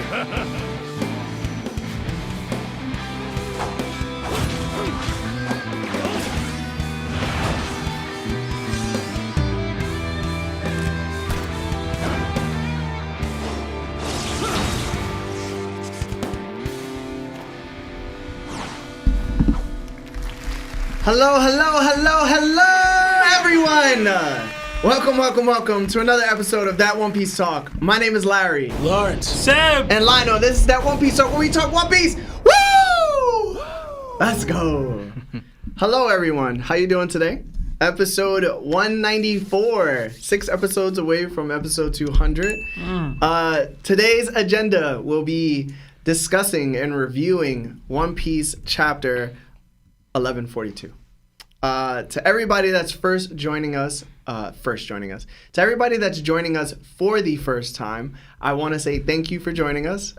Hello, everyone! Welcome to another episode of That One Piece Talk. My name is Larry. Lawrence. Seb. And Lionel. This is That One Piece Talk where we talk One Piece. Woo! Let's go. Hello, everyone. How you doing today? Episode 194. 6 episodes away from episode 200. Today's agenda will be discussing and reviewing One Piece chapter 1142. To everybody that's joining us, to everybody that's joining us for the first time, I want to say thank you for joining us.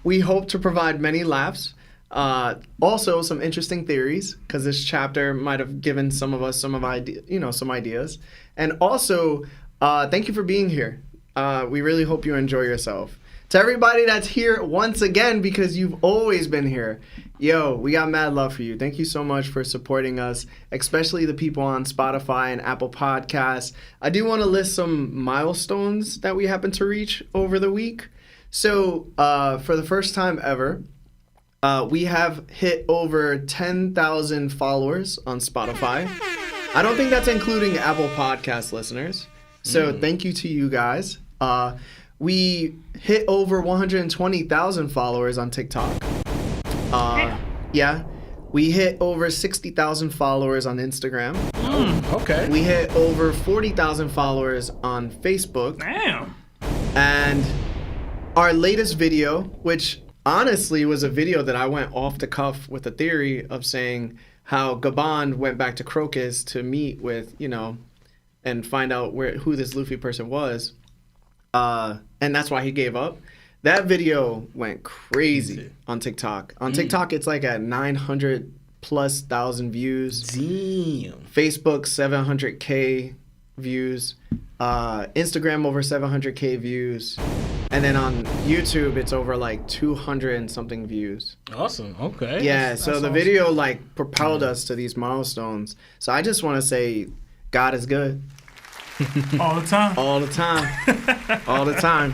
We hope to provide many laughs, also some interesting theories, because this chapter might have given some of us some ideas, and also thank you for being here. We really hope you enjoy yourself. To everybody that's here once again, because you've always been here, yo, we got mad love for you. Thank you so much for supporting us, especially the people on Spotify and Apple Podcasts. I do want to list some milestones that we happen to reach over the week. So for the first time ever, we have hit over 10,000 followers on Spotify. I don't think that's including Apple Podcast listeners. So thank you to you guys. We hit over 120,000 followers on TikTok. Yeah. We hit over 60,000 followers on Instagram. Okay. We hit over 40,000 followers on Facebook. Damn. And our latest video, which honestly was a video that I went off the cuff with a theory of saying how Gabon went back to Crocus to meet with, and find out who this Luffy person was. And that's why he gave up. That video went crazy on TikTok. On TikTok, it's like at 900,000+ views. Damn. Facebook, 700K views. Instagram, over 700K views. And then on YouTube, it's over like 200 and something views. Awesome. Okay. Yeah, That's so the awesome. video propelled us to these milestones. So I just want to say God is good. All the time. All the time. All the time.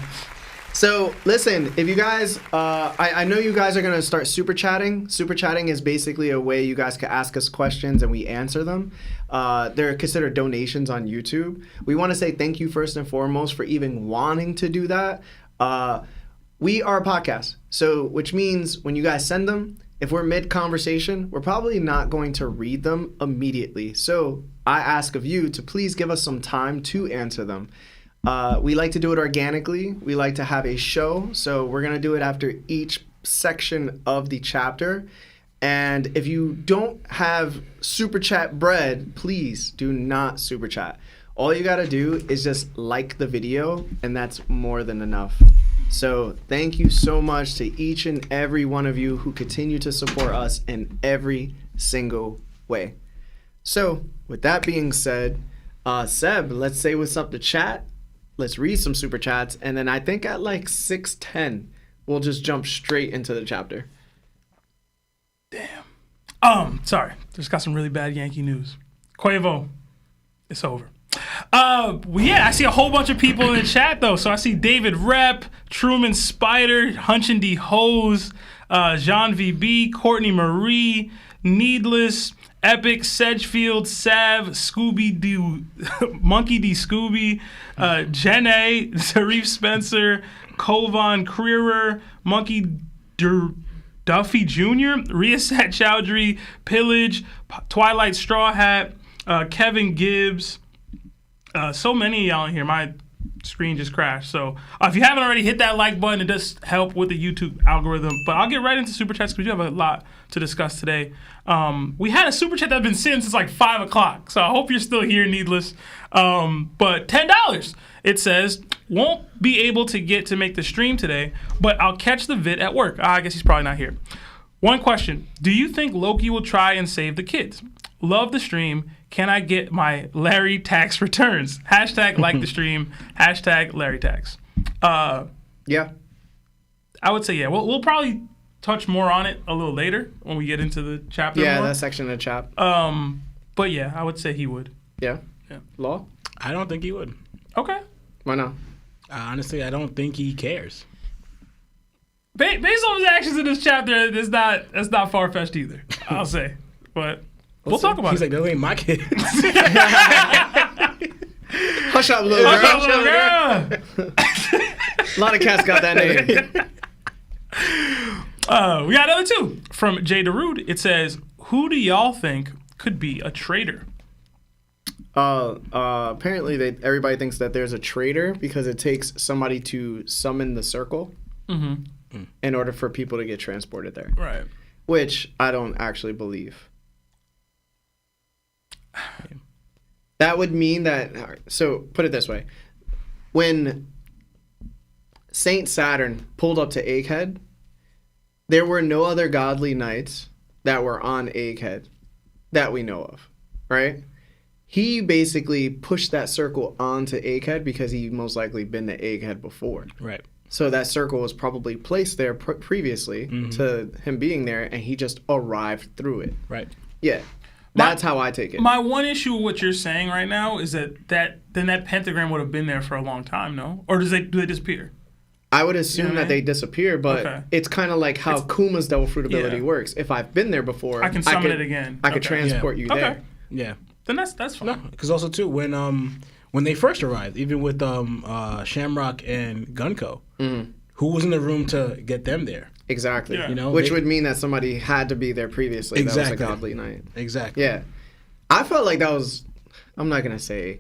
So, listen, if you guys, I know you guys are going to start super chatting. Super chatting is basically a way you guys can ask us questions and we answer them. They're considered donations on YouTube. We want to say thank you first and foremost for even wanting to do that. We are a podcast, which means when you guys send them, if we're mid-conversation, we're probably not going to read them immediately. So I ask of you to please give us some time to answer them. We like to do it organically. We like to have a show. So we're going to do it after each section of the chapter. And if you don't have super chat bread, please do not super chat. All you got to do is just like the video, and that's more than enough. So thank you so much to each and every one of you who continue to support us in every single way. So with that being said, Seb, let's say what's up to chat. Let's read some super chats. And then I think at like 6:10, we'll just jump straight into the chapter. Damn. Sorry. Just got some really bad Yankee news. Quavo, it's over. Yeah, I see a whole bunch of people in the chat though. So I see David Rep, Truman Spider, Hunchin D Hose, Jean VB, Courtney Marie, Needless, Epic, Sedgefield, Sav, Scooby Doo, Monkey D Scooby, Jen A, Zarif Spencer, Kovan Creerer, Monkey Duffy Jr., Riasat Chowdhury, Pillage, Twilight Straw Hat, Kevin Gibbs. So many of y'all in here. My screen just crashed. So if you haven't already, hit that like button. It does help with the YouTube algorithm. But I'll get right into super chats because we have a lot to discuss today. We had a super chat that's been sitting since like 5 o'clock. So I hope you're still here, Needless. But $10. It says, won't be able to get to make the stream today, but I'll catch the vid at work. I guess he's probably not here. One question. Do you think Loki will try and save the kids? Love the stream. Can I get my Larry tax returns? Hashtag like the stream. Hashtag Larry tax. Yeah. I would say yeah. We'll probably touch more on it a little later when we get into the chapter. Yeah, more. that section of the chap. But yeah, I would say he would. Yeah. Yeah. Law? I don't think he would. Okay. Why not? Honestly, I don't think he cares. Based on his actions in this chapter, that's not far fetched either. I'll say, but we'll talk about He's it. like, those ain't my kids. Hush up, little What's girl. up, little girl? A lot of cats got that name. We got another two from Jay Darude. It says, "Who do y'all think could be a traitor?" Apparently, everybody thinks that there's a traitor because it takes somebody to summon the circle in order for people to get transported there. Right. Which I don't actually believe. That would mean that. So put it this way: when Saint Saturn pulled up to Egghead, there were no other godly knights that were on Egghead that we know of, right? He basically pushed that circle onto Egghead because he most likely been to Egghead before. Right. So that circle was probably placed there previously to him being there, and he just arrived through it. Right. Yeah. That's how I take it. My one issue with what you're saying right now is that pentagram would have been there for a long time, no? Or do they disappear? I would assume that they disappear, but it's kind of like how Kuma's double fruit ability works. If I've been there before, I can summon it again. I could transport you there. Yeah. Then that's fine. No, because also too when they first arrived, even with Shamrock and Gunko, who was in the room to get them there? Exactly. Yeah. You know, which would mean that somebody had to be there previously. Exactly. That was a godly knight. Exactly. Yeah. I felt like that was. I'm not gonna say.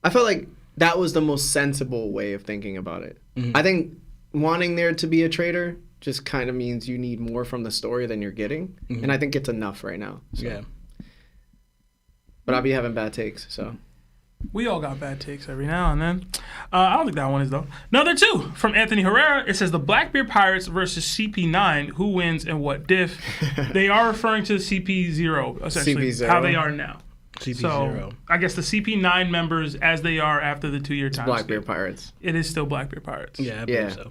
I felt like that was the most sensible way of thinking about it. I think wanting there to be a traitor just kind of means you need more from the story than you're getting, and I think it's enough right now. So. Yeah. But I'll be having bad takes, so. We all got bad takes every now and then. I don't think that one is, though. Another two from Anthony Herrera. It says the Blackbeard Pirates versus CP9. Who wins and what diff? They are referring to CP0, essentially. CP0. How they are now. CP0. So I guess the CP9 members as they are after the 2-year time. Blackbeard Pirates. It is still Blackbeard Pirates. Yeah, I believe so.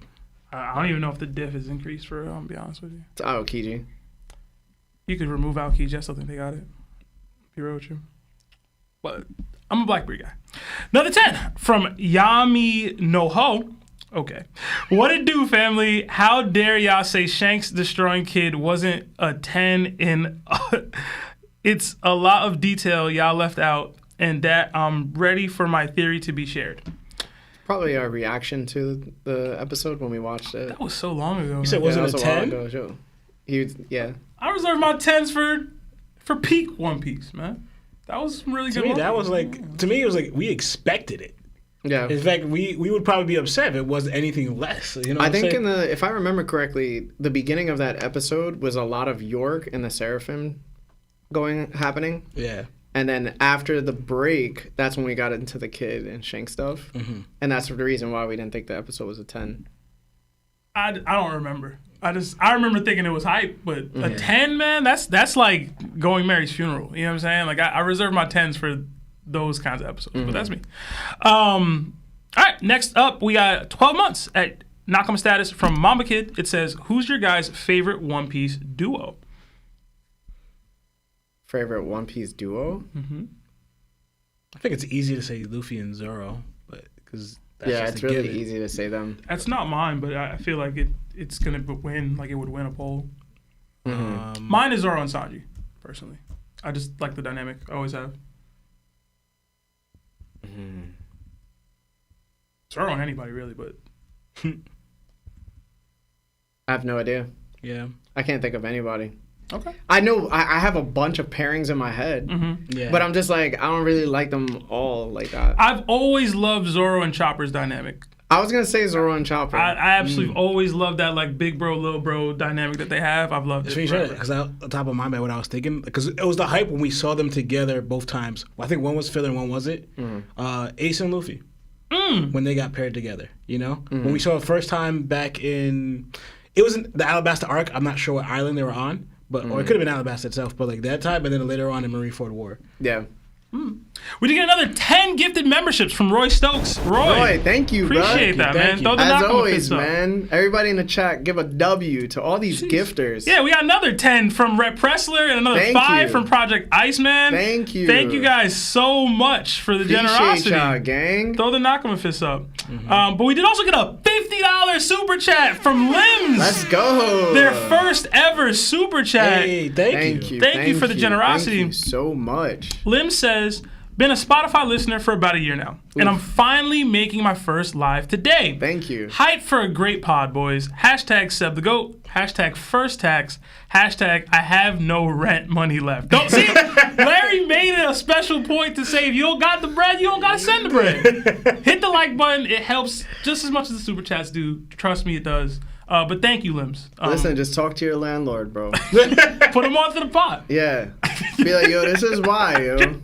I don't even know if the diff is increased for real, I'll be honest with you. It's Aokiji. You could remove Aokiji. I still think they got it. Be real with you. But I'm a Blackbeard guy. Another 10 from Yami Noho. Okay. What it do, family? How dare y'all say Shanks destroying Kid wasn't a 10 in... It's a lot of detail y'all left out, and that I'm ready for my theory to be shared. Probably our reaction to the episode when we watched it. That was so long ago. You said Yeah, wasn't that was a a while 10? ago, sure. He was, yeah. I reserve my 10s for peak One Piece, man. That was some really To good. me, that was like, to me, it was like we expected it. Yeah. In fact, we would probably be upset if it wasn't anything less. You know, I think if I remember correctly, the beginning of that episode was a lot of York and the Seraphim happening. Yeah. And then after the break, that's when we got into the Kid and Shank stuff. And that's the reason why we didn't think the episode was a 10. I don't remember. I remember thinking it was hype, but a 10, man, that's like going Mary's funeral. You know what I'm saying? Like I reserve my 10s for those kinds of episodes, but that's me. All right, next up we got 12 months at Nakama Status from Mama Kid. It says, "Who's your guys' favorite One Piece duo?" Favorite One Piece duo? I think it's easy to say Luffy and Zoro, but because It's really easy to say them. That's not mine, but I feel like it's gonna win. Like it would win a poll. Mine is Zoro and Sanji, personally. I just like the dynamic. I always have. Zoro on anybody really, but I have no idea. Yeah. I can't think of anybody. okay. I know I have a bunch of pairings in my head, Yeah. but I'm just like, I don't really like them all like that. I've always loved Zoro and Chopper's dynamic. I was going to say Zoro and Chopper. I absolutely always loved that like big bro, little bro dynamic that they have. I've loved it. Because on top of my mind, what I was thinking, because it was the hype when we saw them together both times. Well, I think one was filler and one was it. Ace and Luffy. When they got paired together, you know? When we saw it first time back in... It was in the Alabasta arc. I'm not sure what island they were on, but or it could have been Alabasta itself, but like that time, and then later on in Marineford War. Yeah. We did get another 10 gifted memberships from Roy Stokes. Roy, thank you, bro. Appreciate that, man. you. Throw the As Nakama always, fist up. man. Everybody in the chat, give a W to all these gifters. Yeah, we got another 10 from Rhett Pressler and another Thank 5 you. from Project Iceman. Thank you. Thank you guys so much for the Appreciate generosity. y'all, gang. Throw the Nakama fist up. But we did also get a $50 super chat from Limbs. Let's go. Their first ever super chat. Hey, thank you. Thank you for the generosity. Thank you so much. Lim says, been a Spotify listener for about a year now, and I'm finally making my first live today. Thank you. Hype for a great pod, boys. Hashtag Seb the Goat. Hashtag First Tax. Hashtag I have no rent money left. Don't see, Larry made it a special point to say if you don't got the bread, you don't got to send the bread. Hit the like button. It helps just as much as the super chats do. Trust me, it does. But thank you, Limbs. Listen, just talk to your landlord, bro. Put them onto the pot. Yeah. Be like, yo, this is why, yo.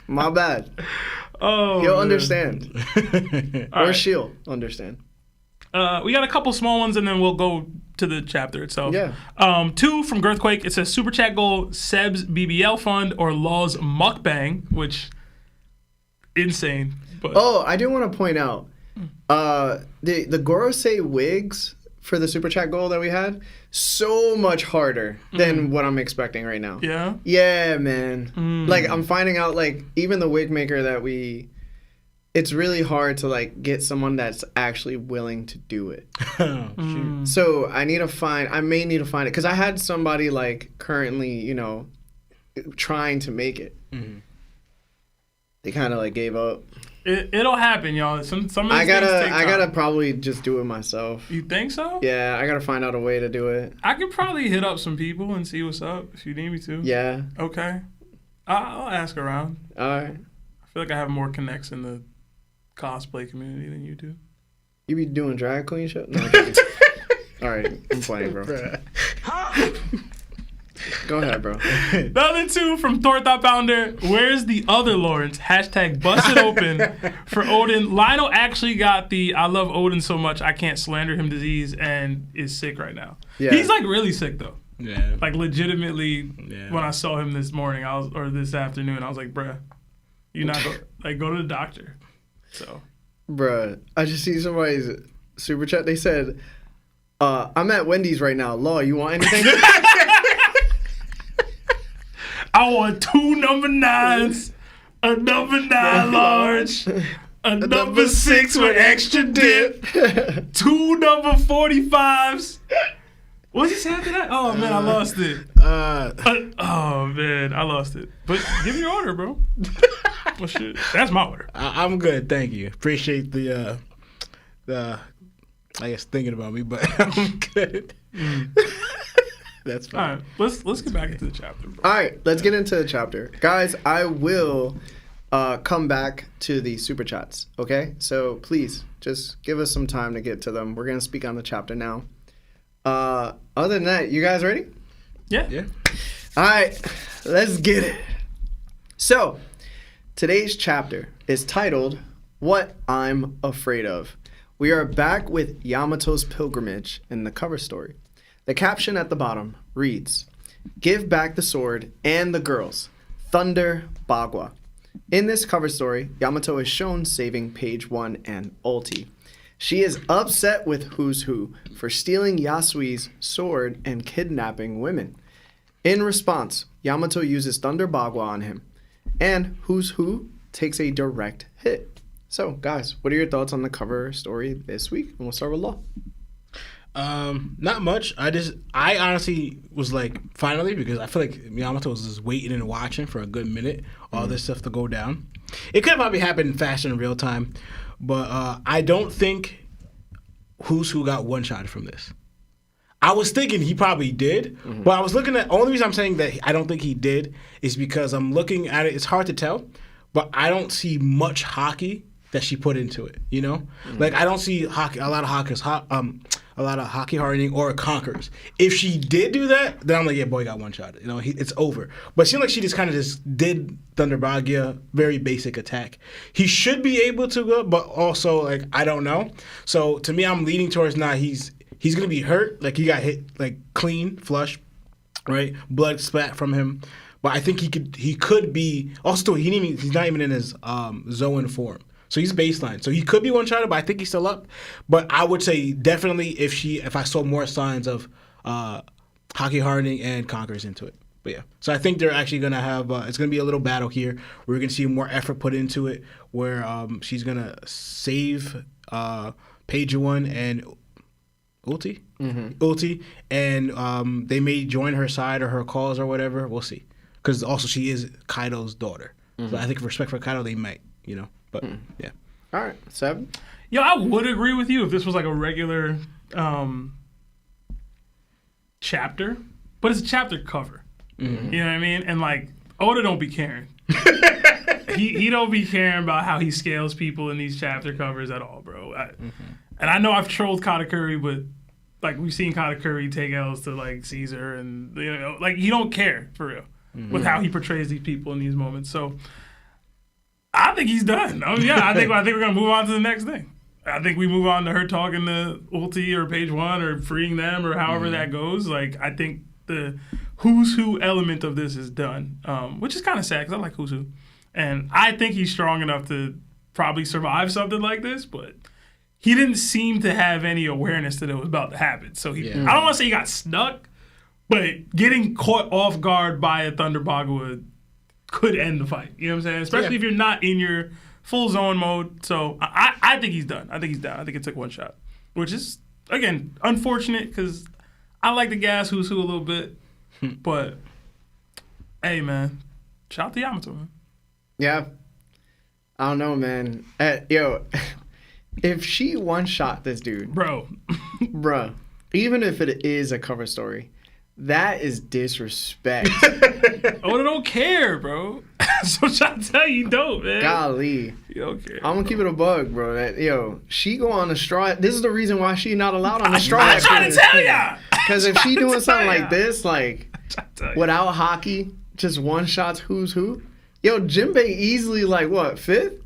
My bad. Oh, He'll man. understand. All Or right. she'll understand. We got a couple small ones, and then we'll go to the chapter itself. Yeah. 2 from Girthquake. It says super chat goal, Seb's BBL fund or Law's mukbang, which insane. But Oh, I do want to point out, the Gorosei wigs for the super chat goal that we had, so much harder than what I'm expecting right now. yeah. Yeah, man. Like, I'm finding out, like, even the wig maker that it's really hard to, like, get someone that's actually willing to do it. Shoot. So I may need to find it. Because I had somebody, like, currently, you know, trying to make it. They kind of, like, gave up. It'll happen, y'all. Some of these I things take time. gotta probably just do it myself. You think so? Yeah, I gotta find out a way to do it. I could probably hit up some people and see what's up if you need me to. Yeah. Okay. I'll ask around. All right. I feel like I have more connects in the cosplay community than you do. You be doing drag queen shit? No, I'm kidding. All right, I'm playing, bro. Go ahead, bro. The other 2 from Thorthop Pounder. Where's the other Lawrence? Hashtag bust it open for Odin. Lionel actually got the I love Odin so much I can't slander him disease and is sick right now. Yeah. He's like really sick though. Yeah. Like legitimately, Yeah. when I saw him this morning, or this afternoon, I was like, bruh, you not go to the doctor. So, Bruh, I just see somebody's super chat. They said, I'm at Wendy's right now. Law, you want anything? I want 2 number 9s, a number 9 large, a number 6 with extra dip, 2 number 45s. What's he say after that? Oh man, I lost it. Oh man, I lost it. But give me your order, bro. Well, shit, that's my order. I'm good, thank you. Appreciate the I guess thinking about me, but I'm good. That's All fine. right, let's get back into the chapter, bro. All right, let's get into the chapter. Guys, I will come back to the super chats, okay? So please, just give us some time to get to them. We're going to speak on the chapter now. Other than that, you guys ready? Yeah. Yeah. All right, let's get it. So, today's chapter is titled, What I'm Afraid Of. We are back with Yamato's pilgrimage in the cover story. The caption at the bottom reads, Give back the sword and the girls. Thunder Bagua. In this cover story, Yamato is shown saving Page 1 and Ulti. She is upset with Who's Who for stealing Yasui's sword and kidnapping women. In response, Yamato uses Thunder Bagua on him, and Who's Who takes a direct hit. So, guys, what are your thoughts on the cover story this week? And we'll start with Law. Not much. I honestly was like, finally, because I feel like Yamato was just waiting and watching for a good minute, all this stuff to go down. It could have probably happened faster in real time, but I don't think Who's Who got one-shotted from this. I was thinking he probably did, but I was looking at, only reason I'm saying that I don't think he did is because I'm looking at it, it's hard to tell, but I don't see much hockey that she put into it, you know? Like, I don't see hockey, a lot of hockey hardening or conquerors. If she did do that, then I'm like, yeah, boy got one shot. You know, it's over. But it seemed like she just kind of just did Thunder Bagua, very basic attack. He should be able to go, but also, like, I don't know. So, to me, I'm leaning towards he's going to be hurt. Like, he got hit, like, clean, flush, right? Blood spat from him. But I think he could be also he's not even in his Zoan form. So he's baseline. So he could be one-shotted, but I think he's still up. But I would say definitely if I saw more signs of Haki hardening and Conquerors into it. But yeah. So I think they're actually going to have it's going to be a little battle here. We're going to see more effort put into it where she's going to save Page One and Ulti. Ulti. And they may join her side or her cause or whatever. We'll see. Because also she is Kaido's daughter. So I think respect for Kaido, they might, But yeah. All right, 7. Yo, I would agree with you if this was like a regular chapter, but it's a chapter cover. You know what I mean? And like Oda don't be caring. he don't be caring about how he scales people in these chapter covers at all, bro. And I know I've trolled Katakuri, but like we've seen Katakuri take L's to like Caesar, and like he don't care for real with how he portrays these people in these moments. So. I think he's done. I think we're gonna move on to the next thing. I think we move on to her talking to Ulti or Page One or freeing them or however that goes. Like I think the who's who element of this is done, which is kind of sad because I like who's who, and I think he's strong enough to probably survive something like this. But he didn't seem to have any awareness that it was about to happen. So I don't want to say he got stuck, but getting caught off guard by a Thunder Bagua could end the fight. You know what I'm saying? Especially if you're not in your full zone mode. So I think he's done. I think he's down. I think it took one shot. Which is, again, unfortunate because I like the gas who's who a little bit. But, hey, man. Shout out to Yamato, man. Yeah. I don't know, man. If she one-shot this dude. Bro. Even if it is a cover story. That is disrespect. Oda don't care, bro. So I'm trying to tell you, don't, man. Golly. You don't care. I'm gonna keep it a bug, bro. She go on the straw. This is the reason why she not allowed on the straw. I'm trying to tell ya. Because if she doing something like this, like without Haki, just one shots who's who. Jinbei easily like what 5th?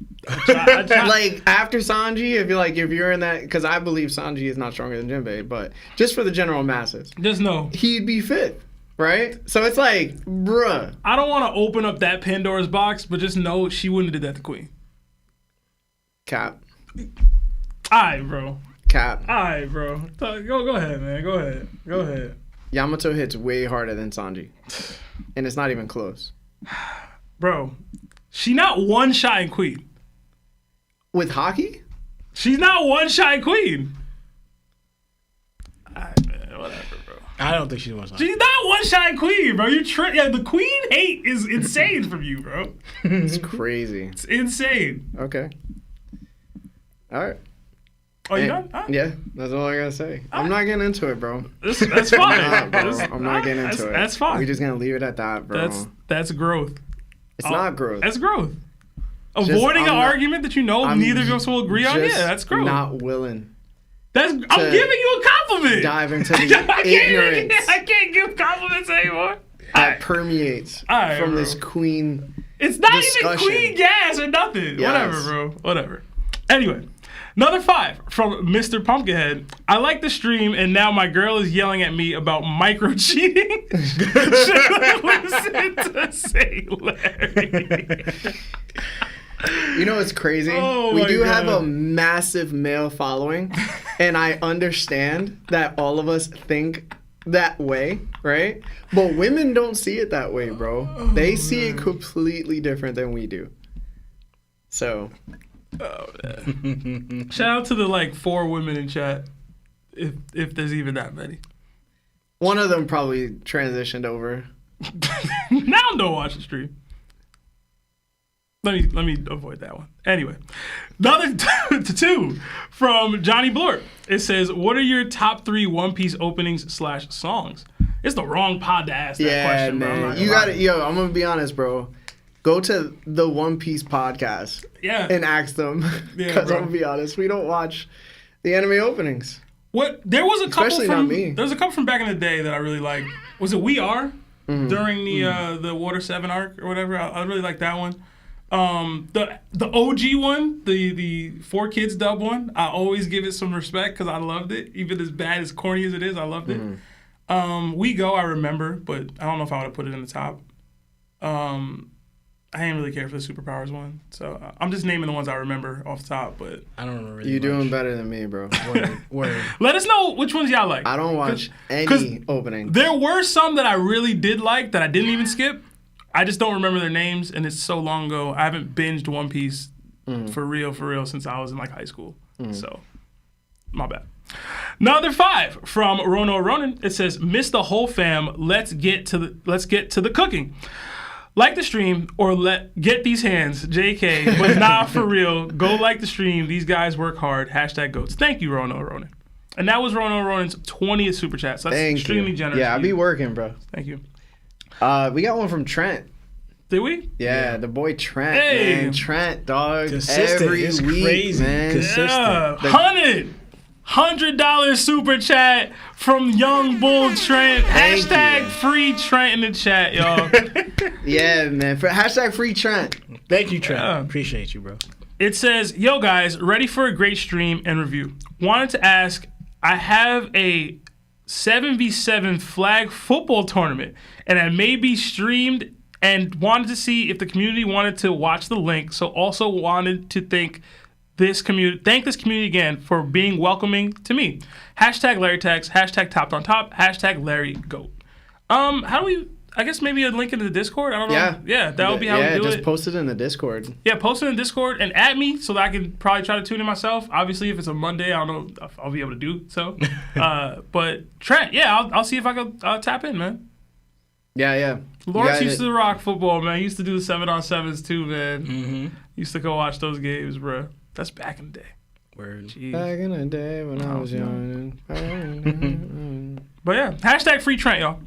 Like after Sanji, if you're in that, because I believe Sanji is not stronger than Jinbei, but just for the general masses, just know he'd be 5th, right? So it's like, bruh. I don't want to open up that Pandora's box, but just know she wouldn't have did that to Queen. Cap. Alright, bro. Cap. Alright, bro. Go ahead, man. Go ahead. Yamato hits way harder than Sanji, and it's not even close. Bro, she not one-shotting Queen. With Haki? She's not one-shotting Queen. Alright, man, whatever, bro. I don't think she's one-shotting. She's not one-shotting Queen, bro. The Queen hate is insane from you, bro. It's crazy. It's insane. Okay. All right. Oh, you done? Right. Yeah, that's all I gotta say. I'm not getting into it, bro. That's fine. I'm not getting into it. That's fine. We're just gonna leave it at that, bro. That's growth. It's not growth. That's growth. Avoiding an argument that neither of us will agree on. Yeah, that's growth. Not willing. I'm giving you a compliment. Dive into the ignorance. I can't give compliments anymore. That permeates from this Queen. It's not even Queen gas or nothing. Yes. Whatever, bro. Whatever. Anyway. Another 5 from Mr. Pumpkinhead. I like the stream, and now my girl is yelling at me about micro cheating. Should listen to say Larry. It's crazy. We do have a massive male following, and I understand that all of us think that way, right? But women don't see it that way, bro. They see it completely different than we do. So... Oh, man. Shout out to the 4 women in chat, if there's even that many. One of them probably transitioned over. Now don't watch the stream. Let me avoid that one. Anyway, another 2 from Johnny Blort. It says, "What are your top 3 One Piece openings / songs?" It's the wrong pod to ask that question, man. bro. You got it. I'm gonna be honest, bro. Go to the One Piece podcast and ask them. Because I'm going to be honest, we don't watch the anime openings. There was a couple Especially not me. There was a couple from back in the day that I really liked. Was it We Are? During the Water 7 arc or whatever. I really liked that one. The OG one, the 4Kids dub one, I always give it some respect because I loved it. Even as bad, as corny as it is, I loved it. We Go, I remember, but I don't know if I would have put it in the top. I didn't really care for the superpowers one, so I'm just naming the ones I remember off the top. But I don't remember. You're doing better than me, bro. Word. let us know which ones y'all like. I don't watch any opening. There were some that I really did like that I didn't even skip. I just don't remember their names, and it's so long ago. I haven't binged One Piece for real since I was in like high school. So, my bad. Number 5 from Rono Ronan. It says, "Miss the whole fam. Let's get to the cooking. Like the stream or get these hands, JK, but nah, for real. Go like the stream. These guys work hard. Hashtag goats." Thank you, Rono Ronan. And that was Rono Ronan's 20th super chat. So that's extremely generous. Yeah, I be working, bro. Thank you. We got one from Trent. Did we? Yeah, the boy Trent, Hey. man. Trent, dog. Consistent. Every It's week, crazy. man. Consistent. Yeah, $100 super chat from Young Bull Trent. Thank Hashtag you. free Trent in the chat, y'all. Yeah, man. Hashtag free Trent. Thank you, Trent. Yeah. Appreciate you, bro. It says, "Yo guys, ready for a great stream and review. Wanted to ask, I have a 7v7 flag football tournament and it may be streamed and wanted to see if the community wanted to watch the link. So also wanted to thank this community again for being welcoming to me. Hashtag Larry Tax, hashtag Top on Top, hashtag Larry Goat." How do we? I guess maybe a link into the Discord. I don't know. Yeah, that would be how we do it. Yeah, just post it in the Discord. Yeah, post it in Discord and add me so that I can probably try to tune in myself. Obviously, if it's a Monday, I don't know if I'll be able to do so. But Trent, yeah, I'll see if I can tap in, man. Yeah. Lawrence used to rock football, man. He used to do the 7-on-7s too, man. Mm-hmm. Used to go watch those games, bro. That's back in the day. Word. Jeez. Back in the day when I was young. But yeah, hashtag free Trent, y'all.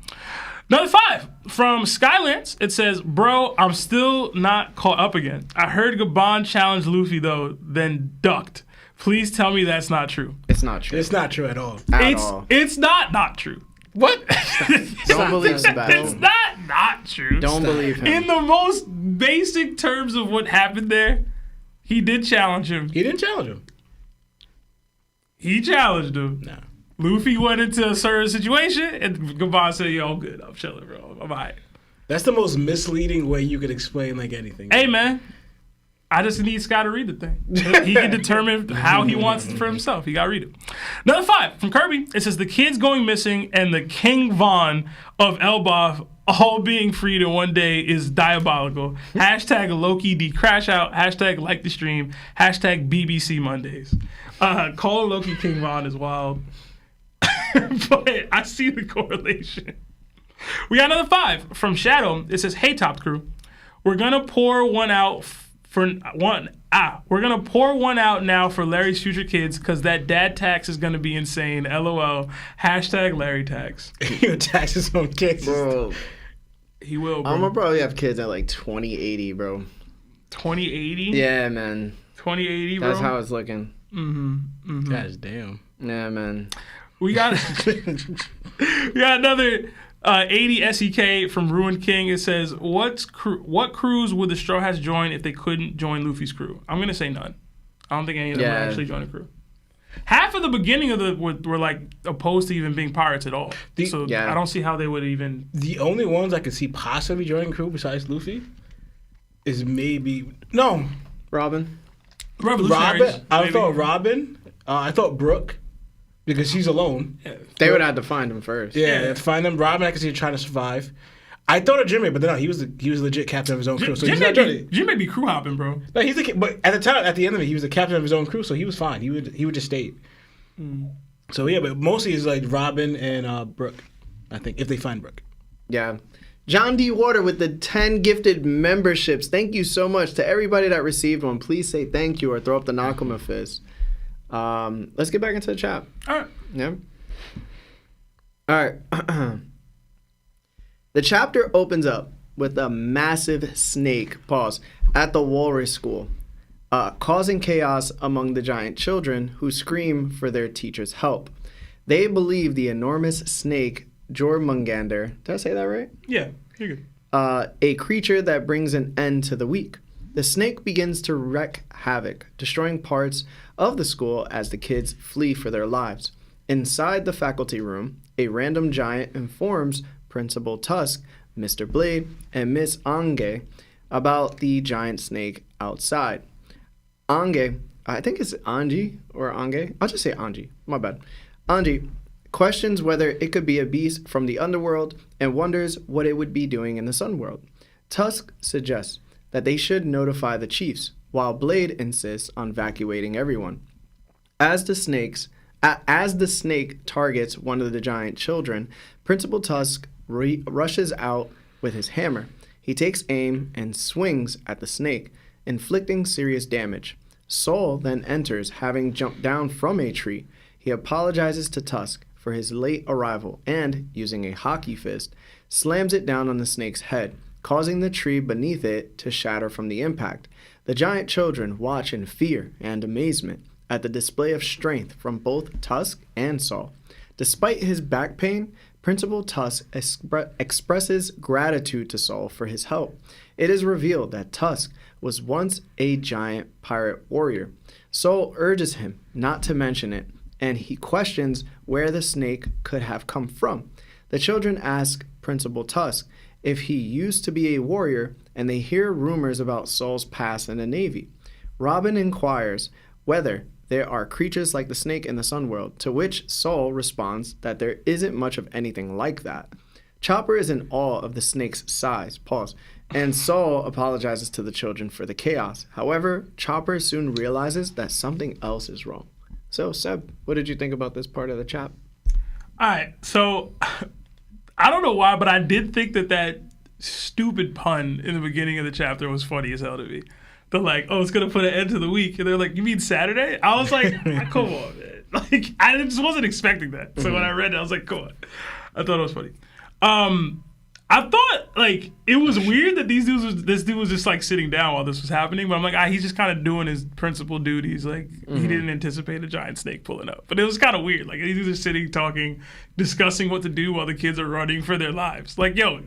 Number 5 from Skylance. It says, "Bro, I'm still not caught up again. I heard Gabon challenged Luffy though, then ducked. Please tell me that's not true." It's not true. It's not true at all. At all. It's not true. What? Don't believe It's Sebastian. not true. Don't believe him. In the most basic terms of what happened there, he did challenge him. He didn't challenge him. He challenged him. No. Luffy went into a certain situation, and Gabon said, "Yo, I'm good. I'm chilling, bro. I'm all right." That's the most misleading way you could explain like anything. Hey, man. I just need Scott to read the thing. He can determine how he wants it for himself. He got to read it. Number 5 from Kirby. It says, "The kids going missing and the King Von of Elbaf all being freed in one day is diabolical. Hashtag Loki D crash out. Hashtag like the stream. Hashtag BBC Mondays." Calling Loki King Von is wild. But I see the correlation. We got another 5 from Shadow. It says, "Hey, Top Crew. We're going to pour one out We're gonna pour one out now for Larry's future kids because that dad tax is gonna be insane. LOL. Hashtag Larry tax." Your taxes on kids. Bro, He will, bro. I'm gonna probably have kids at like 2080, bro. 2080? Yeah, man. 2080, bro. That's how it's looking. Gosh damn. Yeah, man. We got another 80 SEK from Ruined King. It says, what crews would the Straw Hats join if they couldn't join Luffy's crew? I'm going to say none. I don't think any of them would actually join a crew. Half of the beginning of were like opposed to even being pirates at all. I don't see how they would even... The only ones I could see possibly joining crew besides Luffy is maybe... No. Robin. Revolutionaries. I thought Robin. I thought Brooke. Because she's alone. They would have to find him first. Yeah, to find them. Robin, I could see her trying to survive. I thought of Jimmy, but no, he was legit captain of his own crew. So he's not joining. Jim may be crew hopping, bro. No, but at the end of it, he was the captain of his own crew, so he was fine. He would just stay. So yeah, but mostly it's like Robin and Brooke. I think if they find Brooke. Yeah. John D. Water with the 10 gifted memberships. Thank you so much to everybody that received one. Please say thank you or throw up the Nakama fist. Let's get back into the chat. All right. Yeah. All right. The chapter opens up with a massive snake, at the Walrus school, causing chaos among the giant children who scream for their teacher's help. They believe the enormous snake, Jörmungandr, did I say that right? Yeah, you're good. A creature that brings an end to the weak. The snake begins to wreak havoc, destroying parts of the school as the kids flee for their lives. Inside the faculty room, a random giant informs Principal Tusk Mr. Blade, and Miss Ange about the giant snake outside. Ange, I think it's Angie or Ange. I'll just say Angie. My bad. Angie questions whether it could be a beast from the underworld and wonders what it would be doing in the Sunworld. Tusk suggests that they should notify the chiefs, while Blade insists on evacuating everyone. As the snake targets one of the giant children, Principal Tusk rushes out with his hammer. He takes aim and swings at the snake, inflicting serious damage. Soul then enters, having jumped down from a tree. He apologizes to Tusk for his late arrival and, using a hockey fist, slams it down on the snake's head, causing the tree beneath it to shatter from the impact. The giant children watch in fear and amazement at the display of strength from both Tusk and Saul. Despite his back pain, Principal Tusk expresses gratitude to Saul for his help. It is revealed that Tusk was once a giant pirate warrior. Saul urges him not to mention it, and he questions where the snake could have come from. The children ask Principal Tusk if he used to be a warrior, and they hear rumors about Saul's past in the Navy. Robin inquires whether there are creatures like the snake in the Sunworld, to which Saul responds that there isn't much of anything like that. Chopper is in awe of the snake's size, and Saul apologizes to the children for the chaos. However, Chopper soon realizes that something else is wrong. So, Seb, what did you think about this part of the chat? All right, so I don't know why, but I did think that stupid pun in the beginning of the chapter was funny as hell to me. They're like, oh, it's going to put an end to the week. And they're like, you mean Saturday? I was like, come on, man. Like, I just wasn't expecting that. So when I read it, I was like, come on. I thought it was funny. I thought, like, it was weird that this dude was just, like, sitting down while this was happening. But I'm like, he's just kind of doing his principal duties. Like, he didn't anticipate a giant snake pulling up. But it was kind of weird. Like, he's just sitting, talking, discussing what to do while the kids are running for their lives. Like, yo,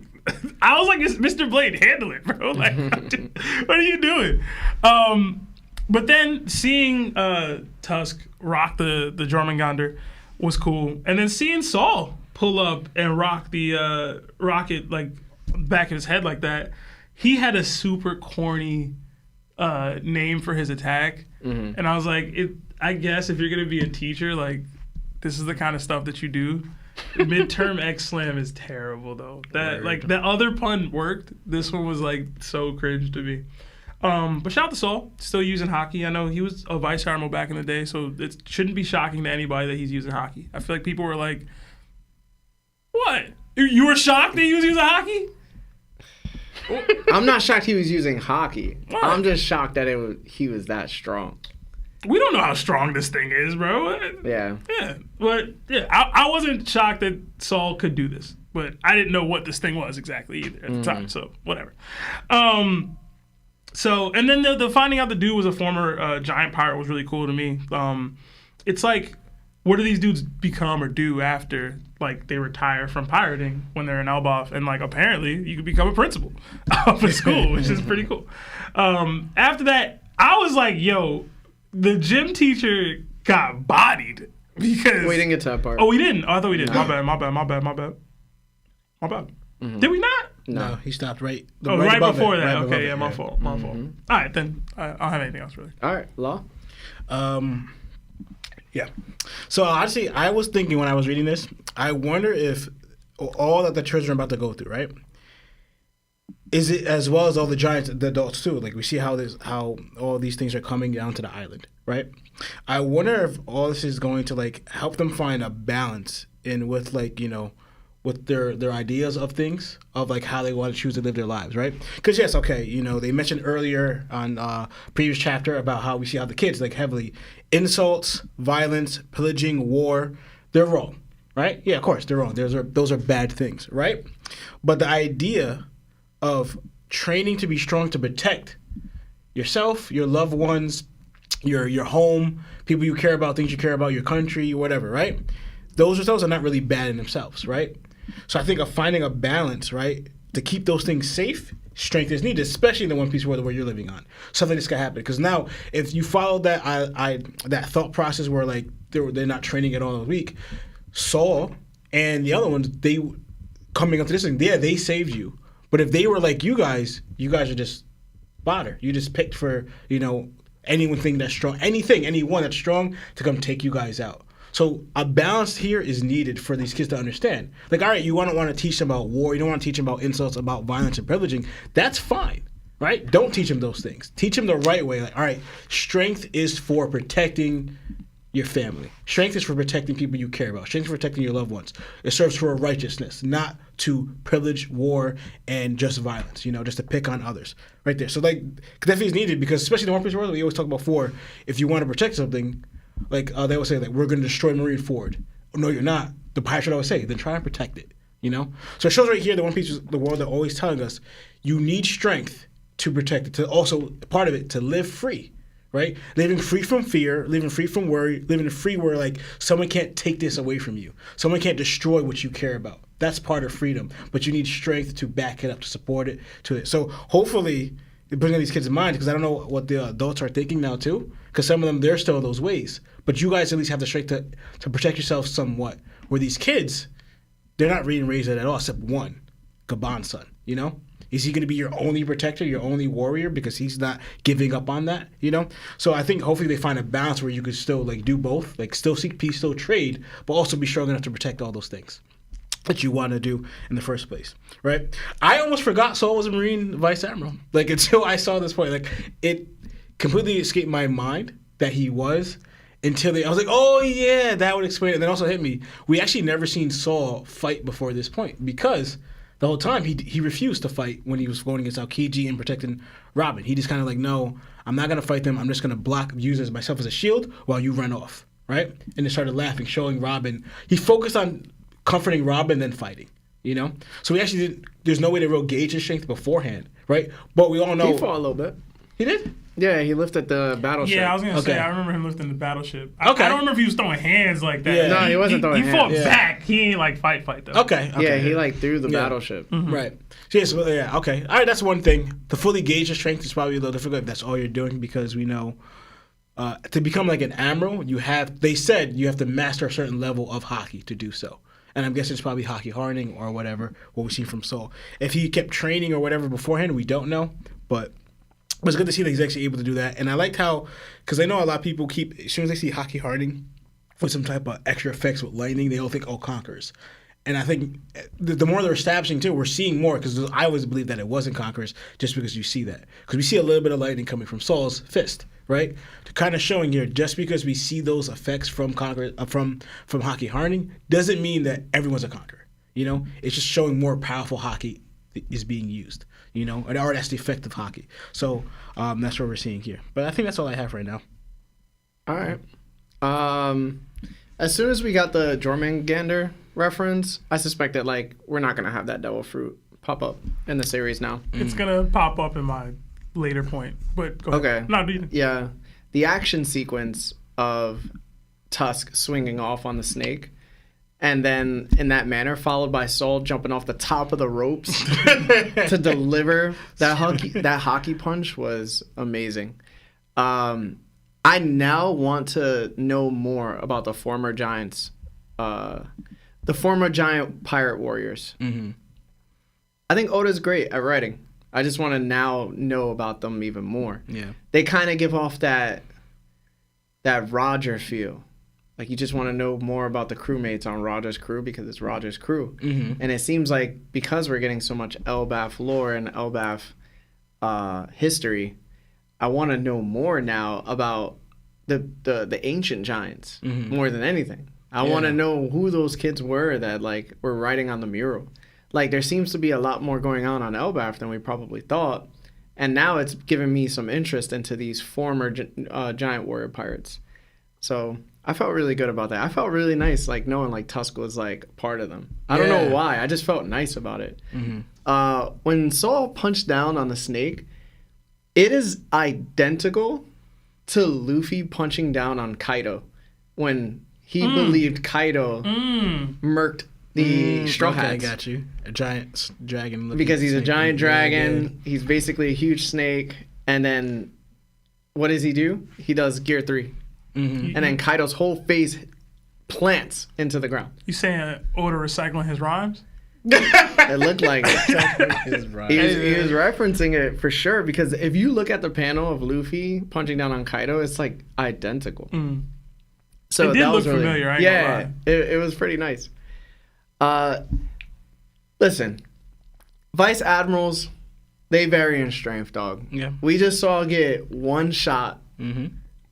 I was like, Mr. Blade, handle it, bro. Like, what are you doing? But then seeing Tusk rock the Jörmungandr was cool. And then seeing Saul pull up and rock the rocket like back of his head like that. He had a super corny name for his attack, and I was like, I guess if you're gonna be a teacher, like this is the kind of stuff that you do. Midterm X Slam is terrible though. That like the other pun worked. This one was like so cringe to me. But shout out to Saul, still using hockey. I know he was a vice admiral back in the day, so it shouldn't be shocking to anybody that he's using hockey. I feel like people were like, what? You were shocked that he was using hockey? I'm not shocked he was using hockey. What? I'm just shocked that he was that strong. We don't know how strong this thing is, bro. Yeah. Yeah. But yeah, I wasn't shocked that Saul could do this, but I didn't know what this thing was exactly either at the time, so whatever. So, and then the finding out the dude was a former giant pirate was really cool to me. It's like, what do these dudes become or do after, like, they retire from pirating when they're in Elbaf? And, like, apparently you could become a principal of a school, which is pretty cool. After that, I was like, yo, the gym teacher got bodied because... We didn't get to that part. Oh, we didn't? Oh, I thought we did. No. My bad. Mm-hmm. Did we not? No, he stopped right. Right before that. Right Okay, yeah, my fault. All right, then I don't have anything else really. All right, Law. Yeah. So honestly, I was thinking when I was reading this, I wonder if all that the children are about to go through, right? Is it as well as all the giants, the adults too? Like we see how all these things are coming down to the island, right? I wonder if all this is going to like help them find a balance in with like, you know, with their ideas of things, of like how they want to choose to live their lives, right? Because yes, okay, you know, they mentioned earlier on previous chapter about how we see how the kids like heavily insults, violence, pillaging, war, they're wrong, right? Yeah, of course, they're wrong. Those are bad things, right? But the idea of training to be strong to protect yourself, your loved ones, your home, people you care about, things you care about, your country, whatever, right? Those results are not really bad in themselves, right? So I think of finding a balance, right, to keep those things safe, strength is needed, especially in the One Piece world where you're living on. Something that's gonna happen. Because now, if you follow that that thought process where like they're not training at all in a week, Saul and the other ones, they coming up to this thing, they saved you But if they were like you guys are just fodder. You just picked for, anyone that's strong, anyone that's strong to come take you guys out. So a balance here is needed for these kids to understand. Like, all right, you don't want to teach them about war. You don't want to teach them about insults, about violence and privileging. That's fine, right? Don't teach them those things. Teach them the right way. Like, all right, strength is for protecting your family. Strength is for protecting people you care about. Strength is for protecting your loved ones. It serves for righteousness, not to privilege, war, and just violence, just to pick on others. Right there. So, like, definitely is needed because, especially in the One Piece world, we always talk about war. If you want to protect something, like they always say, like, we're going to destroy Marineford. No, you're not. The pirates would always say, then try and protect it, So it shows right here, the One Piece, the world, they're always telling us, you need strength to protect it, to also, part of it, to live free, right? Living free from fear, living free from worry, living free where, like, someone can't take this away from you. Someone can't destroy what you care about. That's part of freedom. But you need strength to back it up, to support it, to it. So hopefully, it brings these kids in mind, because I don't know what the adults are thinking now, too, because some of them, they're still in those ways. But you guys at least have the strength to protect yourself somewhat. Where these kids, they're not being raised at all, except one, Gaban's son, Is he going to be your only protector, your only warrior, because he's not giving up on that, So I think hopefully they find a balance where you could still, like, do both, like, still seek peace, still trade, but also be strong enough to protect all those things that you want to do in the first place, right? I almost forgot Saul was a Marine Vice Admiral, like, until I saw this point. Like, it completely escaped my mind that he was until I was like, oh, yeah, that would explain it. And then also hit me. We actually never seen Saul fight before this point because the whole time he refused to fight when he was going against Aokiji and protecting Robin. He just kind of like, no, I'm not going to fight them. I'm just going to use myself as a shield while you run off, right? And they started laughing, showing Robin. He focused on comforting Robin, then fighting, So we actually there's no way to real gauge his strength beforehand, right? But we all know. He fought a little bit. He did? Yeah, he lifted the battleship. Yeah, I was going to say, I remember him lifting the battleship. Okay. I don't remember if he was throwing hands like that. Yeah. No, he wasn't throwing hands. He fought back. He ain't like fight though. Okay. Yeah, he like threw the battleship. Mm-hmm. Right. Yeah, okay. All right, that's one thing. To fully gauge your strength is probably a little difficult if that's all you're doing, because we know to become like an admiral, they said you have to master a certain level of hockey to do so. And I'm guessing it's probably hockey hardening or whatever, what we see from Saul. If he kept training or whatever beforehand, we don't know. But it's good to see that he's actually able to do that. And I liked how, because I know a lot of people as soon as they see hockey hardening with some type of extra effects with lightning, they all think, oh, Conquerors. And I think the more they're establishing, too, we're seeing more, because I always believed that it wasn't Conquerors just because you see that. Because we see a little bit of lightning coming from Saul's fist, right? To kind of showing here, just because we see those effects from Conquerors, from hockey hardening, doesn't mean that everyone's a Conqueror. It's just showing more powerful hockey is being used, or that's the effect of hockey. So that's what we're seeing here. But I think that's all I have right now. All right. As soon as we got the Jörmungandr reference, I suspect that, like, we're not going to have that devil fruit pop up in the series now. It's going to pop up in my later point, but go ahead. No, do you? Yeah. The action sequence of Tusk swinging off on the snake, and then in that manner, followed by Saul jumping off the top of the ropes to deliver that hockey punch, was amazing. I now want to know more about the former giants, the former giant pirate warriors. Mm-hmm. I think Oda's great at writing. I just want to now know about them even more. Yeah, they kind of give off that Roger feel. Like, you just want to know more about the crewmates on Roger's crew because it's Roger's crew. Mm-hmm. And it seems like because we're getting so much Elbaf lore and Elbaf history, I want to know more now about the ancient giants more than anything. I want to know who those kids were that, like, were writing on the mural. Like, there seems to be a lot more going on Elbaf than we probably thought. And now it's given me some interest into these former giant warrior pirates. So I felt really good about that. I felt really nice, like, knowing, like, Tusk was, like, part of them. I don't know why. I just felt nice about it. Mm-hmm. When Saul punched down on the snake, it is identical to Luffy punching down on Kaido when he believed Kaido murked the Straw Hats. Okay, I got you. A giant dragon. Because he's a giant dragon. He's basically a huge snake. And then what does he do? He does Gear 3. Mm-hmm. And then Kaido's whole face plants into the ground. You saying Oda recycling his rhymes? It looked like it. He's right. He was referencing it for sure, because if you look at the panel of Luffy punching down on Kaido, it's like identical. So it did that look was really, familiar. I ain't gonna lie. it was pretty nice. Listen, Vice Admirals, they vary in strength, dog. Yeah. We just saw get one shot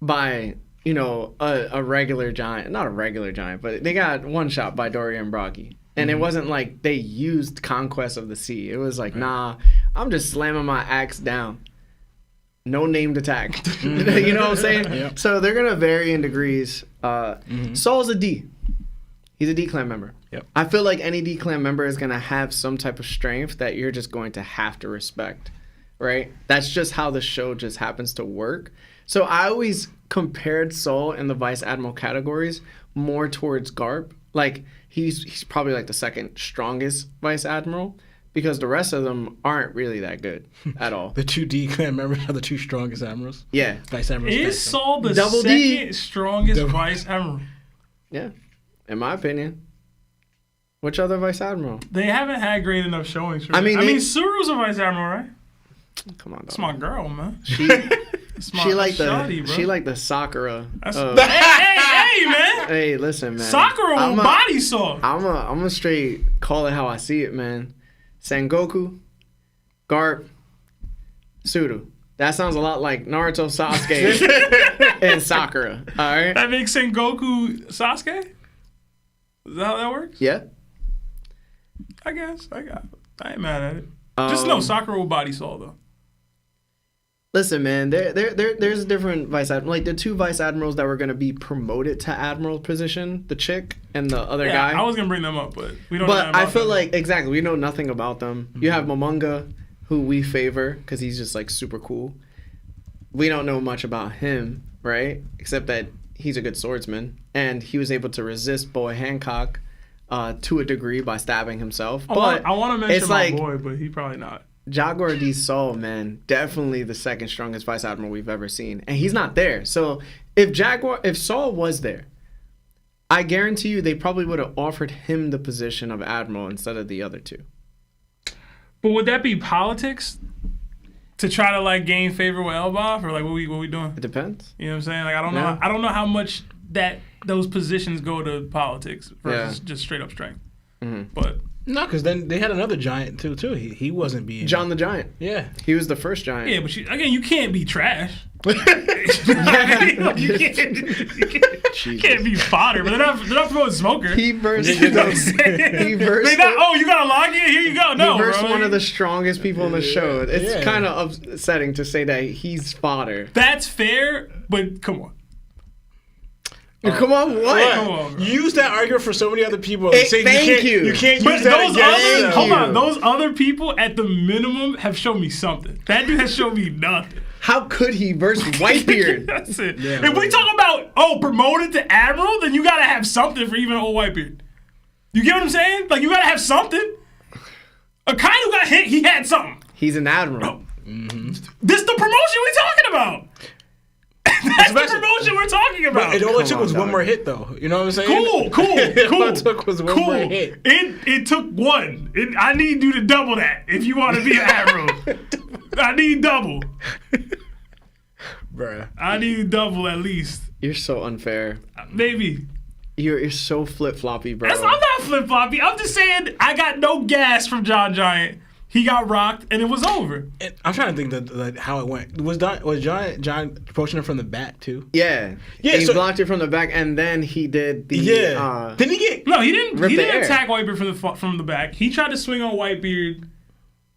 by, you know, a regular giant. Not a regular giant, but they got one shot by Dory and Brocky. And it wasn't like they used Conquest of the Sea. It was like, nah, I'm just slamming my axe down. No named attack. You know what I'm saying? Yep. So they're going to vary in degrees. Saul's a D. He's a D-Clan member. Yep. I feel like any D-Clan member is going to have some type of strength that you're just going to have to respect, right? That's just how the show just happens to work. So I always compared Saul in the Vice Admiral categories more towards Garp. Like, he's probably like the second strongest Vice Admiral, because the rest of them aren't really that good at all. The 2D clan members are the two strongest admirals. Yeah. Vice admirals. Is Saul the Double second D. strongest Vice Admiral? Yeah. In my opinion. Which other Vice Admiral? They haven't had great enough showings. For I mean, Suru's a Vice Admiral, right? Come on, dog. That's my girl, man. She like the Sakura. Hey, man. Hey, listen, man. Sakura will body saw. I'm a straight call it how I see it, man. Sengoku, Garp, Suru. That sounds a lot like Naruto, Sasuke, and Sakura. All right. That makes Sengoku Sasuke? Is that how that works? Yeah. I guess. I ain't mad at it. Just know Sakura will body Saul, though. Listen, man, there's different vice admirals. Like the two vice admirals that were gonna be promoted to admiral position, the chick and the other guy. I was gonna bring them up, but we don't. Know But I feel them. like exactly we know nothing about them. You have Manga, who we favor because he's just like super cool. We don't know much about him, right? Except that he's a good swordsman and he was able to resist Boy Hancock to a degree by stabbing himself. But I want to mention it's my like, boy, but he probably not. Jaguar D. Saul, man, definitely the second strongest vice admiral we've ever seen, and he's not there. So if Saul was there, I guarantee you they probably would have offered him the position of admiral instead of the other two. But would that be politics to try to like gain favor with Elbaf, or like what we doing? It depends. You know what I'm saying? Like I don't know. I don't know how much that those positions go to politics versus just straight up strength. But. No, because then they had another giant too. He wasn't being John the Giant. Yeah, he was the first giant. Yeah, but you can't be trash. you can't be fodder. But they're not promoting Smoker. He versed. You got a lock in? Here you go. No, he versed bro. one of the strongest people in the show. It's kind of upsetting to say that he's fodder. That's fair, but come on. Come on, what? Come on, you use that argument for so many other people. Thank you. You can't But use that against them. hold on, those other people at the minimum have shown me something. That dude has shown me nothing. How could he verse Whitebeard? That's it. Yeah, if we talk about promoted to admiral, then you gotta have something for even old Whitebeard. You get what I'm saying? Like you gotta have something. A kind who got hit, he had something. He's an admiral. This the promotion we talking about. That's the promotion we're talking about. It only took was one more hit, though. You know what I'm saying? Cool. All it took was one more hit. It took one. I need you to double that if you want to be an admiral. I need double. Bruh. I need double at least. You're so unfair. Maybe. You're so flip-floppy, bro. I'm not flip-floppy. I'm just saying I got no gas from John Giant. He got rocked, and it was over. And I'm trying to think how it went. Was John approaching him from the back, too? Yeah. He blocked it from the back, and then he did the... Yeah. Didn't he get... No, he didn't. He didn't air. attack Whitebeard from the back. He tried to swing on Whitebeard.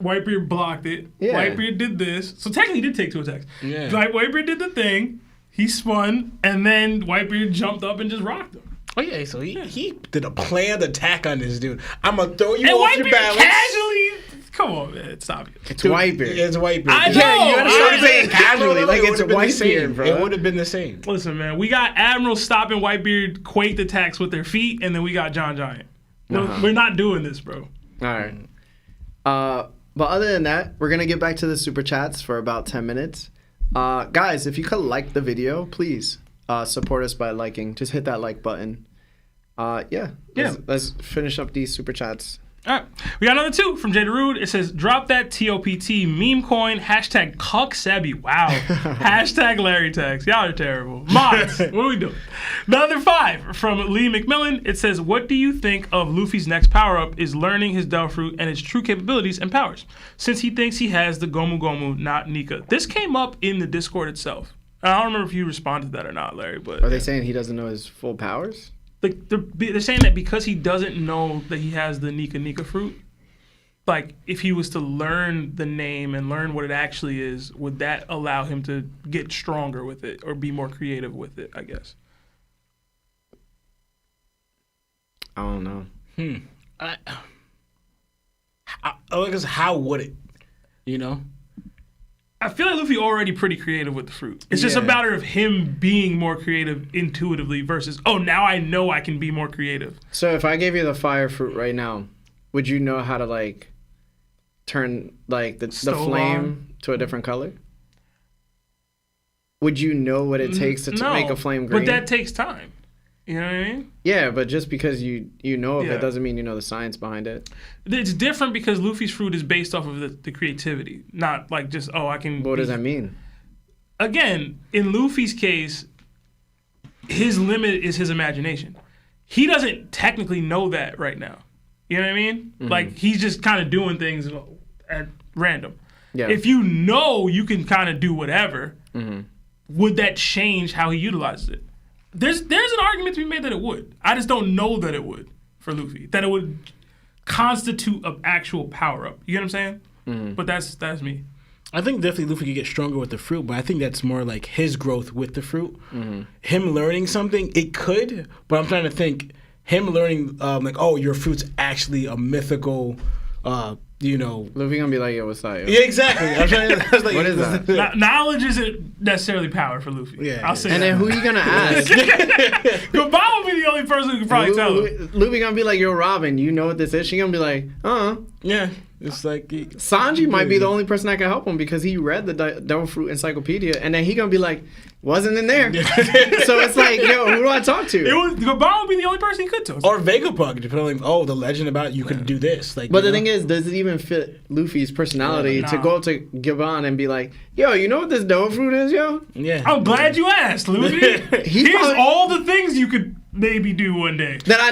Whitebeard blocked it. Yeah. Whitebeard did this. So technically, he did take two attacks. Yeah. Like Whitebeard did the thing. He spun, and then Whitebeard jumped up and just rocked him. Oh, yeah, so he did a planned attack on this dude. I'm going to throw you And off your Whitebeard balance. casually... Come on, man. Stop it. It's Whitebeard. It's Whitebeard. I know. Yeah, you gotta start saying casually No, like it it's would've been the same. Whitebeard, bro. It would have been the same. Listen, man. We got Admiral stopping Whitebeard quaked attacks with their feet, and then we got John Giant. We're not doing this, bro. All right. But other than that, we're going to get back to the super chats for about 10 minutes. Guys, if you could like the video, please support us by liking. Just hit that like button. Let's finish up these super chats. All right. We got another 2 from Jay Darude. It says, drop that TOPT meme coin, hashtag cucksebi. Wow. Hashtag Larry tags. Y'all are terrible. Mods, what are we doing? Another 5 from Lee McMillan. It says, what do you think of Luffy's next power-up is learning his Devil Fruit and its true capabilities and powers, since he thinks he has the Gomu Gomu, not Nika? This came up in the Discord itself. I don't remember if you responded to that or not, Larry. But Are they saying he doesn't know his full powers? like they're saying that because he doesn't know that he has the Nika fruit, like if he was to learn the name and learn what it actually is, would that allow him to get stronger with it or be more creative with it, I guess? I don't know. I guess how would it? You know? I feel like Luffy already pretty creative with the fruit. It's just a matter of him being more creative intuitively versus, oh, now I know I can be more creative. So if I gave you the fire fruit right now, would you know how to like turn like the flame to a different color? Would you know what it takes to make a flame green? But that takes time. You know what I mean? Yeah, but just because you know of it doesn't mean you know the science behind it. It's different because Luffy's fruit is based off of the creativity, not like just, oh, I can... What does that mean? Again, in Luffy's case, his limit is his imagination. He doesn't technically know that right now. You know what I mean? Mm-hmm. Like, he's just kind of doing things at random. Yeah. If you know you can kind of do whatever, would that change how he utilizes it? There's an argument to be made that it would. I just don't know that it would for Luffy. That it would constitute an actual power-up. You get what I'm saying? Mm-hmm. But that's me. I think definitely Luffy could get stronger with the fruit, but I think that's more like his growth with the fruit. Mm-hmm. Him learning something, it could, but I'm trying to think, him learning, like, oh, your fruit's actually a mythical... Luffy gonna be like, yo, what's that? Yo? Yeah, exactly. I was like, what is that? Knowledge isn't necessarily power for Luffy. Yeah, I'll say and that. And then who you gonna ask? Goodbye will be the only person who can probably tell him. Luffy gonna be like, yo, Robin, you know what this is? She gonna be like, yeah. It's like Sanji might be the only person that can help him because he read the Devil Fruit Encyclopedia, and then he gonna be like, wasn't in there. So it's like, yo, who do I talk to? Goodbye would be the only person he could talk to. Or Vegapunk, depending on the legend about you could do this. Like, but the thing is, does it even fit Luffy's personality to go to Gibbon and be like, yo, you know what this Devil Fruit is, yo? Yeah. I'm glad you asked, Luffy. Here's all the things you could maybe do one day that I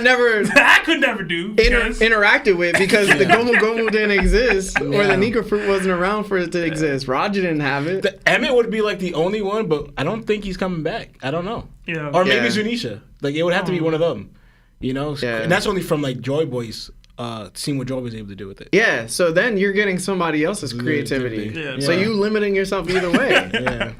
could never do interacted with because the Gomu Gomu didn't exist or the Nika fruit wasn't around for it to exist. Roger didn't have it. The Emmett would be like the only one, but I don't think he's coming back. I don't know. Yeah. Or maybe Zunisha. Like it would have to be one of them. You know? Yeah. And that's only from like Joy Boy's seeing what Joy was able to do with it. Yeah. So then you're getting somebody else's creativity. Yeah. So you limiting yourself either way. Yeah.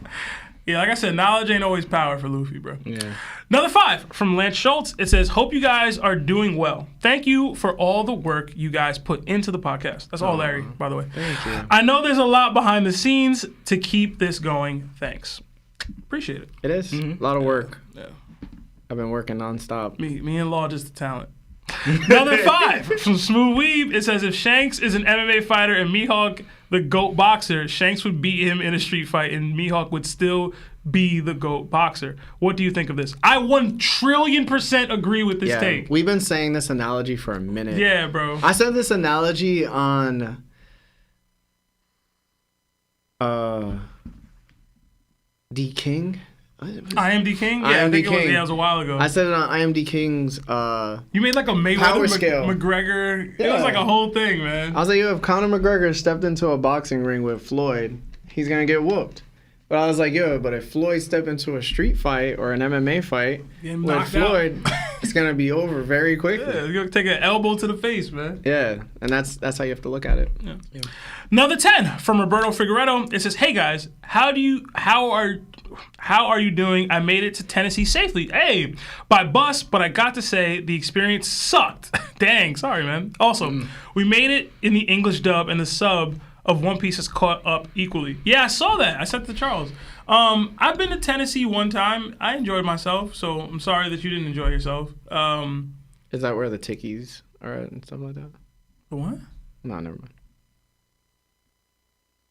Yeah, like I said, knowledge ain't always power for Luffy, bro. Yeah. Another 5 from Lance Schultz. It says, hope you guys are doing well. Thank you for all the work you guys put into the podcast. That's all, Larry, by the way. Thank you. I know there's a lot behind the scenes to keep this going. Thanks. Appreciate it. It is. A lot of work. Yeah. I've been working nonstop. Me and Law just the talent. Another 5 from Smooth Weeb. It says, if Shanks is an MMA fighter and Mihawk the GOAT boxer, Shanks would beat him in a street fight and Mihawk would still be the GOAT boxer. What do you think of this? I 1,000,000,000% agree with this take. We've been saying this analogy for a minute. Yeah, bro. I said this analogy on D King. I Am D King? Yeah, I think it was a while ago. I said it on I Am D King's you made like a Mayweather McGregor. Yeah. It was like a whole thing, man. I was like, yo, if Conor McGregor stepped into a boxing ring with Floyd, he's gonna get whooped. But I was like, yo, but if Floyd stepped into a street fight or an MMA fight with Floyd, it's gonna be over very quickly. Yeah, you're gonna take an elbow to the face, man. Yeah, and that's how you have to look at it. Yeah. Another 10 from Roberto Figueredo. It says, hey guys, how are you doing? I made it to Tennessee safely. Hey, by bus, but I got to say the experience sucked. Dang, sorry, man. Also, we made it in the English dub and the sub of One Piece is caught up equally. Yeah, I saw that. I sent it to Charles. I've been to Tennessee one time. I enjoyed myself, so I'm sorry that you didn't enjoy yourself. Is that where the Tickies are at and stuff like that? The what? No, never mind.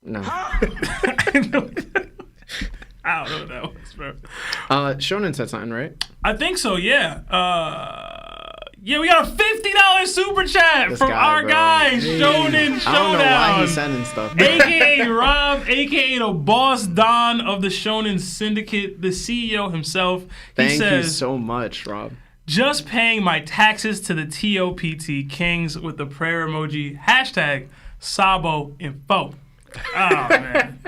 No. I don't know what that was, bro. Shonen said something, right? I think so, yeah. Yeah, we got a $50 super chat from our bro. guy, Shonen Showdown. I don't know why he's sending stuff. AKA Rob, AKA the boss Don of the Shonen Syndicate, the CEO himself. Thank you so much, Rob. Just paying my taxes to the TOPT Kings with the prayer emoji. Hashtag Sabo Info. Oh, man.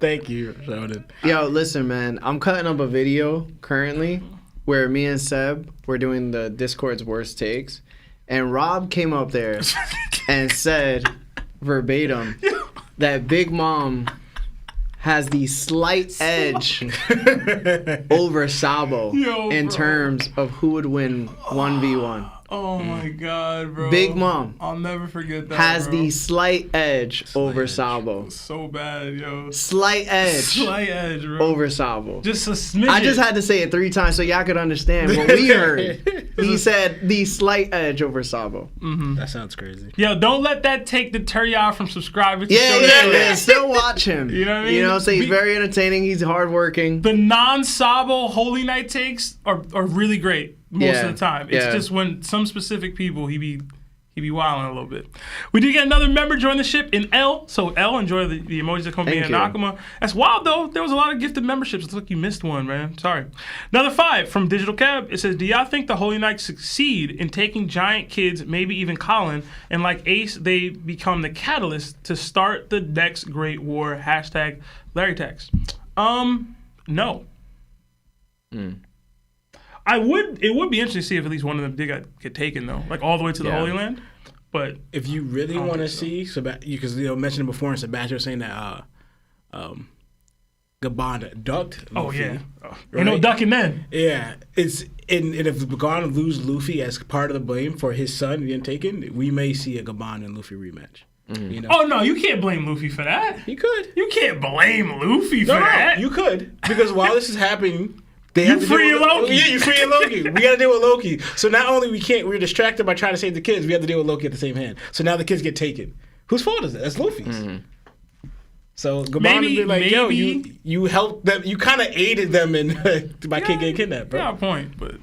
Thank you, Shonen. Yo, listen, man. I'm cutting up a video currently where me and Seb were doing the Discord's worst takes. And Rob came up there and said verbatim that Big Mom has the slight edge over Sabo in terms of who would win 1v1. Oh my God, bro. Big Mom I'll never forget that. has bro. the slight edge over Sabo. So bad, yo. Slight edge Slight edge, bro. over Sabo. Just a smidgen. I just had to say it 3 times so y'all could understand what we heard. He said the slight edge over Sabo. That sounds crazy. Yo, don't let that deter y'all from subscribing to Yeah. Still watch him. You know what I mean? You know, so he's very entertaining. He's hardworking. The non-Sabo Holy Night takes are really great most of the time. It's just when some specific people he be wilding a little bit. We did get another member join the ship in L. So L, enjoy the emojis that come being an Akuma. That's wild though. There was a lot of gifted memberships. It's like you missed one, man. Sorry. Another 5 from Digital Cab. It says, do y'all think the Holy Knights succeed in taking giant kids, maybe even Colin, and like Ace, they become the catalyst to start the next great war? Hashtag Larry Tax. No. It would be interesting to see if at least one of them did get taken though, like all the way to the Holy Land. But if you really want to see, because you mentioned it before, and Sebastian was saying that Gabon ducked Luffy. Oh yeah, right? Ain't no ducking then. Yeah, and if Gabon lose Luffy as part of the blame for his son being taken, we may see a Gabon and Luffy rematch. You know? Oh no, you can't blame Luffy for that. He could. You can't blame Luffy for that. No, you could, because while this is happening. You free Loki. Yeah, you free Loki. We got to deal with Loki. So not only we're distracted by trying to save the kids, we have to deal with Loki at the same hand. So now the kids get taken. Whose fault is it? That's Luffy's. So Gabon would be like, yo, you helped them. You kind of aided them in by kid getting kidnapped, bro. Yeah, point. But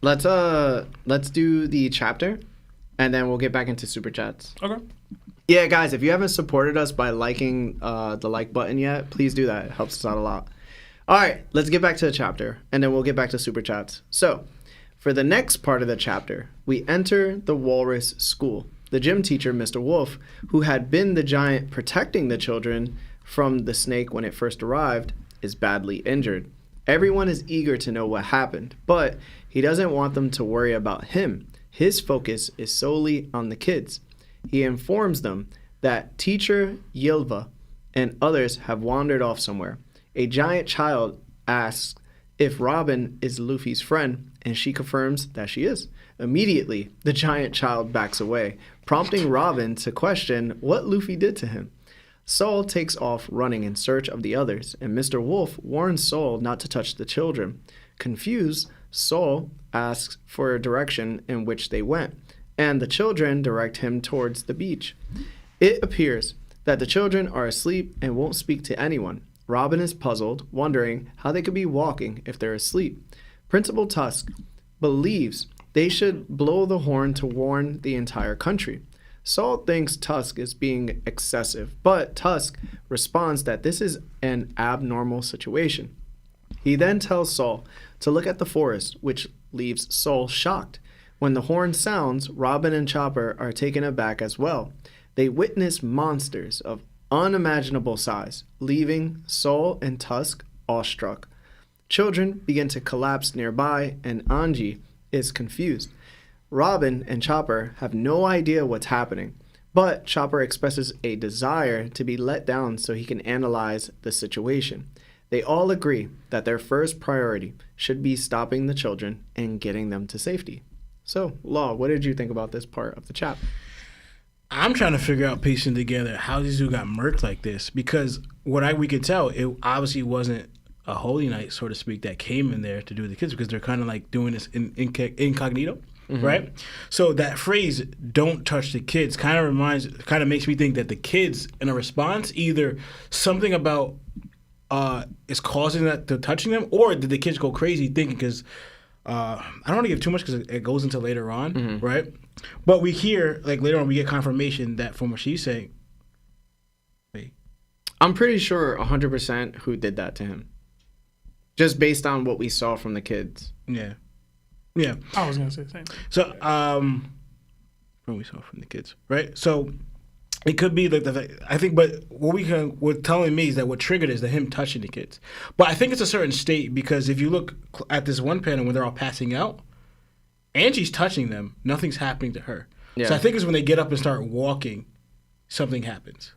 let's do the chapter, and then we'll get back into super chats. Okay. Yeah, guys, if you haven't supported us by liking the like button yet, please do that. It helps us out a lot. All right, let's get back to the chapter, and then we'll get back to super chats. So, for the next part of the chapter, we enter the Walrus school. The gym teacher, Mr. Wolf, who had been the giant protecting the children from the snake when it first arrived, is badly injured. Everyone is eager to know what happened, but he doesn't want them to worry about him. His focus is solely on the kids. He informs them that teacher Ylva and others have wandered off somewhere. A giant child asks if Robin is Luffy's friend, and she confirms that she is. Immediately, the giant child backs away, prompting Robin to question what Luffy did to him. Sol takes off running in search of the others, and Mr. Wolf warns Sol not to touch the children. Confused, Sol asks for a direction in which they went, and the children direct him towards the beach. It appears that the children are asleep and won't speak to anyone. Robin is puzzled, wondering how they could be walking if they're asleep. Principal Tusk believes they should blow the horn to warn the entire country. Sol thinks Tusk is being excessive, but Tusk responds that this is an abnormal situation. He then tells Sol to look at the forest, which leaves Sol shocked. When the horn sounds, Robin and Chopper are taken aback as well. They witness monsters of unimaginable size, leaving Sol and Tusk awestruck. Children begin to collapse nearby, and Anji is confused. Robin and Chopper have no idea what's happening, but Chopper expresses a desire to be let down so he can analyze the situation. They all agree that their first priority should be stopping the children and getting them to safety. So, Law, what did you think about this part of the chapter? I'm trying to figure out, piecing together how these two got murked like this, because we could tell, it obviously wasn't a Holy Knight, so to speak, that came in there to do with the kids, because they're kind of like doing this incognito, right? So that phrase, "don't touch the kids," kind of makes me think that the kids, in a response, either something about is causing that to touching them, or did the kids go crazy thinking, because I don't want to give too much because it goes into later on, right? But we hear, like, later on, we get confirmation that from what she's saying. Wait. I'm pretty sure 100% who did that to him. Just based on what we saw from the kids. Yeah. I was gonna say the same. So, what we saw from the kids, right? So, it could be like I think, but what telling me is that what triggered is that him touching the kids. But I think it's a certain state because if you look at this one panel when they're all passing out, Angie's touching them, nothing's happening to her. Yeah. So I think it's when they get up and start walking, something happens,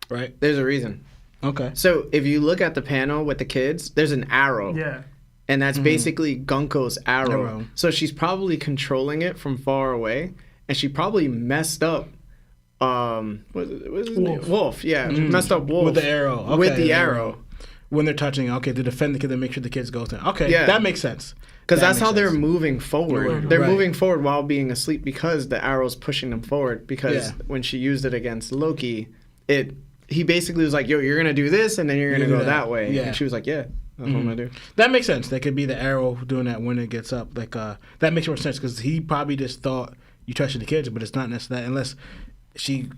right? There's a reason. Okay. So if you look at the panel with the kids, there's an arrow. Yeah. And that's basically Gunko's arrow. So she's probably controlling it from far away, and she probably messed up. What's his name? Wolf. Yeah, messed up Wolf with the arrow. Okay, with the arrow. When they're touching, okay, to defend the kid, and make sure the kids go down. Okay, yeah. That makes sense. Because that's how they're moving forward. They're moving forward while being asleep because the arrow's pushing them forward. Because when she used it against Loki, he basically was like, "Yo, you're gonna do this, and then you're gonna go that way." Yeah. And she was like, "Yeah, that's what I'm gonna do." That makes sense. That could be the arrow doing that when it gets up. Like that makes more sense because he probably just thought you touching the kids, but it's not necessarily unless she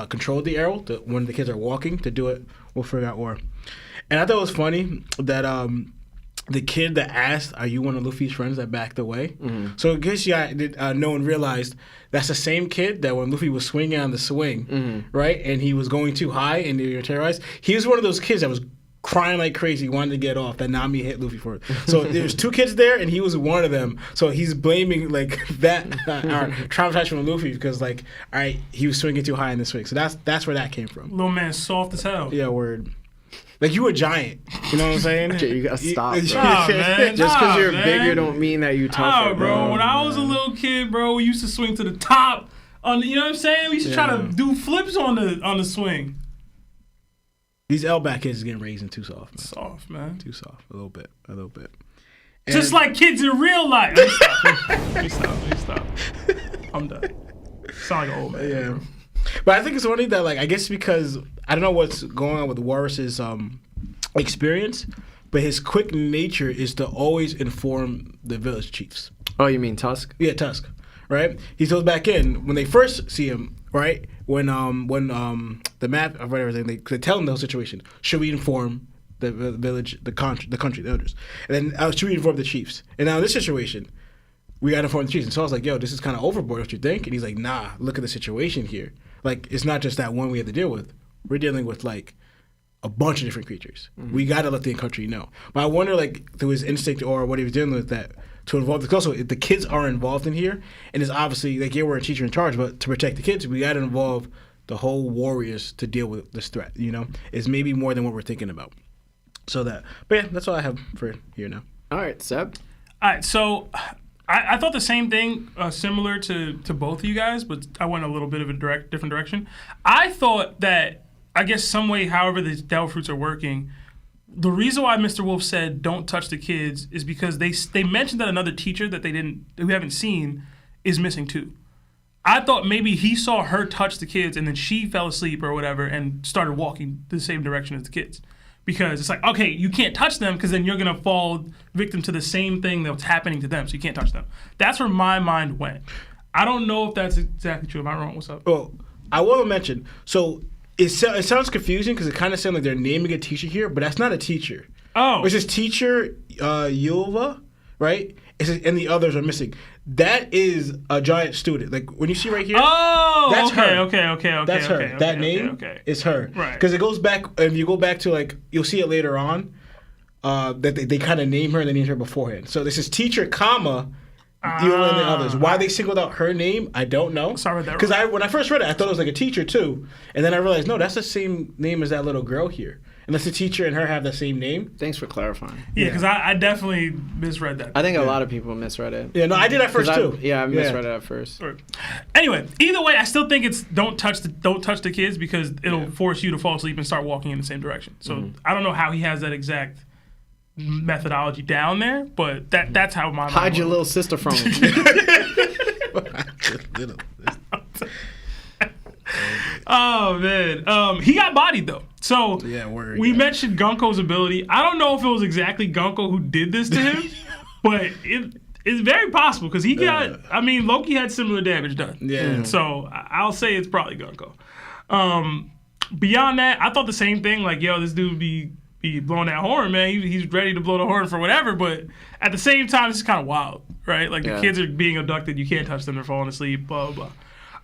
controlled the arrow when the kids are walking to do it. We'll figure out more. And I thought it was funny that the kid that asked, "Are you one of Luffy's friends?" that backed away. So in case no one realized, that's the same kid that when Luffy was swinging on the swing, right, and he was going too high and they were terrorized. He was one of those kids that was crying like crazy, wanted to get off, that Nami hit Luffy for it. So there's two kids there, and he was one of them. So he's blaming like that traumatized from Luffy because like, all right, he was swinging too high in the swing. So that's where that came from. Little man, soft as hell. Yeah, word. Like you a giant, you know what I'm saying? Okay, you gotta stop. Nah, man. Just because you're bigger don't mean that you tougher, bro. When I was a little kid, bro, we used to swing to the top. You know what I'm saying? We used to try to do flips on the swing. These Elbaf kids is getting raised in too soft, man. Soft, man. Too soft. A little bit. And just like kids in real life. Let me stop. I'm done. Sound like an old man. Yeah. But I think it's funny that, like, I guess because I don't know what's going on with Walrus's experience, but his quick nature is to always inform the village chiefs. Oh, you mean Tusk? Yeah, Tusk. Right? He goes back in when they first see him. Right? When the map of whatever they tell him the whole situation. Should we inform the village, the country, the elders? And then should we inform the chiefs? And now in this situation, we got to inform the chiefs. And so I was like, yo, this is kind of overboard, don't you think? And he's like, nah, look at the situation here. Like, it's not just that one we have to deal with. We're dealing with, like, a bunch of different creatures. We got to let the country know. But I wonder, like, through his instinct or what he was dealing with that, to involve the also, if the kids are involved in here, and it's obviously, like, yeah, we're a teacher in charge, but to protect the kids, we got to involve the whole warriors to deal with this threat, you know? It's maybe more than what we're thinking about. But yeah, that's all I have for here now. All right, Seb? All right, so I thought the same thing, similar to both of you guys, but I went a little bit of a different direction. I thought that, I guess some way, however the devil fruits are working, the reason why Mr. Wolf said don't touch the kids is because they mentioned that another teacher that we haven't seen is missing too. I thought maybe he saw her touch the kids and then she fell asleep or whatever and started walking the same direction as the kids. Because it's like, okay, you can't touch them because then you're going to fall victim to the same thing that's happening to them, so you can't touch them. That's where my mind went. I don't know if that's exactly true. Am I wrong? What's up? Well, I want to mention, so it sounds confusing because it kind of sounds like they're naming a teacher here, but that's not a teacher. Oh. It's just teacher Yulva, right? And the others are missing. That is a giant student. Like, when you see right here, that's her. Okay. That's her. That name is her. Right. Because it goes back, if you go back to, like, you'll see it later on, that they kind of name her and they named her beforehand. So this is teacher, comma, Yulva and the others. Why they singled out her name, I don't know. Sorry, that because when I first read it, I thought it was like a teacher too. And then I realized, no, that's the same name as that little girl here. Unless the teacher and her have the same name. Thanks for clarifying. Yeah, because I definitely misread that. I think a lot of people misread it. Yeah, no, I did at first too. I misread it at first. Right. Anyway, either way, I still think it's don't touch the kids because it'll force you to fall asleep and start walking in the same direction. So I don't know how he has that exact methodology down there, but that's how my mind hide your works. little sister from him. Oh man, he got bodied though. So we mentioned Gunko's ability. I don't know if it was exactly Gunko who did this to him, but It's very possible because he got. I mean, Loki had similar damage done. Yeah. So I'll say it's probably Gunko. Beyond that, I thought the same thing. Like, yo, this dude be blowing that horn, man. He's ready to blow the horn for whatever. But at the same time, it's kind of wild, right? Like the kids are being abducted. You can't touch them. They're falling asleep. Blah blah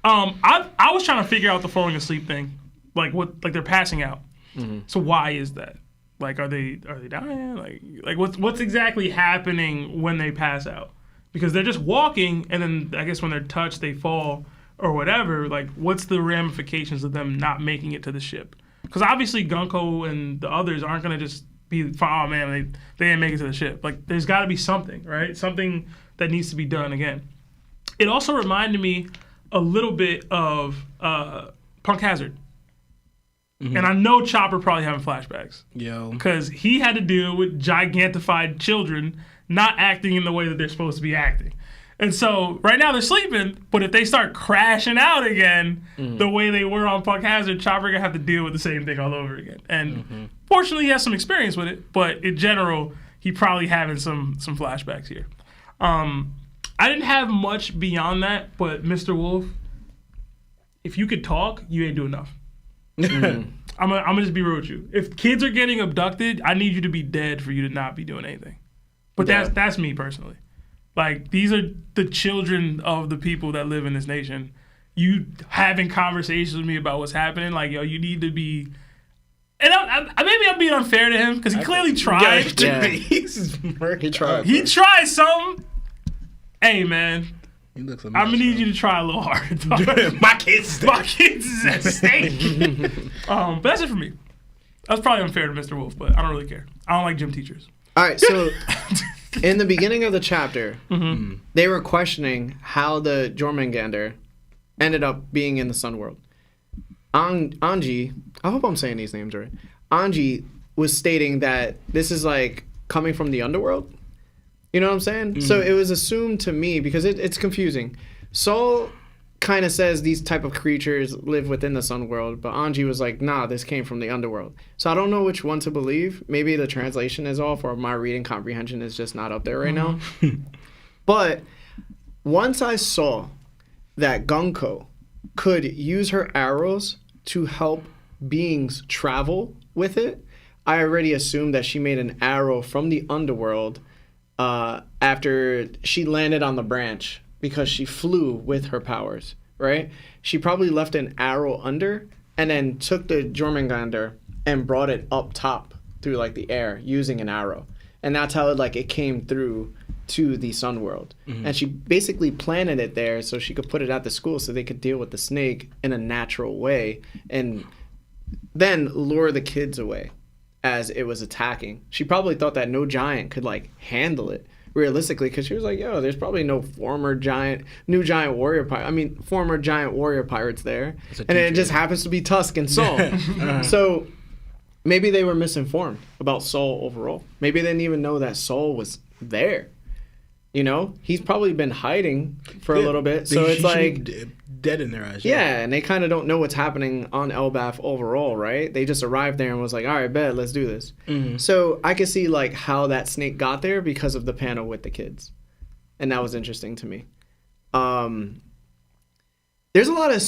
blah. I was trying to figure out the falling asleep thing. Like what? Like they're passing out. Mm-hmm. So why is that? Like, are they dying? Like what's exactly happening when they pass out? Because they're just walking, and then I guess when they're touched, they fall or whatever. Like, what's the ramifications of them not making it to the ship? Because obviously Gunko and the others aren't gonna just be, oh man, they didn't make it to the ship. Like, there's got to be something, right? Something that needs to be done again. It also reminded me a little bit of Punk Hazard. Mm-hmm. And I know Chopper probably having flashbacks. Yo. Because he had to deal with gigantified children not acting in the way that they're supposed to be acting. And so right now they're sleeping, but if they start crashing out again the way they were on Punk Hazard, Chopper gonna have to deal with the same thing all over again. And fortunately he has some experience with it, but in general, he probably having some flashbacks here. I didn't have much beyond that, but Mr. Wolf, if you could talk, you ain't do enough. I'm gonna just be real with you. If kids are getting abducted, I need you to be dead for you to not be doing anything. But that's me personally. Like, these are the children of the people that live in this nation. You having conversations with me about what's happening, like, yo, you need to be. And maybe I'm being unfair to him because he clearly tried. Yeah. He tried. He tried something. Hey, man. He looks I'm gonna need you to try a little harder. My kids is at stake. But that's it for me. That's probably unfair to Mr. Wolf, but I don't really care. I don't like gym teachers. All right, so in the beginning of the chapter, they were questioning how the Jörmungandr ended up being in the Sun World. Anji, I hope I'm saying these names right. Anji was stating that this is like coming from the underworld. You know what I'm saying? So it was assumed to me, because it's confusing. Sol kind of says these type of creatures live within the Sun World, but Anji was like, nah, this came from the underworld. So I don't know which one to believe. Maybe the translation is off, or my reading comprehension is just not up there right now. But once I saw that Gunko could use her arrows to help beings travel with it, I already assumed that she made an arrow from the underworld after she landed on the branch, because she flew with her powers, right? She probably left an arrow under and then took the Jörmungandr and brought it up top through like the air using an arrow. And that's how it came through to the Sun World. And she basically planted it there so she could put it at the school so they could deal with the snake in a natural way and then lure the kids away as it was attacking. She probably thought that no giant could like handle it realistically, because she was like, yo, there's probably no former giant warrior pirates there. And then it just happens to be Tusk and Sol. So maybe they were misinformed about Sol overall. Maybe they didn't even know that Sol was there. You know, he's probably been hiding for a little bit. So it's like dead in their eyes. Yeah, and they kind of don't know what's happening on Elbaf overall, right? They just arrived there and was like, all right, bet, let's do this. So I could see like how that snake got there because of the panel with the kids. And that was interesting to me. There's a lot of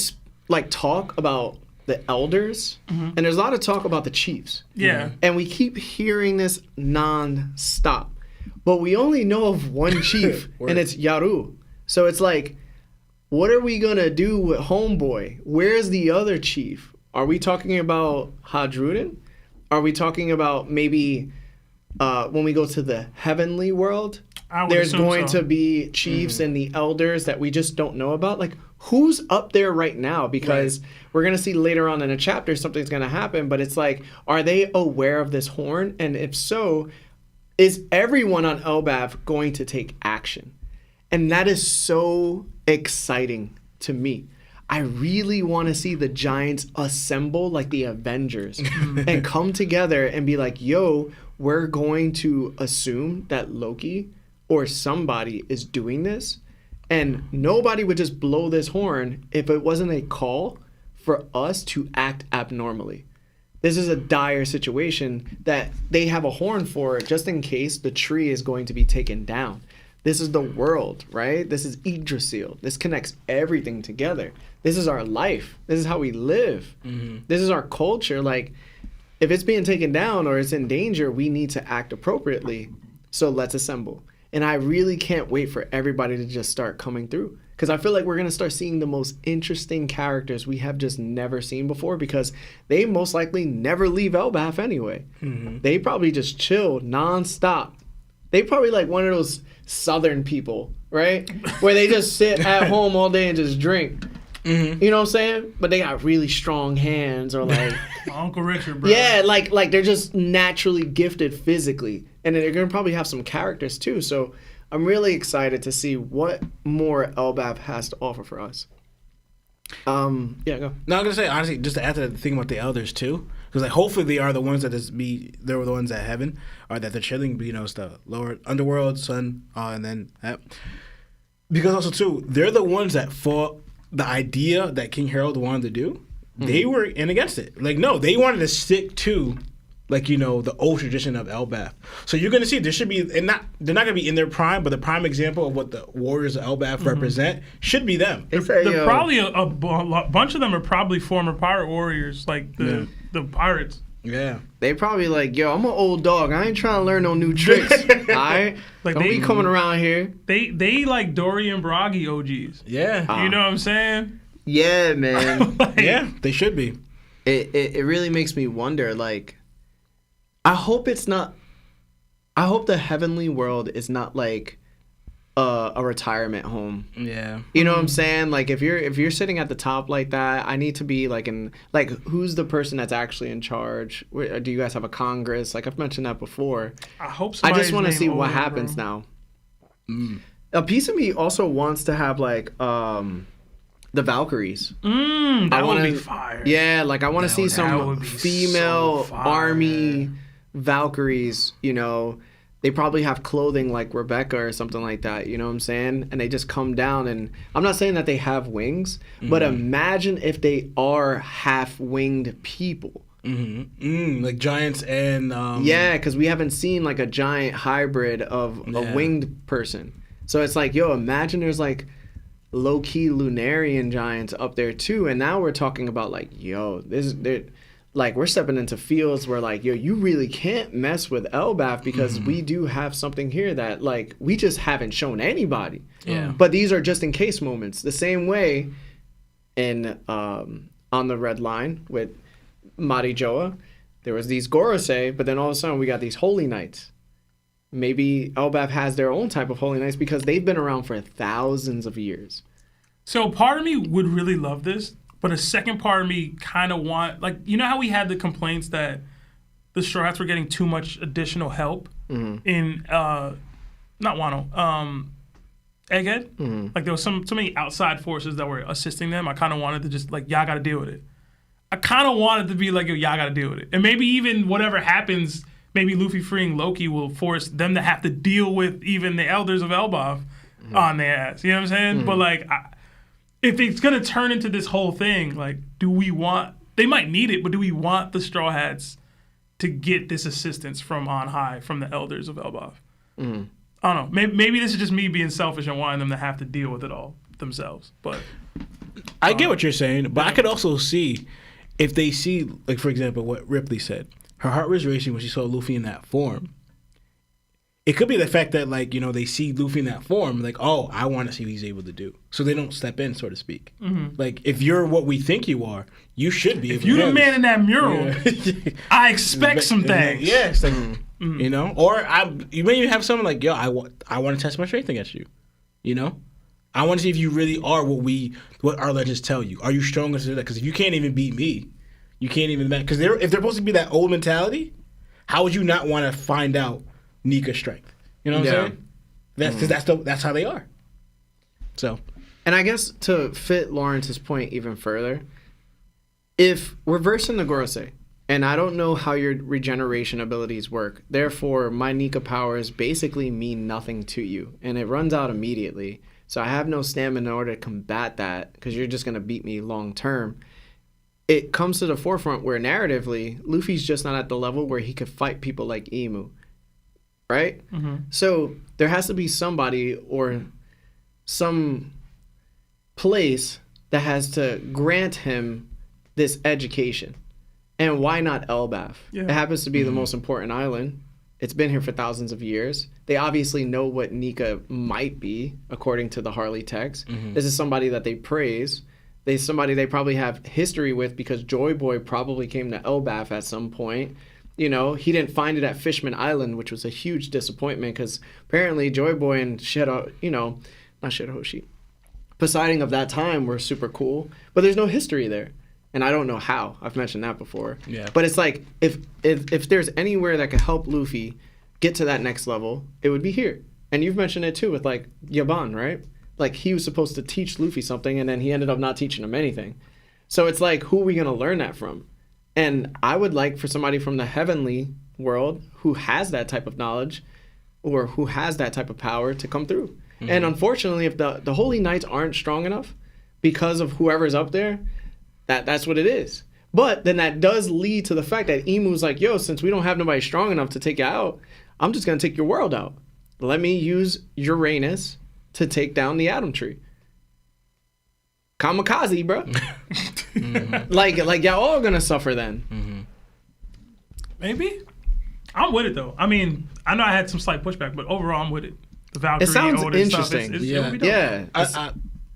like talk about the elders, and there's a lot of talk about the chiefs. Yeah. And we keep hearing this non-stop. But we only know of one chief, and it's Yaru. So it's like, what are we going to do with Homeboy? Where's the other chief? Are we talking about Hadrudin? Are we talking about maybe when we go to the heavenly world, there's going to be chiefs and the elders that we just don't know about? Like, who's up there right now? Because we're going to see later on in a chapter something's going to happen, but it's like, are they aware of this horn? And if so, is everyone on Elbaf going to take action? And that is so exciting to me. I really want to see the giants assemble like the Avengers and come together and be like, yo, we're going to assume that Loki or somebody is doing this. And nobody would just blow this horn if it wasn't a call for us to act abnormally. This is a dire situation that they have a horn for just in case the tree is going to be taken down. This is the world, right? This is Yggdrasil. This connects everything together. This is our life. This is how we live. This is our culture. Like, if it's being taken down or it's in danger, we need to act appropriately. So let's assemble. And I really can't wait for everybody to just start coming through. Because I feel like we're going to start seeing the most interesting characters we have just never seen before, because they most likely never leave Elbaf anyway. They probably just chill nonstop. They probably like one of those Southern people, right? Where they just sit at home all day and just drink. You know what I'm saying? But they got really strong hands, or like My Uncle Richard, bro. yeah, like they're just naturally gifted physically, and then they're gonna probably have some characters too. So I'm really excited to see what more Elbaf has to offer for us. Yeah, go. No, I'm gonna say honestly, just to add to the thing about the elders too, because like hopefully they are the ones that they were the ones at heaven, or that they're chilling. You know, it's the lower underworld, sun, and then because also too, they're the ones that fought the idea that King Harold wanted to do. They were in against it. Like, no, they wanted to stick to, like, you know, the old tradition of Elbaf. So you're going to see there should be, and they're not going to be in their prime, but the prime example of what the warriors of Elbaf represent should be them. They're probably a bunch of them are probably former pirate warriors, like the pirates. Yeah. They probably like, yo, I'm an old dog. I ain't trying to learn no new tricks. All right? Like, Don't be coming around here. They like Dory and Bragi OGs. Yeah. You know what I'm saying? Yeah, man. Like, Yeah, they should be. It really makes me wonder, like, I hope the heavenly world is not like a retirement home. Yeah. You know what I'm saying? Like, if you're sitting at the top like that, I need to be like who's the person that's actually in charge? Do you guys have a Congress? Like, I've mentioned that before. I hope. I just want to see what Odin, happens bro. now. A piece of me also wants to have like the Valkyries. That would be fire. Yeah, like I want to see that some would be female so fire. army Valkyries, you know. They probably have clothing like Rebecca or something like that, you know what I'm saying? And they just come down, and I'm not saying that they have wings, but imagine if they are half-winged people. Like giants and... Yeah, because we haven't seen like a giant hybrid of a winged person. So it's like, yo, imagine there's like low-key Lunarian giants up there too, and now we're talking about like, yo, like we're stepping into fields where like, yo, you really can't mess with Elbaf, because we do have something here that like we just haven't shown anybody. Yeah. But these are just in case moments. The same way in on the Red Line with Marijoa, there was these Gorosei, but then all of a sudden we got these Holy Knights. Maybe Elbaf has their own type of Holy Knights because they've been around for thousands of years. So part of me would really love this, but a second part of me kind of want, like, you know how we had the complaints that the Straw Hats were getting too much additional help in, not Wano, Egghead? Like, there was so many outside forces that were assisting them. I kind of wanted to just, like, y'all got to deal with it. I kind of wanted to be like, yo, y'all got to deal with it. And maybe even whatever happens, maybe Luffy freeing Loki will force them to have to deal with even the elders of Elbaf on their ass. You know what I'm saying? But, like, if it's going to turn into this whole thing, like, do we want... They might need it, but do we want the Straw Hats to get this assistance from on high, from the elders of Elbaf? I don't know. Maybe this is just me being selfish and wanting them to have to deal with it all themselves. But I get what you're saying, but I could also see if they see, like, for example, what Ripley said. Her heart was racing when she saw Luffy in that form. It could be the fact that, like, you know, they see Luffy in that form, like, oh, I want to see what he's able to do. So they don't step in, so to speak. Like, if you're what we think you are, you should be. if you're the man in that mural, I expect some things. Yeah, it's like, you know? Or you may even have someone like, yo, I want to test my strength against you. You know? I want to see if you really are what our legends tell you. Are you strong enough to do that? Because if you can't even beat me, you can't even... Because if they're supposed to be that old mentality, how would you not want to find out Nika's strength? You know what I'm saying? That's because that's how they are. So, and I guess to fit Lawrence's point even further, if we're versing the Gorosei, and I don't know how your regeneration abilities work, therefore my Nika powers basically mean nothing to you, and it runs out immediately. So I have no stamina in order to combat that, because you're just gonna beat me long term. It comes to the forefront where narratively, Luffy's just not at the level where he could fight people like Emu. right? So there has to be somebody or some place that has to grant him this education. And why not Elbaf? Yeah. It happens to be the most important island. It's been here for thousands of years. They obviously know what Nika might be, according to the Harley text. This is somebody that they praise. Somebody they probably have history with because Joy Boy probably came to Elbaf at some point. You know, he didn't find it at Fishman Island, which was a huge disappointment because apparently Joy Boy and Poseidon of that time were super cool, but there's no history there. And I don't know how. I've mentioned that before. Yeah. But it's like, if there's anywhere that could help Luffy get to that next level, it would be here. And you've mentioned it too with, like, Yaban, right? Like, he was supposed to teach Luffy something, and then he ended up not teaching him anything. So it's like, who are we going to learn that from? And I would like for somebody from the heavenly world who has that type of knowledge or who has that type of power to come through. And unfortunately, if the Holy Knights aren't strong enough because of whoever's up there, that's what it is. But then that does lead to the fact that Imu's like, yo, since we don't have nobody strong enough to take you out, I'm just going to take your world out. Let me use Uranus to take down the Atom Tree. Kamikaze, bro. Like y'all all going to suffer then. Maybe. I'm with it, though. I mean, I know I had some slight pushback, but overall, I'm with it. The Valkyrie, It sounds Odin interesting. Stuff, Yeah. it'll be dope. Yeah.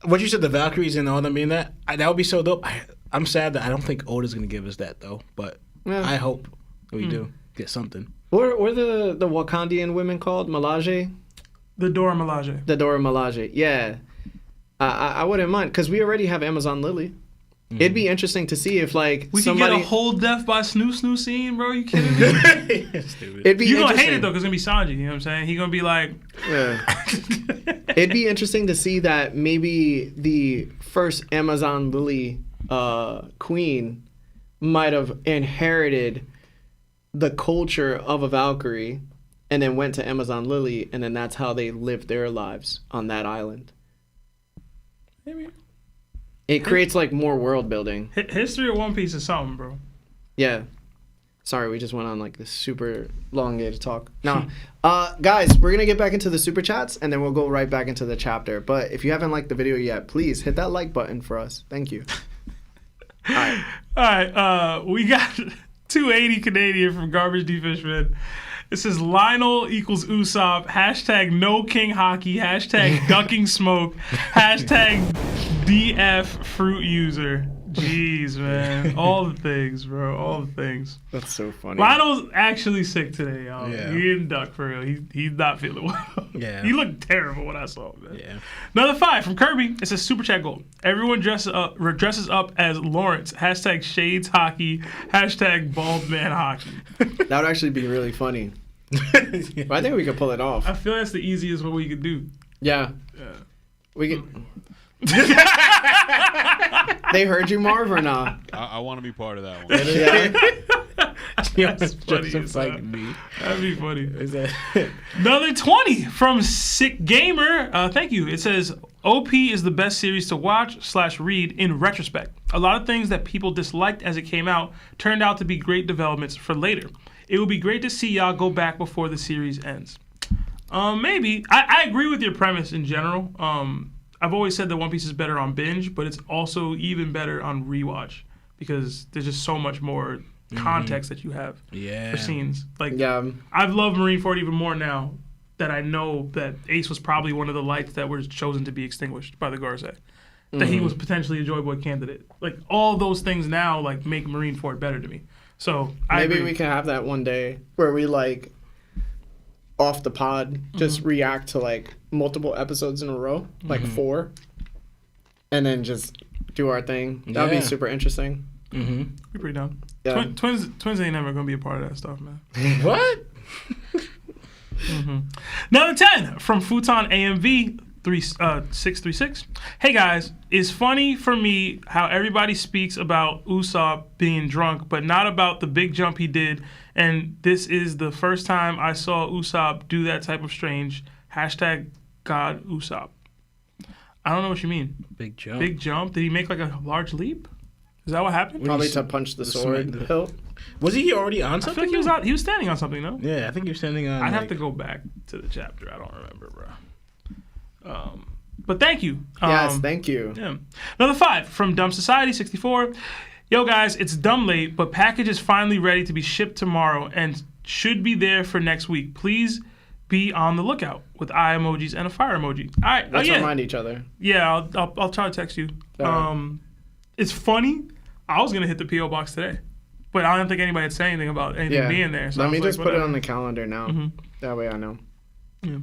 What you said, the Valkyries and all them being that would be so dope. I'm sad that I don't think Oda's gonna give us that though, but Yeah. I hope we do get something. What are the Wakandian women called? Malage? The Dora Milaje. The Dora Milaje. Yeah. I wouldn't mind because we already have Amazon Lily. It'd be interesting to see if, like, We somebody... could get a whole death by Snoo scene, bro. You kidding me? Stupid. It'd be You gonna interesting. hate it, though, because it's going to be Sanji. You know what I'm saying? He going to be like... Yeah. It'd be interesting to see that maybe the first Amazon Lily queen might have inherited the culture of a Valkyrie and then went to Amazon Lily, and then that's how they lived their lives on that island. Maybe. It creates, like, more world building. History of One Piece is something, bro. Yeah. Sorry, we just went on, like, this super elongated talk. No. Guys, we're going to get back into the super chats, and then we'll go right back into the chapter. But if you haven't liked the video yet, please hit that like button for us. Thank you. All right. We got 280 Canadian from Garbage D Fishman. It says Lionel equals Usopp, hashtag no King Hockey, hashtag ducking smoke, hashtag DF fruit user. Jeez, man. All the things, bro. All the things. That's so funny. Lionel's actually sick today, y'all. Yeah. He didn't duck for real. He's not feeling well. Yeah. He looked terrible when I saw him, man. Yeah. Another 5 from Kirby. It says Super Chat Gold. Everyone dresses up as Lawrence. Hashtag Shades Hockey. Hashtag Bald Man Hockey. That would actually be really funny. But I think we could pull it off. I feel that's the easiest what we could do. Yeah. Yeah. We could... They heard you, Marv, or not? I want to be part of that one. Yeah. That's funny Just as like hell. me. That'd be funny. Is that Another 20 from Sick Gamer. Thank you. It says OP is the best series to watch/read in retrospect. A lot of things that people disliked as it came out turned out to be great developments for later. It would be great to see y'all go back before the series ends. Maybe. I agree with your premise in general. I've always said that One Piece is better on binge, but it's also even better on rewatch because there's just so much more context that you have for scenes. Like, Yeah. I've loved Marineford even more now that I know that Ace was probably one of the lights that were chosen to be extinguished by the Garza. That he was potentially a Joy Boy candidate. Like, all those things now, like, make Marineford better to me. So, Maybe we can have that one day where we, like, off the pod, just react to, like, multiple episodes in a row, like 4, and then just do our thing. That would be Yeah. super interesting. Be pretty down. Yeah. Twins ain't never gonna be a part of that stuff, man. what? Another 10 from Futon AMV 636. Hey guys, it's funny for me how everybody speaks about Usopp being drunk, but not about the big jump he did. And this is the first time I saw Usopp do that type of strange. Hashtag God Usopp. I don't know what you mean. Big jump. Big jump? Did he make like a large leap? Is that what happened? Probably to punch the sword hilt. Was he already on I something? feel like he was standing on something, no? Yeah, I think he was standing on. I'd have to go back to the chapter. I don't remember, bro. But thank you. Yes, thank you. Yeah. Another 5 from Dumb Society 64. Yo, guys, it's dumb late, but package is finally ready to be shipped tomorrow and should be there for next week. Please be on the lookout with eye emojis and a fire emoji. All right. Let's remind each other. Yeah, I'll try to text you. It's funny. I was gonna hit the PO box today, but I don't think anybody had said anything about anything being there. So let me just put it on the calendar now. Mm-hmm. That way I know. Yeah.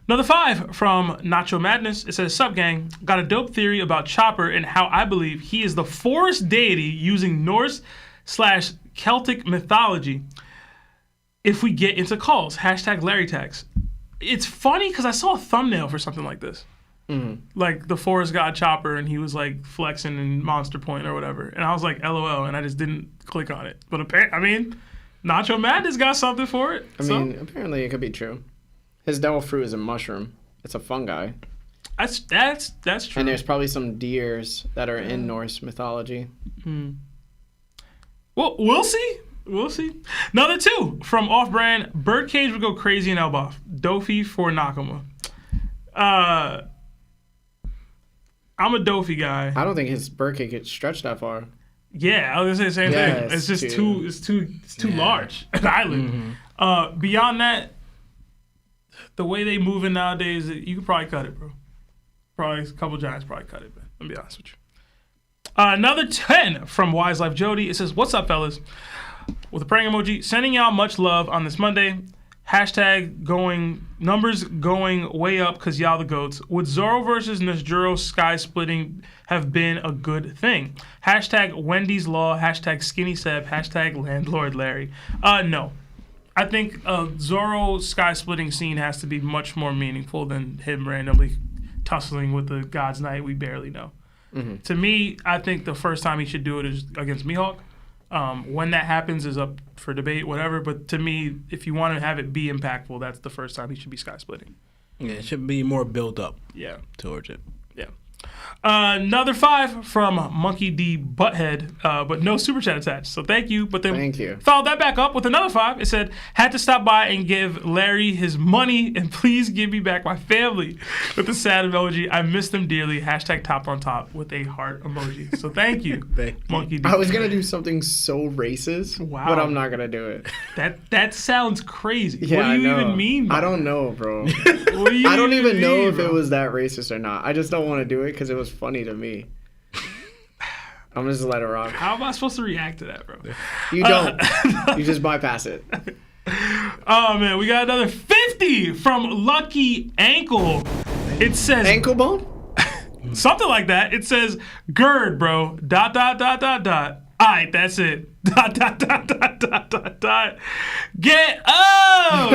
Another 5 from Nacho Madness. It says, "Sup, gang? Got a dope theory about Chopper and how I believe he is the forest deity using Norse/Celtic mythology. If we get into calls, #Larry tags." It's funny because I saw a thumbnail for something like this. Like the forest god Chopper, and he was like flexing in Monster Point or whatever, and I was like, LOL, and I just didn't click on it. But Nacho Madness got something for it. I mean, apparently it could be true. His devil fruit is a mushroom. It's a fungi. That's true. And there's probably some deers that are in Norse mythology. Well, we'll see. We'll see. Another 2 from Off-Brand. Birdcage would go crazy in Elbaf. Dofi for Nakama. I'm a Dofi guy. I don't think his birdcage gets stretched that far. Yeah, I was gonna say the same thing. It's just too large an island. Beyond that, the way they moving nowadays, you could probably cut it, bro. Probably a couple giants probably cut it, man. Let me be honest with you. Another 10 from Wise Life Jody. It says, "What's up, fellas?" With a praying emoji. Sending y'all much love on this Monday. Numbers going way up because y'all the goats. Would Zoro versus Nesjuro sky splitting have been a good thing? Wendy's Law. Skinny Seb. Landlord Larry. No. I think Zoro sky splitting scene has to be much more meaningful than him randomly tussling with the God's Knight we barely know. To me, I think the first time he should do it is against Mihawk. When that happens is up for debate, whatever. But to me, if you want to have it be impactful, that's the first time he should be sky splitting. Yeah, it should be more built up. Yeah, towards it. Yeah. Another 5 from Monkey D Butthead, but no super chat attached. So thank you. But then thank you. Followed that back up with another 5. It said, "Had to stop by and give Larry his money and please give me back my family," with a sad emoji. "I miss them dearly." Top on top with a heart emoji. So thank you, Monkey D. I was gonna do something so racist, but I'm not gonna do it. That sounds crazy. Yeah, what do you even mean? I don't know, bro. I don't even know if it was that racist or not. I just don't want to do it because it was funny to me. I'm just let it rock. How am I supposed to react to that, bro? You don't. You just bypass it. Oh man, we got another 50 from Lucky Ankle. It says ankle bone, something like that. It says gird, bro. ... Alright, that's it. ... Get up.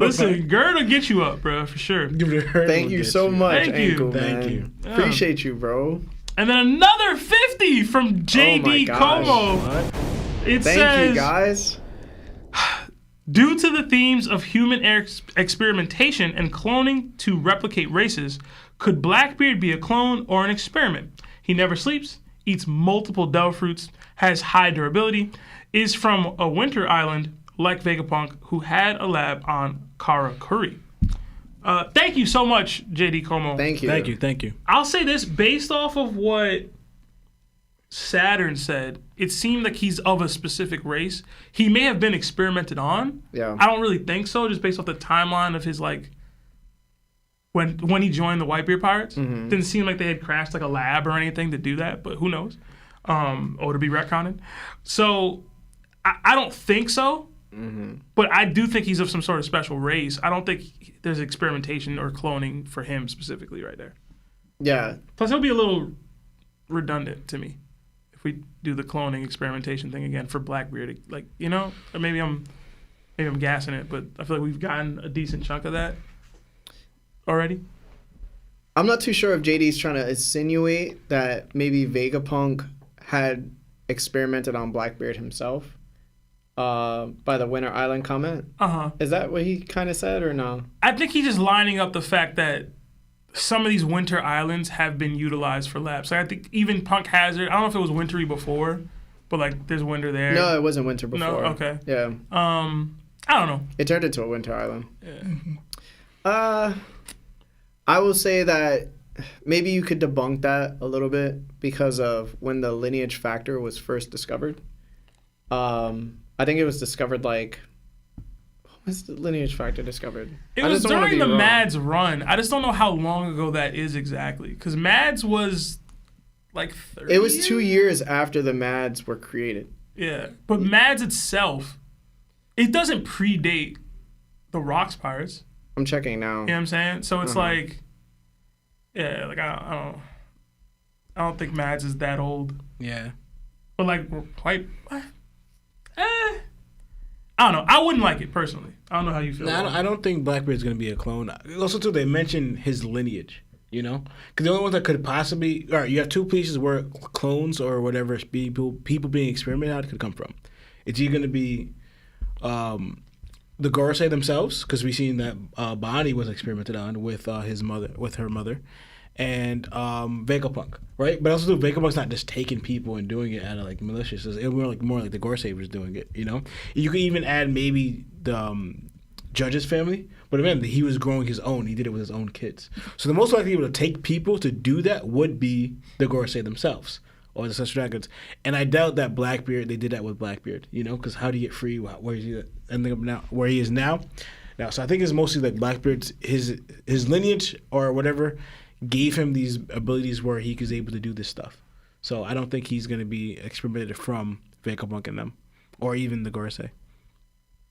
Listen, gird will get you up, bro, for sure. Thank you so much, Ankle, man. Thank you. Appreciate you, bro. And then another 50 from JD Como. It says, thank you, guys. Due to the themes of human experimentation and cloning to replicate races, could Blackbeard be a clone or an experiment? He never sleeps, eats multiple devil fruits, has high durability, is from a winter island like Vegapunk, who had a lab on Karakuri. Thank you so much, JD Como. Thank you. Thank you. I'll say this, based off of what Saturn said, it seemed like he's of a specific race. He may have been experimented on. Yeah. I don't really think so, just based off the timeline of his, like, when he joined the Whitebeard Pirates. Didn't seem like they had crashed like a lab or anything to do that, but who knows? Or to be retconned. So I don't think so. But I do think he's of some sort of special race. I don't think there's experimentation or cloning for him specifically right there. Yeah. Plus, it'll be a little redundant to me if we do the cloning experimentation thing again for Blackbeard. Like, you know, or maybe I'm gassing it, but I feel like we've gotten a decent chunk of that already. I'm not too sure if JD's trying to insinuate that maybe Vegapunk had experimented on Blackbeard himself. By the Winter Island comment. Uh-huh. Is that what he kind of said or no? I think he's just lining up the fact that some of these winter islands have been utilized for labs. So I think even Punk Hazard, I don't know if it was wintry before, but like there's winter there. No, it wasn't winter before. No, okay. Yeah. I don't know. It turned into a winter island. Yeah. I will say that maybe you could debunk that a little bit because of when the lineage factor was first discovered. I think it was discovered like... When was the lineage factor discovered? It was during the Mads run. I just don't know how long ago that is exactly. Because Mads was like 30 It was 2 years after the Mads were created. Yeah. But Mads itself, it doesn't predate the Rocks Pirates. I'm checking now. You know what I'm saying? So it's like... Yeah, like I don't think Mads is that old. Yeah. But like quite I don't know. I wouldn't like it personally. I don't know how you feel. I don't think Blackbeard's going to be a clone. Also, too, they mentioned his lineage, you know? Because the only ones that could possibly... All right, you have two places where clones or whatever people being experimented on could come from. It's either going to be the Gorosei themselves, because we've seen that Bonnie was experimented on with her mother, and Vegapunk, right? But also, Vegapunk's not just taking people and doing it out of like malicious. It was more like the Gorosei was doing it, you know. You could even add maybe the Judge's family, but again, he was growing his own. He did it with his own kids. So the most likely able to take people to do that would be the Gorosei themselves or the Ancestral Dragons. And I doubt that Blackbeard, they did that with Blackbeard, you know, because how do you get free? Where is he ending up now? Where he is now? So I think it's mostly like Blackbeard's his lineage or whatever gave him these abilities where he was able to do this stuff. So I don't think he's going to be experimented from Vegapunk and them, or even the Gorosei.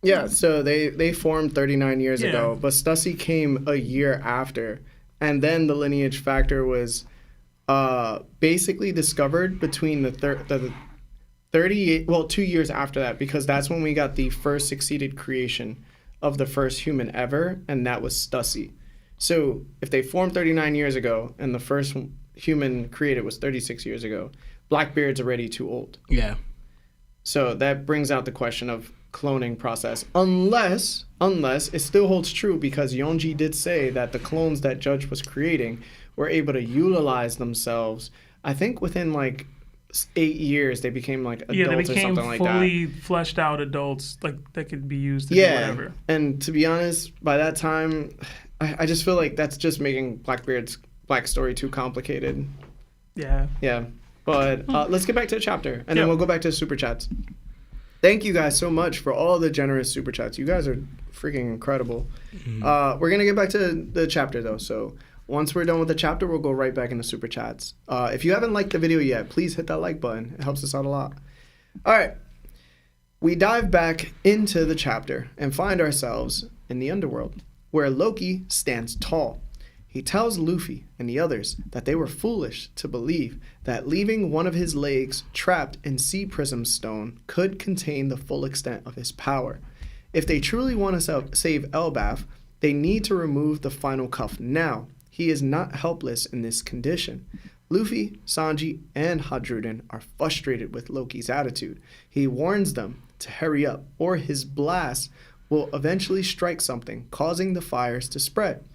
Yeah, so they formed 39 years ago, but Stussy came a year after, and then the lineage factor was basically discovered between the 38, 2 years after that, because that's when we got the first succeeded creation of the first human ever, and that was Stussy. So if they formed 39 years ago and the first human created was 36 years ago, Blackbeard's already too old. Yeah. So that brings out the question of cloning process. Unless it still holds true, because Yonji did say that the clones that Judge was creating were able to utilize themselves. I think within like 8 years they became like adults or something like that. Yeah, they became fully fleshed out adults, like that could be used to do whatever. And to be honest, by that time, I just feel like that's just making Blackbeard's Black story too complicated. Yeah. Yeah. But let's get back to the chapter, and then we'll go back to the super chats. Thank you guys so much for all the generous super chats. You guys are freaking incredible. Mm-hmm. We're going to get back to the chapter, though. So once we're done with the chapter, we'll go right back into super chats. If you haven't liked the video yet, please hit that like button. It helps us out a lot. All right. We dive back into the chapter and find ourselves in the underworld, where Loki stands tall. He tells Luffy and the others that they were foolish to believe that leaving one of his legs trapped in Sea Prism Stone could contain the full extent of his power. If they truly want to save Elbaf, they need to remove the final cuff now. He is not helpless in this condition. Luffy, Sanji, and Hadruden are frustrated with Loki's attitude. He warns them to hurry up, or his blast will eventually strike something, causing the fires to spread.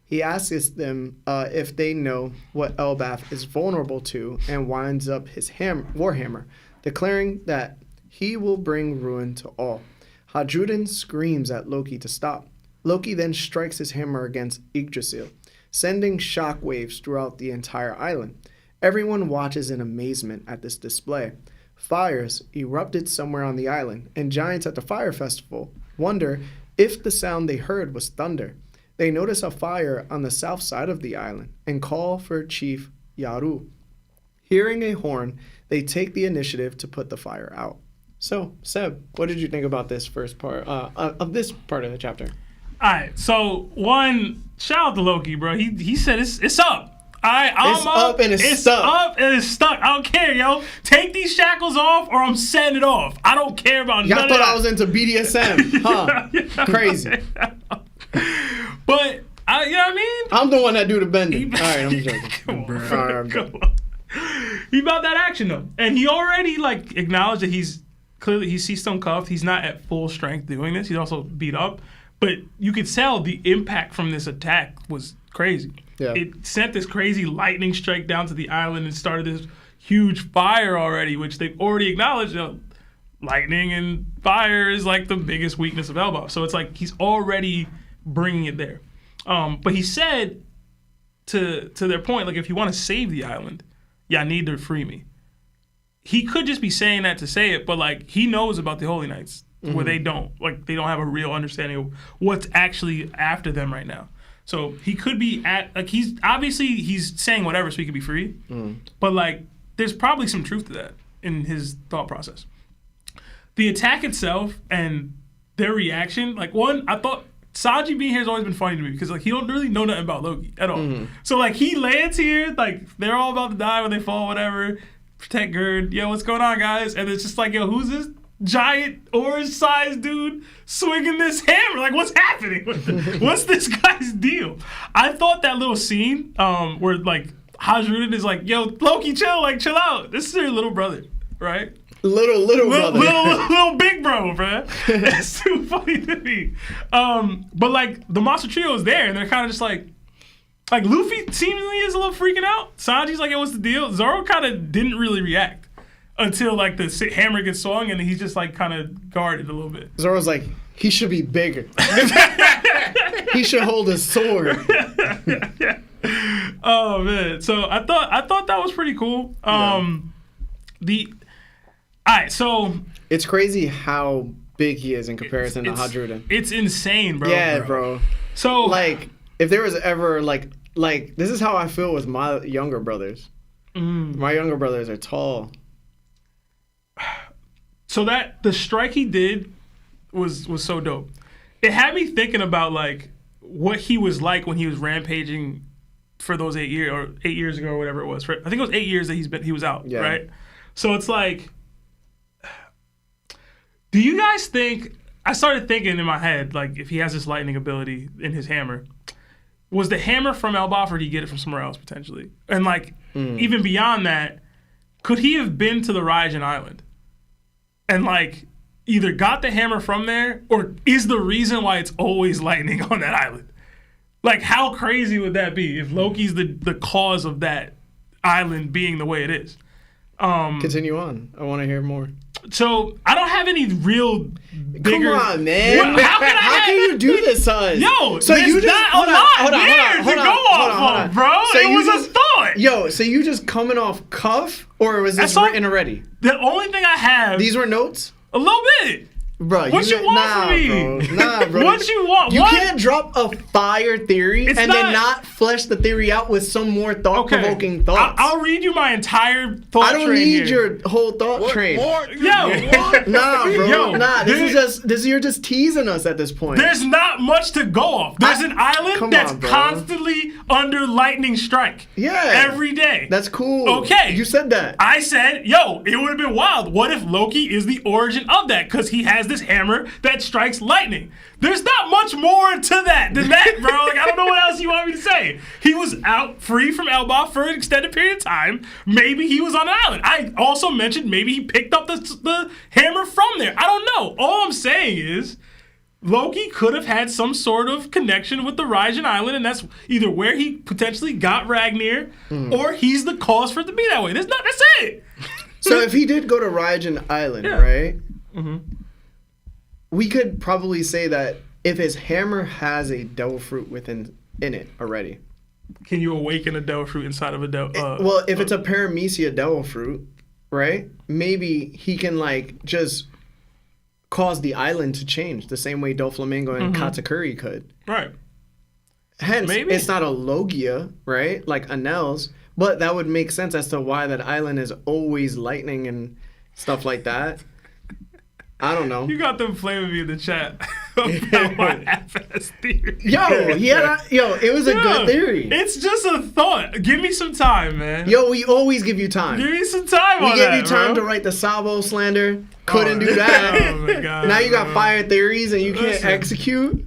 He asks them if they know what Elbaf is vulnerable to, and winds up his warhammer, declaring that he will bring ruin to all. Hadruden screams at Loki to stop. Loki then strikes his hammer against Yggdrasil, sending shockwaves throughout the entire island. Everyone watches in amazement at this display. Fires erupted somewhere on the island, and giants at the fire festival wonder if the sound they heard was thunder. They notice a fire on the south side of the island and call for Chief Yaru. Hearing a horn, they take the initiative to put the fire out. So, Seb, what did you think about this first part of this part of the chapter? All right, so one, shout out to Loki, bro. He said it's up. I'm up and it's stuck. Up and it's stuck. I don't care, yo. Take these shackles off, or I'm setting it off. I don't care about Y'all none thought of that. I was into BDSM, huh? Yeah. Crazy. But you know what I mean? I'm the one that do the bending. All right, I'm joking. Come on, Sorry, come on. He about that action though, and he already like acknowledged that he's stone cuffed. He's not at full strength doing this. He's also beat up, but you could tell the impact from this attack was crazy. Yeah. It sent this crazy lightning strike down to the island and started this huge fire already, which they've already acknowledged. Lightning and fire is like the biggest weakness of Elbaf. So it's like he's already bringing it there. But he said to their point, like, if you want to save the island, y'all need to free me. He could just be saying that to say it, but like he knows about the Holy Knights where they don't. Like they don't have a real understanding of what's actually after them right now. So he could be he's saying whatever so he could be free. But like there's probably some truth to that in his thought process. The attack itself and their reaction, like one, I thought Sanji being here has always been funny to me because like he don't really know nothing about Loki at all. So like he lands here, like they're all about to die when they fall, whatever. Protect Gerd. Yo, what's going on, guys? And it's just like, yo, who's this giant orange-sized dude swinging this hammer? Like, what's happening? What's this guy's deal? I thought that little scene where like Hajrudin is like, yo, Loki, chill out. This is your little brother, right? Little brother. Little big bro, bruh. It's too funny to me. But like the monster trio is there, and they're kind of just like Luffy seemingly is a little freaking out. Sanji's like, yo, what's the deal? Zoro kind of didn't really react until like the hammer gets swung, and he's just like kind of guarded a little bit. Zoro's like, he should be bigger. He should hold his sword. Oh man, so I thought that was pretty cool. Alright, so it's crazy how big he is in comparison to Hajrudin. It's insane, bro. Yeah, bro. So like, if there was ever like this is how I feel with my younger brothers. My younger brothers are tall. So that the strike he did was so dope. It had me thinking about like what he was like when he was rampaging for those 8 years ago or whatever it was. I think it was 8 years that he was out, right? So it's like, do you guys think? I started thinking in my head, like, if he has this lightning ability in his hammer, was the hammer from Elbaf or did he get it from somewhere else potentially? And like, even beyond that, could he have been to the Raijin Island and like either got the hammer from there, or is the reason why it's always lightning on that island? Like, how crazy would that be if Loki's the cause of that island being the way it is? Continue on. I want to hear more. So I don't have any real bigger. Come on, man. How can you do this, son? Yo, so there's you just not a lot there to go off of, bro. So it was a thought. Yo, so you just coming off cuff, or was this written already? The only thing I have. These were notes? A little bit. Bro, what you want from me? Bro. Nah, bro. What you want? You can't drop a fire theory then not flesh the theory out with some more thought-provoking thoughts. I'll read you my entire thought train. I don't need your whole thought train. Nah, bro. Yo, this is you're just teasing us at this point. There's not much to go off. There's an island that's constantly under lightning strike. Yeah. Every day. That's cool. Okay. You said that. I said, yo, it would have been wild. What if Loki is the origin of that? Because he has this hammer that strikes lightning. There's not much more to that than that, bro. Like, I don't know what else you want me to say. He was out free from Elbaf for an extended period of time. Maybe he was on an island. I also mentioned maybe he picked up the hammer from there. I don't know. All I'm saying is Loki could have had some sort of connection with the Raijin Island, and that's either where he potentially got Ragnir, or he's the cause for it to be that way. That's it. So if he did go to Raijin Island, right? We could probably say that if his hammer has a devil fruit in it already. Can you awaken a devil fruit inside of a devil? Well, if it's a paramecia devil fruit, right? Maybe he can like just cause the island to change the same way Doflamingo and Katakuri could. Right. Hence, it's not a Logia, right? Like Anel's, but that would make sense as to why that island is always lightning and stuff like that. I don't know. You got them flaming me in the chat about my half-ass theory. It was a good theory. It's just a thought. Give me some time, man. Yo, we always give you time. Give me some time We gave you time to write the Sabo slander. Couldn't do that. Oh my God. Now you got fire theories and you can't execute.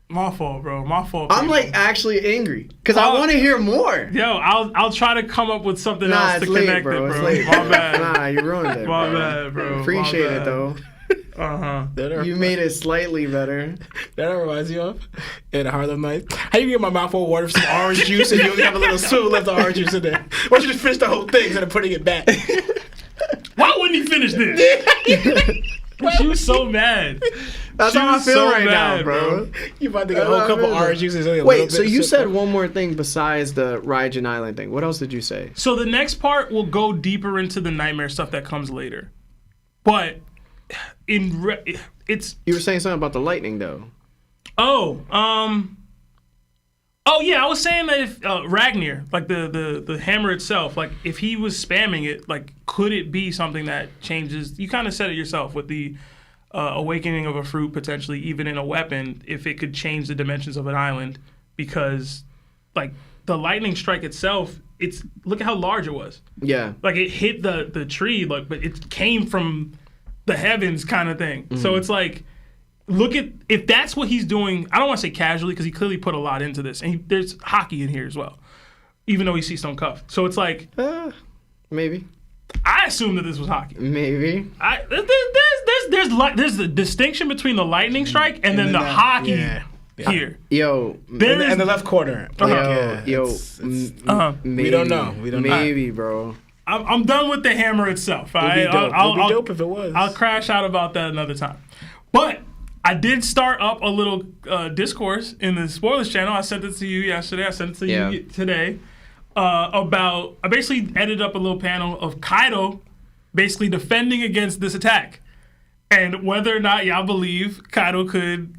My fault, bro. My fault. I'm like actually angry because I want to hear more. Yo, I'll try to come up with something else to connect it, bro. It's late. My bad. Nah, you ruined it. My bad, bro. Appreciate it though. You made it slightly better. That reminds you of in Harlem Nights. How you get my mouth full of water for some orange juice and you only have a little swoop left of orange juice in there? Why don't you just finish the whole thing instead of putting it back? Why wouldn't he finish this? She was so mad. That's She how I was feel so right mad, now, bro. You about to get a whole cup of orange juice and only a little Wait, bit so of you soda. said one more thing besides the Raijin Island thing. What else did you say? So the next part will go deeper into the nightmare stuff that comes later. But it's You were saying something about the lightning, though. Oh yeah, I was saying that if Ragnar, like the hammer itself, like if he was spamming it, like could it be something that changes? You kind of said it yourself with the awakening of a fruit potentially, even in a weapon, if it could change the dimensions of an island, because like the lightning strike itself, look at how large it was. Yeah. Like it hit the tree, like, but it came from the heavens, kind of thing. So it's like, look at if that's what he's doing. I don't want to say casually because he clearly put a lot into this, and there's hockey in here as well, even though he's Seastone cuffed. So it's like, Maybe. I assume that this was hockey. Maybe. There's the distinction between the lightning strike and then the hockey here. Yo. And the left corner. Maybe. We don't know. Maybe, bro. I'm done with the hammer itself. It'd be dope. It'd be dope if it was. I'll crash out about that another time. But I did start up a little discourse in the spoilers channel. I sent it to you yesterday. I sent it to you today. I basically edited up a little panel of Kaido basically defending against this attack and whether or not y'all believe Kaido could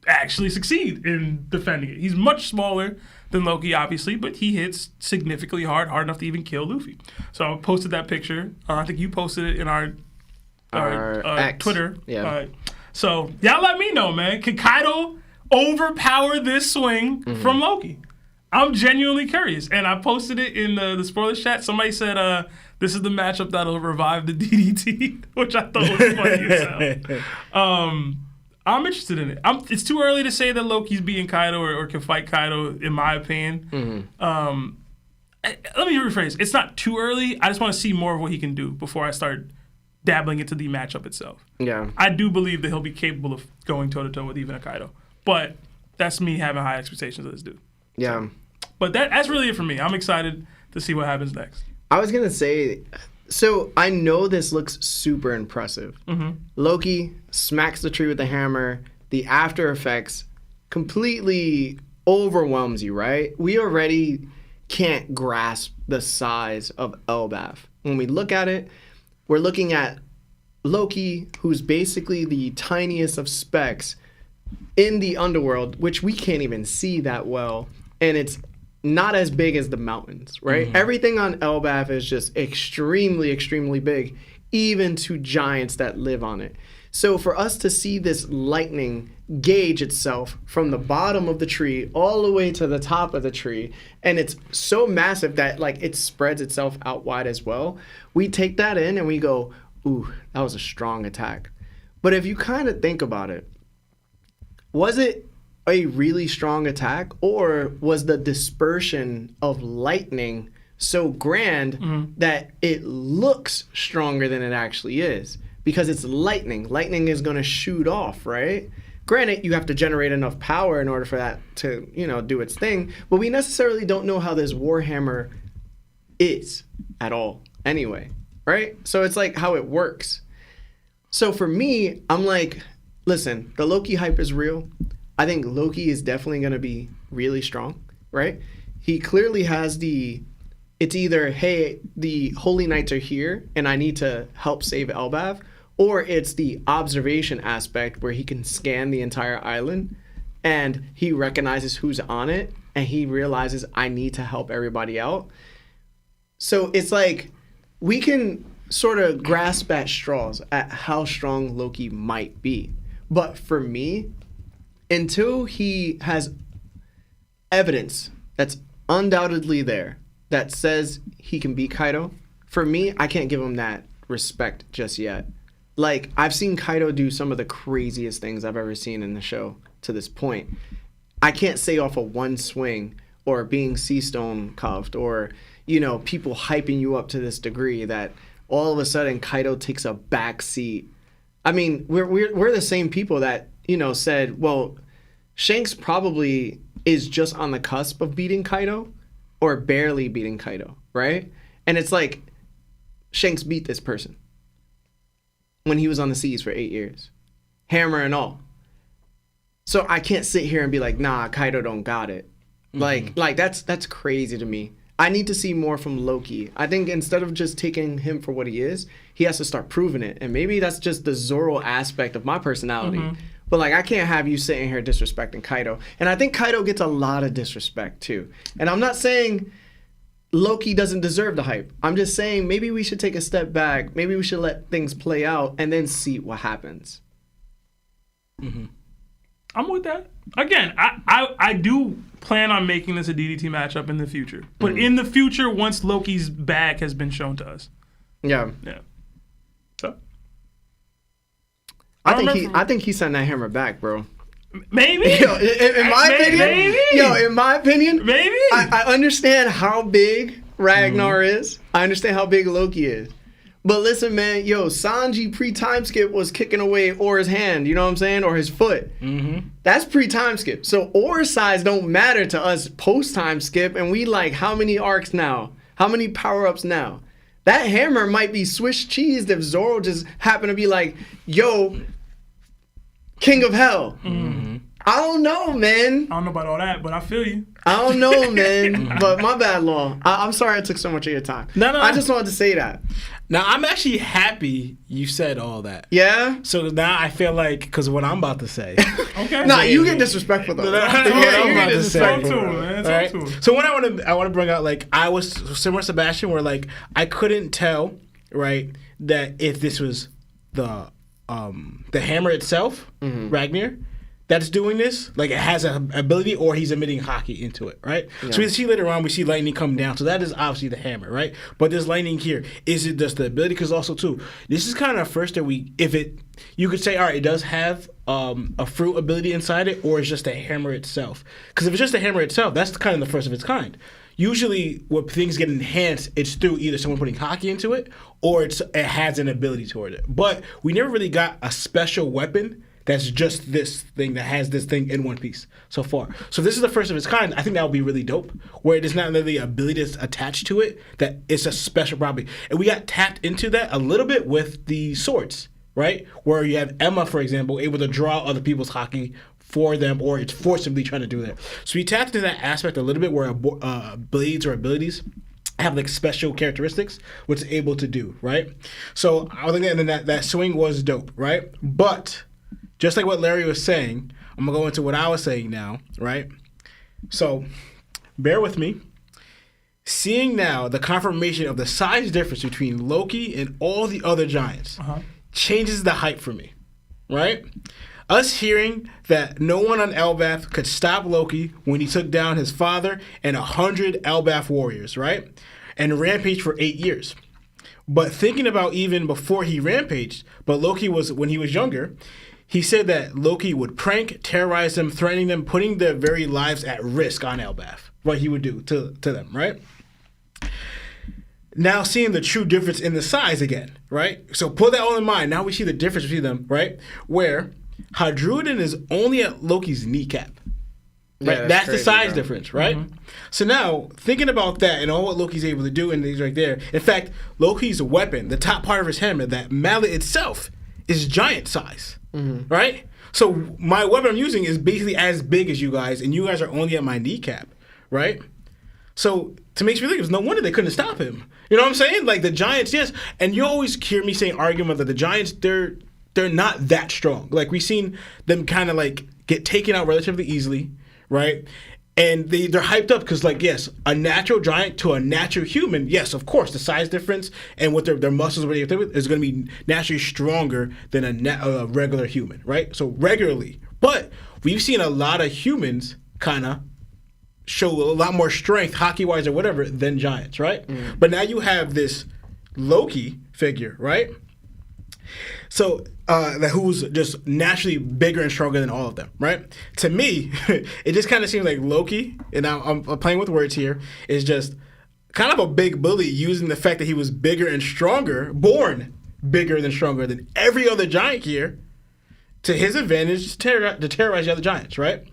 actually succeed in defending it. He's much smaller than Loki, obviously, but he hits significantly hard enough to even kill Luffy. So I posted that picture. I think you posted it in our Twitter. Yeah. So y'all let me know, man. Can Kaido overpower this swing from Loki? I'm genuinely curious. And I posted it in the spoilers chat. Somebody said this is the matchup that'll revive the DDT, which I thought was funny as hell. I'm interested in it. It's too early to say that Loki's beating Kaido or can fight Kaido, in my opinion. Let me rephrase. It's not too early. I just want to see more of what he can do before I start dabbling into the matchup itself. Yeah. I do believe that he'll be capable of going toe-to-toe with even a Kaido. But that's me having high expectations of this dude. Yeah. But that's really it for me. I'm excited to see what happens next. I was going to say, so I know this looks super impressive. Loki smacks the tree with the hammer. The after effects completely overwhelms you, right? We already can't grasp the size of Elbaf. When we look at it, we're looking at Loki, who's basically the tiniest of specks in the underworld, which we can't even see that well. And it's not as big as the mountains, right? Everything on Elbaf is just extremely, extremely big, even to giants that live on it. So for us to see this lightning gauge itself from the bottom of the tree all the way to the top of the tree, and it's so massive that like it spreads itself out wide as well, we take that in and we go, ooh, that was a strong attack. But if you kind of think about it, was it a really strong attack, or was the dispersion of lightning so grand that it looks stronger than it actually is? Because it's lightning. Lightning is going to shoot off, right? Granted, you have to generate enough power in order for that to, do its thing. But we necessarily don't know how this Warhammer is at all anyway, right? So it's like how it works. So for me, I'm like, listen, the Loki hype is real. I think Loki is definitely going to be really strong, right? He clearly has it's either, hey, the Holy Knights are here and I need to help save Elbaf, or it's the observation aspect where he can scan the entire island and he recognizes who's on it and he realizes I need to help everybody out. So it's like we can sort of grasp at straws at how strong Loki might be. But for me, until he has evidence that's undoubtedly there that says he can beat Kaido, for me, I can't give him that respect just yet. Like, I've seen Kaido do some of the craziest things I've ever seen in the show to this point. I can't say off of one swing or being Seastone cuffed or, people hyping you up to this degree that all of a sudden Kaido takes a back seat I mean, we're the same people that, said, well, Shanks probably is just on the cusp of beating Kaido or barely beating Kaido, right? And it's like, Shanks beat this person when he was on the seas for 8 years, hammer and all. So I can't sit here and be like, nah, Kaido don't got it. Like that's crazy to me. I need to see more from Loki. I think instead of just taking him for what he is, he has to start proving it. And maybe that's just the Zoro aspect of my personality. But like, I can't have you sitting here disrespecting Kaido. And I think Kaido gets a lot of disrespect too. And I'm not saying Loki doesn't deserve the hype. I'm just saying maybe we should take a step back. Maybe we should let things play out and then see what happens. I'm with that. Again, I do plan on making this a DDT matchup in the future. But in the future, once Loki's bag has been shown to us. Yeah. So I think he sent that hammer back, bro. Maybe. In my opinion, maybe. I understand how big Ragnar is. I understand how big Loki is. But listen, man, Sanji pre-time skip was kicking away Or's hand, you know what I'm saying? Or his foot. That's pre-time skip. So Or's size don't matter to us post-time skip, and we like how many arcs now? How many power-ups now? That hammer might be Swiss cheesed if Zoro just happened to be like, yo, King of Hell. I don't know, man. I don't know about all that, but I feel you. I don't know, man. But my bad, Law. I'm sorry I took so much of your time. No. I just wanted to say that. Now, I'm actually happy you said all that. Yeah? So now I feel like, because what I'm about to say. Okay. Nah, you get disrespectful, though. I'm about to say. Talk to him, man. Talk to him. So what I want to bring out, like, I was similar to Sebastian, where, like, I couldn't tell, right, that if this was the hammer itself, Ragnar, that's doing this, like it has an ability, or he's emitting hockey into it, right? Yeah. So we see later on, we see lightning come down. So that is obviously the hammer, right? But this lightning here, is it just the ability? Because also too, this is kind of first that you could say, all right, it does have a fruit ability inside it, or it's just a hammer itself. Because if it's just a hammer itself, that's kind of the first of its kind. Usually, when things get enhanced, it's through either someone putting hockey into it, or it has an ability toward it. But we never really got a special weapon that's just this thing that has this thing in one piece so far. So this is the first of its kind. I think that would be really dope, where it is not really an ability that's attached to it, that it's a special property. And we got tapped into that a little bit with the swords, right? Where you have Emma, for example, able to draw other people's hockey for them, or it's forcibly trying to do that. So we tapped into that aspect a little bit, where blades or abilities have like special characteristics, which it's able to do, right? So I think that swing was dope, right? But just like what Larry was saying, I'm going to go into what I was saying now, right? So, bear with me. Seeing now the confirmation of the size difference between Loki and all the other giants changes the hype for me, right? Us hearing that no one on Elbaf could stop Loki when he took down his father and 100 Elbaf warriors, right? And rampaged for 8 years. But thinking about even before he rampaged, but Loki was, when he was younger, he said that Loki would prank, terrorize them, threatening them, putting their very lives at risk on Elbaf. What he would do to them, right? Now seeing the true difference in the size again, right? So put that all in mind. Now we see the difference between them, right? Where Hadrudin is only at Loki's kneecap. Right? Yeah, that's crazy, the size bro. difference, right? So now, thinking about that and all what Loki's able to do, and things right there. In fact, Loki's weapon, the top part of his hammer, that mallet itself, is giant size. Right? So my weapon I'm using is basically as big as you guys, and you guys are only at my kneecap, right? So to make me think, it's no wonder they couldn't stop him. You know what I'm saying? Like the Giants, yes. And you always hear me saying argument that the Giants, they're not that strong. Like we've seen them kind of like get taken out relatively easily, right? And they're hyped up because, like, yes, a natural giant to a natural human, yes, of course, the size difference and what their muscles is going to be naturally stronger than a regular human, right? So regularly. But we've seen a lot of humans kind of show a lot more strength, hockey-wise or whatever, than giants, right? But now you have this Loki figure, right? So who's just naturally bigger and stronger than all of them, right? To me, it just kind of seems like Loki, and I'm playing with words here, is just kind of a big bully using the fact that he was bigger and stronger, born bigger than stronger than every other giant here, to his advantage to terrorize the other giants, right?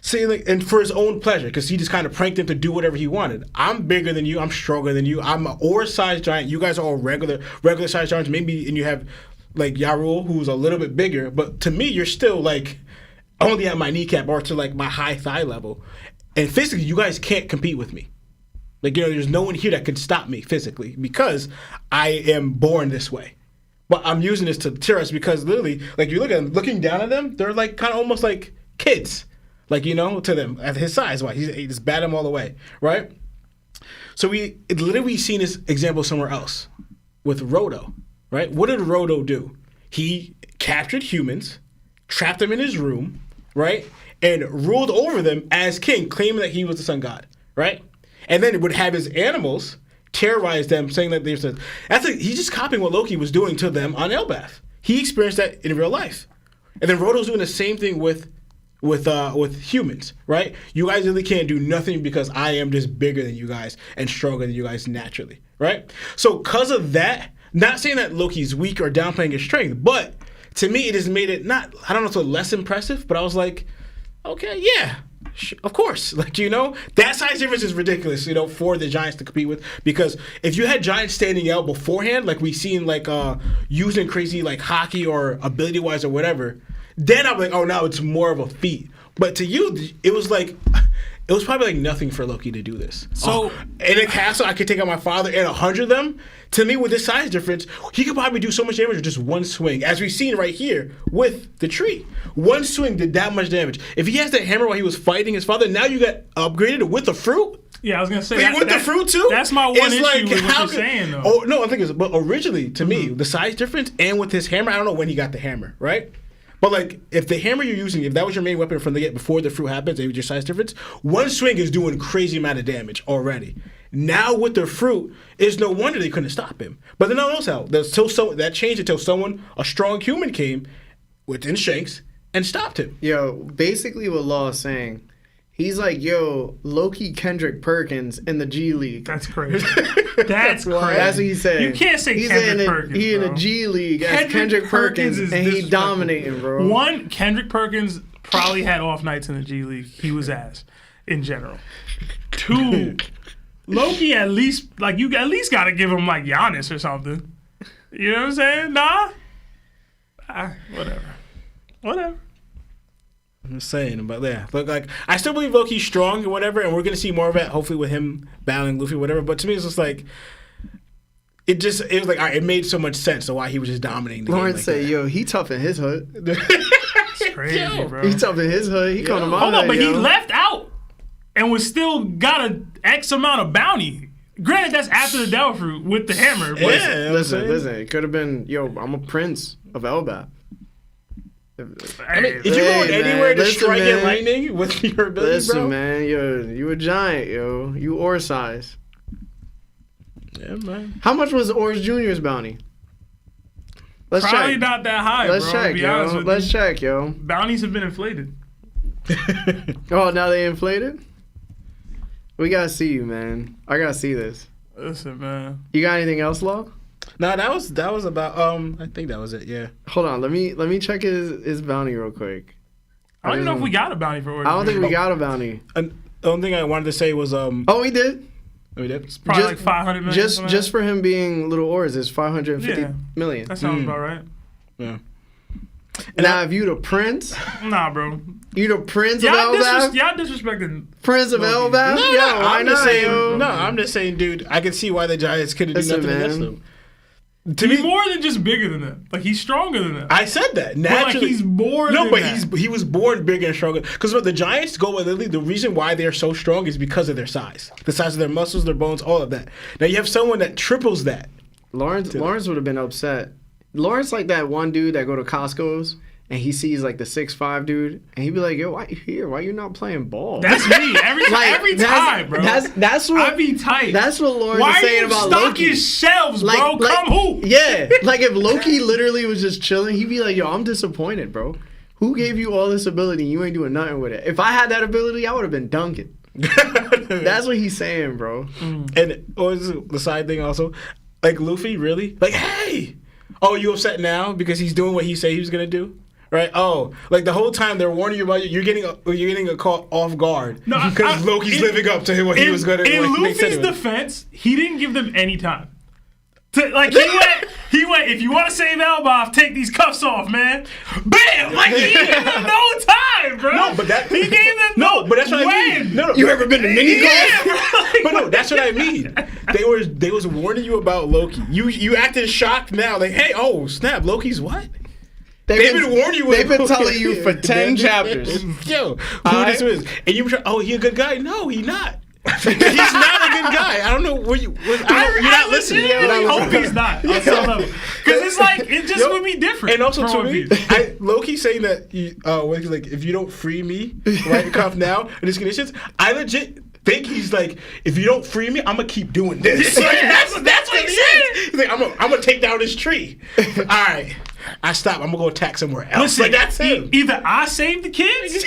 See, like, and for his own pleasure, because he just kind of pranked him to do whatever he wanted. I'm bigger than you. I'm stronger than you. I'm an ore-sized giant. You guys are all regular-sized giants. Maybe, and you have, like, Yarul, who's a little bit bigger. But to me, you're still, like, only at my kneecap or to, like, my high thigh level. And physically, you guys can't compete with me. Like, you know, there's no one here that can stop me physically because I am born this way. But I'm using this to terrorize because literally, like, you look at them, looking down at them, they're, like, kind of almost like kids. Like, you know, to them, at his size, why he just bat him all the way, right? So we've seen this example somewhere else with Roto, right? What did Roto do? He captured humans, trapped them in his room, right? And ruled over them as king, claiming that he was the sun god, right? And then would have his animals terrorize them, saying that they're... He's just copying what Loki was doing to them on Elbaf. He experienced that in real life. And then Roto's doing the same thing with humans, right? You guys really can't do nothing because I am just bigger than you guys and stronger than you guys naturally, right? So because of that, not saying that Loki's weak or downplaying his strength, but to me it has made it not, I don't know, so less impressive, but I was like, okay, yeah, of course. Like, you know, that size difference is ridiculous, you know, for the Giants to compete with, because if you had Giants standing out beforehand, like we seen, like using crazy like hockey or ability-wise or whatever, then I'm like, oh, now it's more of a feat. But to you, it was like, it was probably like nothing for Loki to do this. So in a castle, I could take out my father and 100 of them. To me, with this size difference, he could probably do so much damage with just one swing, as we've seen right here with the tree. One swing did that much damage. If he has that hammer while he was fighting his father, now you got upgraded with the fruit. Yeah, I was gonna say with the fruit too. That's my one issue like, with what you're saying, though. Oh no, I think it's but originally to me the size difference and with his hammer, I don't know when he got the hammer, right? But like, if the hammer you're using, if that was your main weapon from the get before the fruit happens, it was your size difference. One swing is doing crazy amount of damage already. Now with the fruit, it's no wonder they couldn't stop him. But then I know how that changed until someone, a strong human, came within Shanks and stopped him. Yo, basically what Law is saying, he's like, yo, Loki Kendrick Perkins in the G League. That's crazy. That's crazy. That's what he said. You can't say he's Kendrick Perkins. He in the G League as Kendrick Perkins, and he dominating, bro. One, Kendrick Perkins probably had off nights in the G League. He was ass in general. Two, Loki at least, like, you at least got to give him like Giannis or something. You know what I'm saying? Nah. Whatever. I'm just saying, but yeah, look, like, I still believe Loki's strong or whatever, and we're gonna see more of that hopefully with him battling Luffy, whatever. But to me, it's just like it was like, all right, it made so much sense of why he was just dominating the Lawrence game like say, yo, he tough in his hood. It's crazy, bro. He tough in his hood. He coming to my Hold on, hood, but yo. he left out and was still got an X amount of bounty. Granted, that's after the Devil Fruit with the hammer. But Yeah, listen. It could have been, yo, I'm a prince of Elbaf. I mean, if you're going anywhere to strike at lightning with your ability, bro. Listen, man, yo, you a giant, yo. You ore size. Yeah, man. How much was Orange Jr.'s bounty? Let's probably check. not that high, Let's bro. check, To be honest yo. with Let's you. check, yo. Bounties have been inflated. Oh, now they inflated? We gotta see you, man. I gotta see this. Listen, man. You got anything else, Law? No, that was about I think that was it. Yeah. Hold on, let me check his bounty real quick. I don't even know if we got a bounty for Orange. I don't think we got a bounty. And the only thing I wanted to say was Oh, we did. we did. Probably like 500 million. Just for him being little ores, it's 550 Yeah. million. That sounds about right. Yeah. And now, if you the prince, Nah, bro. you the prince of Y'all Elbaf, disrespecting. prince of Loki. Elbaf, No, yo, no, why I'm just not, saying. yo? No, I'm just saying, dude. I can see why the Giants couldn't do Listen, nothing against man. them. To He's me, more than just bigger than that. Like, he's stronger than that. I said that But, naturally. like, he's more no, than but that. he was born bigger and stronger. Because the Giants go with the reason why they're so strong is because of their size, the size of their muscles, their bones, all of that. Now you have someone that triples that. Lawrence would have been upset. Lawrence like that one dude that go to Costco's and he sees like the 6'5" dude and he'd be like, yo, why you here? Why you not playing ball? That's me. Every time, bro. That's what I be tight. That's what Lawrence Why is are saying you about stocking Loki. shelves, bro? Come who? Yeah, like if Loki literally was just chilling, he'd be like, yo, I'm disappointed, bro. Who gave you all this ability? You ain't doing nothing with it. If I had that ability, I would have been dunking. That's what he's saying, bro. And what was the side thing also? Like Luffy, really? Like, hey, Oh, you upset now because he's doing what he said he was gonna do? Right? Oh, like the whole time they're warning you about you. You're getting a call off guard because Loki's living up to what he was gonna. In Luffy's defense, he didn't give them any time. He went. If you want to save Elbaf, take these cuffs off, man. Bam! Like he gave them no time, bro. No, but he gave them no. But that's what I mean. No, you ever been to mini golf? But no, that's what I mean. They was warning you about Loki. You acted shocked now, like, hey, oh snap, Loki's what? They've been warning you. They've been telling you for 10 chapters. Yo, who this is? And you were trying, he a good guy? No, he not. He's not a good guy. I don't know where you're not listening. I hope he's not on some level. Because it's like, it just would be different. And also to me, Loki saying that, he's like, if you don't free me, right, cuff now, in these conditions, I legit think he's like, if you don't free me, I'm going to keep doing this. Like, that's what he says. He's like, I'm going to take down this tree. All right. I stop. I'm going to go attack somewhere else. Listen, like, that's him. Either I save the kids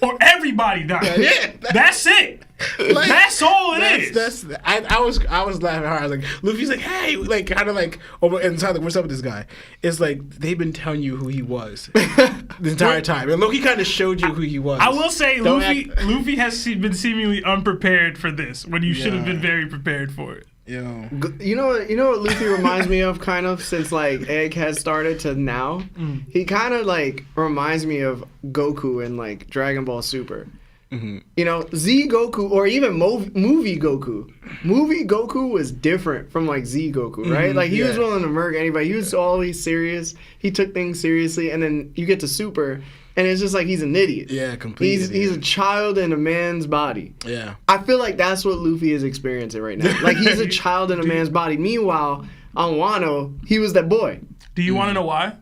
or everybody dies. Yeah. That's it. Like, that's all it is. I was laughing hard. I was like, Luffy's like, hey, like kind of like over inside, like, what's up with this guy? It's like they've been telling you who he was the entire time, and Loki kind of showed you who he was. I will say, Luffy has been seemingly unprepared for this when you should have been very prepared for it. Yo. You know what Luffy reminds me of, kind of, since like Egg has started to now. He kind of like reminds me of Goku in like Dragon Ball Super. Mm-hmm. You know, Z Goku, or even movie Goku. Movie Goku was different from like Z Goku, right? Like he was willing to murk anybody. He was always serious. He took things seriously, and then you get to Super, and it's just like he's an idiot. Yeah, completely. He's a child in a man's body. Yeah. I feel like that's what Luffy is experiencing right now. Like he's a child in a man's body. Meanwhile, on Wano, he was that boy. Do you want to know why?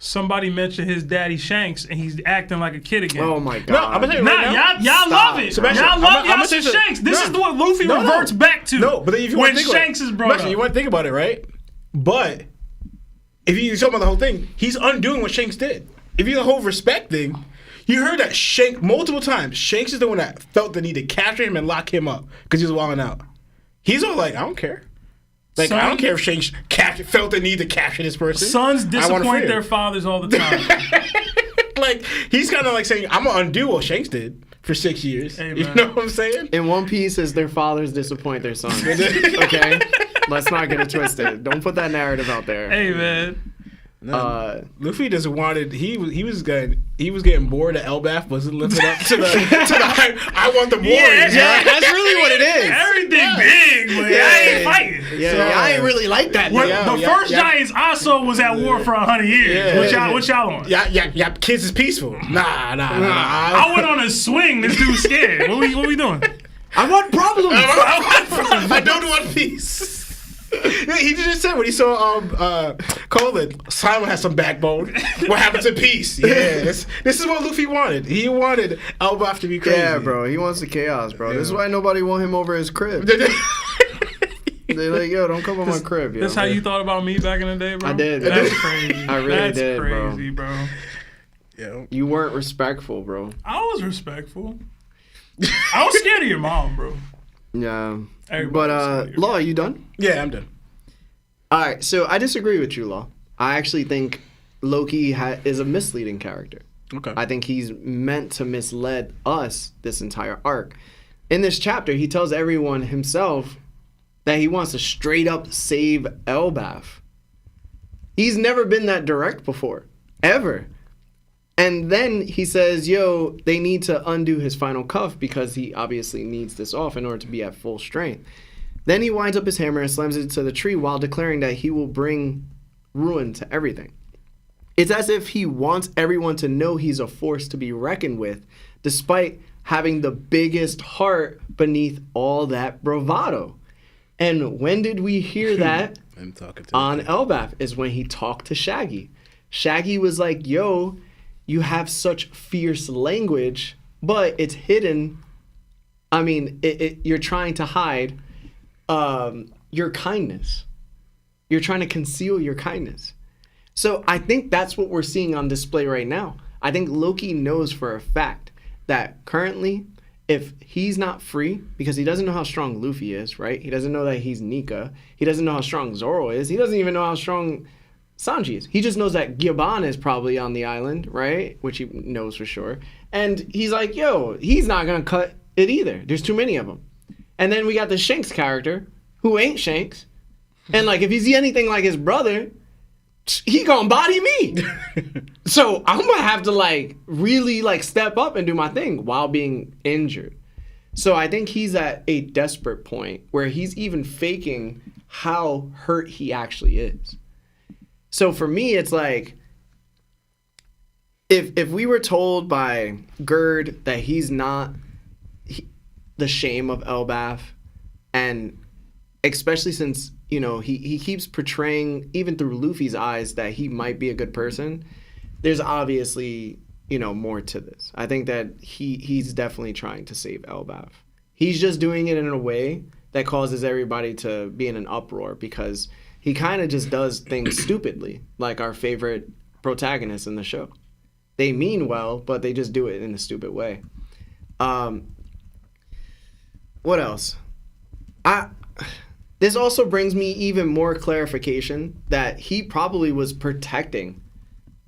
Somebody mentioned his daddy Shanks, and he's acting like a kid again. Oh my god! No, I'm gonna tell you right now. Y'all love it. Sebastian, y'all love Shanks. This is what Luffy reverts back to. No, but if you when Shanks is brought up. You want to think about it, right? But if you talk about the whole thing, he's undoing what Shanks did. If you the whole respect thing, you heard that Shanks multiple times. Shanks is the one that felt the need to capture him and lock him up because he was wilding out. He's all like, I don't care. Like, I don't care if Shanks felt the need to capture this person. Sons disappoint their fathers all the time. Like, he's kind of like saying, I'm going to undo what Shanks did for 6 years. Hey, you know what I'm saying? In One Piece, is their fathers disappoint their sons. Okay? Let's not get it twisted. Don't put that narrative out there. Hey, man. No, Luffy just wanted. He was getting bored of Elbaf, wasn't living up to the hype. I want the warriors. Yeah, that's really what it is. Everything big, but I ain't fighting. Yeah, so, I ain't really like that. The first Giants also was at war for 100 years. What y'all on? Yeah, kids is peaceful. Nah. I went on a swing. This dude's scared. What we doing? I want problems. I don't want peace. He just said when he saw Colin, Simon has some backbone. What happened to peace? Yes. This is what Luffy wanted. He wanted Elbaf to be crazy. Yeah, bro. He wants the chaos, bro. Yeah. This is why nobody want him over his crib. They're like, yo, don't come on my crib. That's how you thought about me back in the day, bro? I did. That's crazy. I really did, bro. That's crazy, bro. Yeah. You weren't respectful, bro. I was respectful. I was scared of your mom, bro. Yeah. But, Law, are you done? Yeah, I'm done. All right, so I disagree with you, Law. I actually think Loki is a misleading character. Okay. I think he's meant to mislead us this entire arc. In this chapter, he tells everyone himself that he wants to straight up save Elbaf. He's never been that direct before, ever. And then he says, yo, they need to undo his final cuff because he obviously needs this off in order to be at full strength. Then he winds up his hammer and slams it to the tree while declaring that he will bring ruin to everything. It's as if he wants everyone to know he's a force to be reckoned with, despite having the biggest heart beneath all that bravado. And when did we hear that on Elbaf? Is when he talked to Shaggy. Shaggy was like, yo, you have such fierce language, but it's hidden. I mean, you're trying to hide your kindness. You're trying to conceal your kindness. So I think that's what we're seeing on display right now. I think Loki knows for a fact that currently if he's not free, because he doesn't know how strong Luffy is, right? He doesn't know that he's Nika. He doesn't know how strong Zoro is. He doesn't even know how strong Sanji is. He just knows that Gyaban is probably on the island, right? Which he knows for sure. And he's like, yo, he's not going to cut it either. There's too many of them. And then we got the Shanks character, who ain't Shanks. And, like, if he's anything like his brother, he gonna body me. So I'm gonna have to, like, really, like, step up and do my thing while being injured. So I think he's at a desperate point where he's even faking how hurt he actually is. So for me, it's like, if we were told by Gerd that he's not the shame of Elbaf, and especially since, you know, he keeps portraying, even through Luffy's eyes, that he might be a good person, there's obviously, you know, more to this. I think that he's definitely trying to save Elbaf. He's just doing it in a way that causes everybody to be in an uproar, because he kind of just does things stupidly, like our favorite protagonists in the show. They mean well, but they just do it in a stupid way. What else? This also brings me even more clarification that he probably was protecting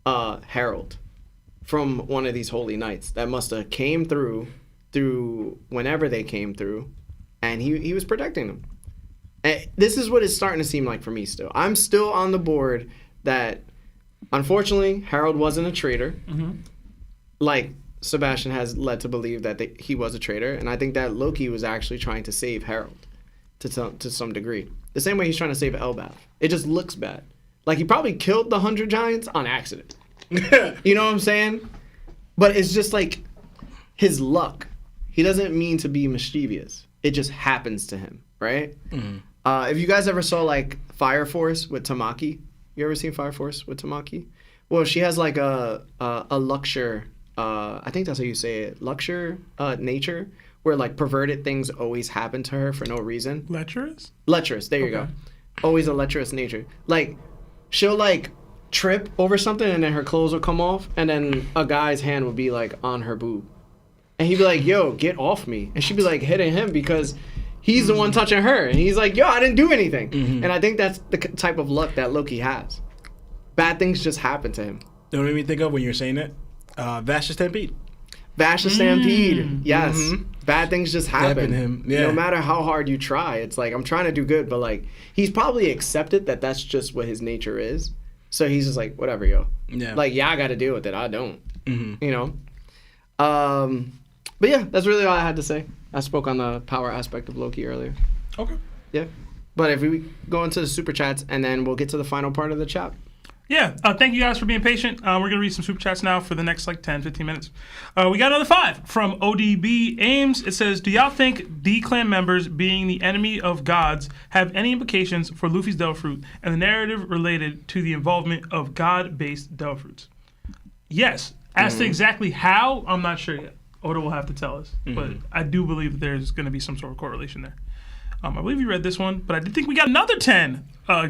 Harold from one of these holy knights that must have came through whenever they came through, and he was protecting them. And this is what it's starting to seem like for me still. I'm still on the board that, unfortunately, Harold wasn't a traitor. Mm-hmm. Like Sebastian has led to believe that he was a traitor, and I think that Loki was actually trying to save Harold to some degree. The same way he's trying to save Elbaf. It just looks bad. Like, he probably killed the 100 Giants on accident. You know what I'm saying? But it's just like his luck. He doesn't mean to be mischievous. It just happens to him, right? Mm-hmm. If you guys ever saw, like, Fire Force with Tamaki, you ever seen Fire Force with Tamaki? Well, she has, like, a luxure, I think that's how you say it, luxure nature, where, like, perverted things always happen to her for no reason. Lecherous? Lecherous, there you go. Always a lecherous nature. Like, she'll, like, trip over something, and then her clothes will come off, and then a guy's hand will be, like, on her boob. And he'd be like, yo, get off me. And she'd be, like, hitting him because he's the one touching her. And he's like, yo, I didn't do anything. Mm-hmm. And I think that's the type of luck that Loki has. Bad things just happen to him. You know what made me think of when you're saying that? Vash Stampede. Vash Stampede, yes. Mm-hmm. Bad things just happen. Him. Yeah. No matter how hard you try. It's like, I'm trying to do good, but, like, he's probably accepted that that's just what his nature is. So he's just like, whatever, yo. Yeah. Like, yeah, I got to deal with it. I don't. Mm-hmm. You know? But yeah, that's really all I had to say. I spoke on the power aspect of Loki earlier. Okay. Yeah. But if we go into the super chats, and then we'll get to the final part of the chat. Yeah. Thank you guys for being patient. We're going to read some super chats now for the next, like, 10, 15 minutes. We got another 5 from ODB Ames. It says, do y'all think D-Clan members being the enemy of gods have any implications for Luffy's Devil Fruit and the narrative related to the involvement of god-based Devil Fruits? Yes. As to exactly how, I'm not sure yet. Oda will have to tell us. Mm-hmm. But I do believe that there's going to be some sort of correlation there. I believe you read this one, but I did think we got another 10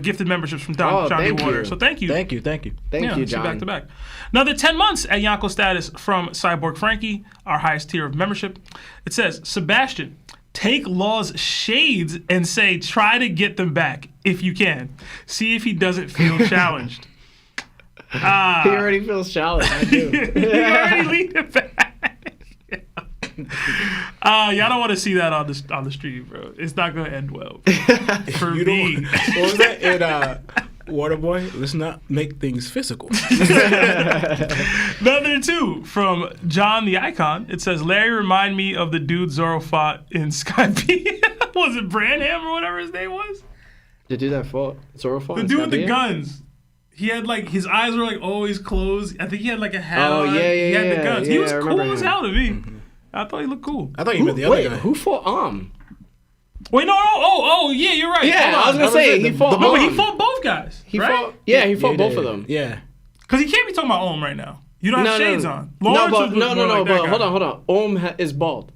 gifted memberships from Johnny Water. So thank you. Thank you, John. Back to back. Another 10 months at Yonko status from Cyborg Frankie, our highest tier of membership. It says, Sebastian, take Law's shades and say, try to get them back if you can. See if he doesn't feel challenged. He already feels challenged. I do. He already leaned it back. Y'all don't want to see that on the stream, bro. It's not gonna end well for me. What was that in Waterboy? Let's not make things physical. Another 2 from John the Icon. It says, Larry remind me of the dude Zoro fought in Skype. Was it Branham or whatever his name was? The dude that fought Zoro fought. The dude with the guns. He had, like, his eyes were, like, always closed. I think he had, like, a hat on. Yeah. He had the guns. Yeah, he was cool as hell to me. Mm-hmm. I thought he looked cool. I thought you meant the other guy. Who fought Wait, no. Oh, yeah, you're right. Yeah, I was going to say, he fought No, but he fought both guys, he right? He fought both of them. Yeah. Because he can't be talking about Om right now. You don't have shades on. No, but hold on. Om is bald.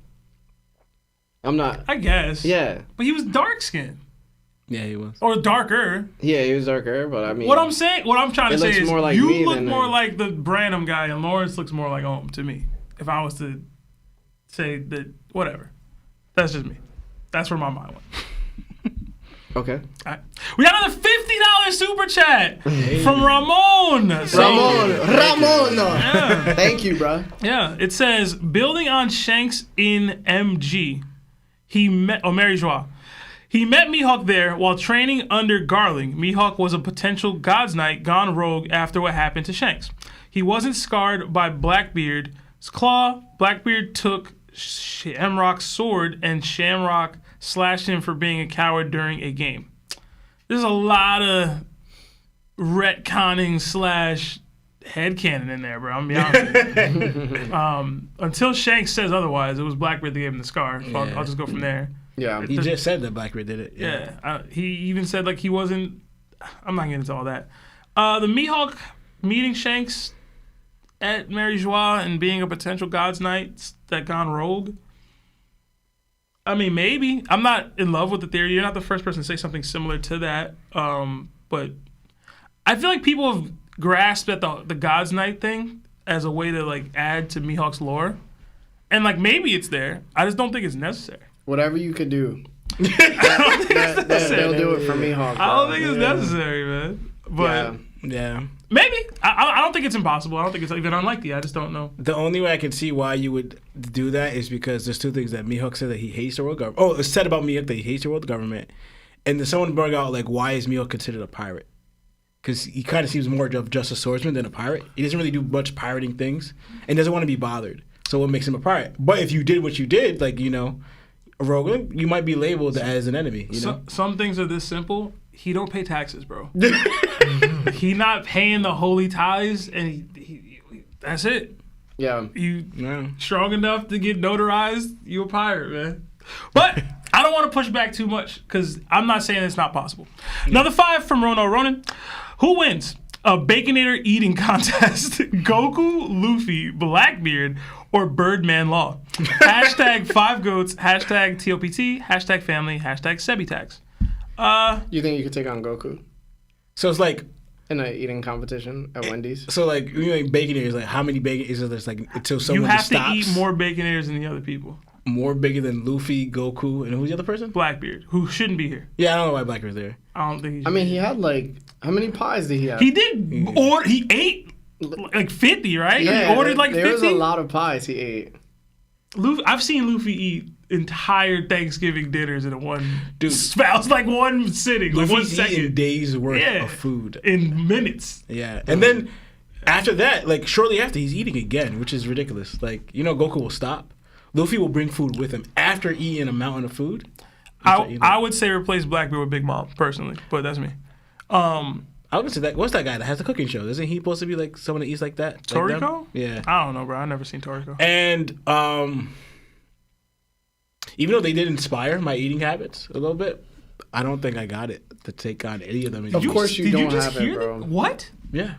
I'm not. I guess. Yeah. But he was dark-skinned. Yeah, he was. Or darker. Yeah, he was darker, but I mean... What I'm trying to say is, more like you look more like the Branham guy, and Lawrence looks more like Om to me. If I was to say that whatever. That's just me. That's where my mind went. Okay. All right. We got another $50 super chat from Ramon. Ramon. Yeah. Thank you, bro. Yeah. It says, building on Shanks in MG, Mary Joie. He met Mihawk there while training under Garling. Mihawk was a potential God's Knight gone rogue after what happened to Shanks. He wasn't scarred by Blackbeard's claw. Blackbeard took Shamrock's sword and Shamrock slashed him for being a coward during a game. There's a lot of retconning / headcanon in there, bro. I'm gonna be honest with you. Until Shanks says otherwise, it was Blackbeard that gave him the scar. So I'll just go from there. Yeah. He just said that Blackbeard did it. Yeah. He even said like he wasn't. I'm not getting into all that. The Mihawk meeting Shanks at Mary Joie and being a potential God's Knight that gone rogue. I mean, maybe. I'm not in love with the theory. You're not the first person to say something similar to that. But I feel like people have grasped at the God's Knight thing as a way to like add to Mihawk's lore. And like maybe it's there. I just don't think it's necessary. Whatever you could do. I don't think it's necessary. They'll do it for Mihawk. I don't think it's necessary, man. But Yeah. maybe. I don't think it's impossible. I don't think it's even unlikely. I just don't know. The only way I can see why you would do that is because there's two things that Mihawk said that he hates the world government. Oh, it's said about Mihawk that he hates the world government. And then someone brought out, like, why is Mihawk considered a pirate? Because he kind of seems more of just a swordsman than a pirate. He doesn't really do much pirating things and doesn't want to be bothered. So what makes him a pirate? But if you did what you did, like, you know, a rogue, you might be labeled as an enemy, you know? Some things are this simple. He don't pay taxes, bro. He not paying the holy tithes, and he that's it. Yeah. You strong enough to get notarized, you a pirate, man. But I don't want to push back too much because I'm not saying it's not possible. Another 5 from Rono Ronan. Who wins a Baconator eating contest? Goku, Luffy, Blackbeard, or Birdman Law? Hashtag 5goats, hashtag TOPT, hashtag family, hashtag Sebitax. You think you could take on Goku So it's like in an eating competition at Wendy's? So like you know, like Baconators, like how many Baconators are there? Like until someone You have just to stops? eat more Baconators than the other people. More bigger than Luffy, Goku, and who's the other person? Blackbeard, who shouldn't be here. Yeah, I don't know why Blackbeard's there. I don't think. I mean, he had like how many pies did he have? He did order. He ate like 50, right? Yeah, He ordered like 50. There was a lot of pies he ate. Luffy, I've seen Luffy eat entire Thanksgiving dinners in one. Dude, it was like one sitting, like 1 Luffy's second. eating days worth of food in minutes. Yeah, and then after that, like shortly after, he's eating again, which is ridiculous. Like you know, Goku will stop. Luffy will bring food with him after eating a mountain of food. I would say replace Blackbeard with Big Mom personally, but that's me. I would say that. What's that guy that has the cooking show? Isn't he supposed to be like someone that eats like that? Toriko? Like yeah. I don't know, bro. I've never seen Toriko. And even though they did inspire my eating habits a little bit, I don't think I got it to take on any of them. Of course you don't have it, bro. bro. What? Yeah.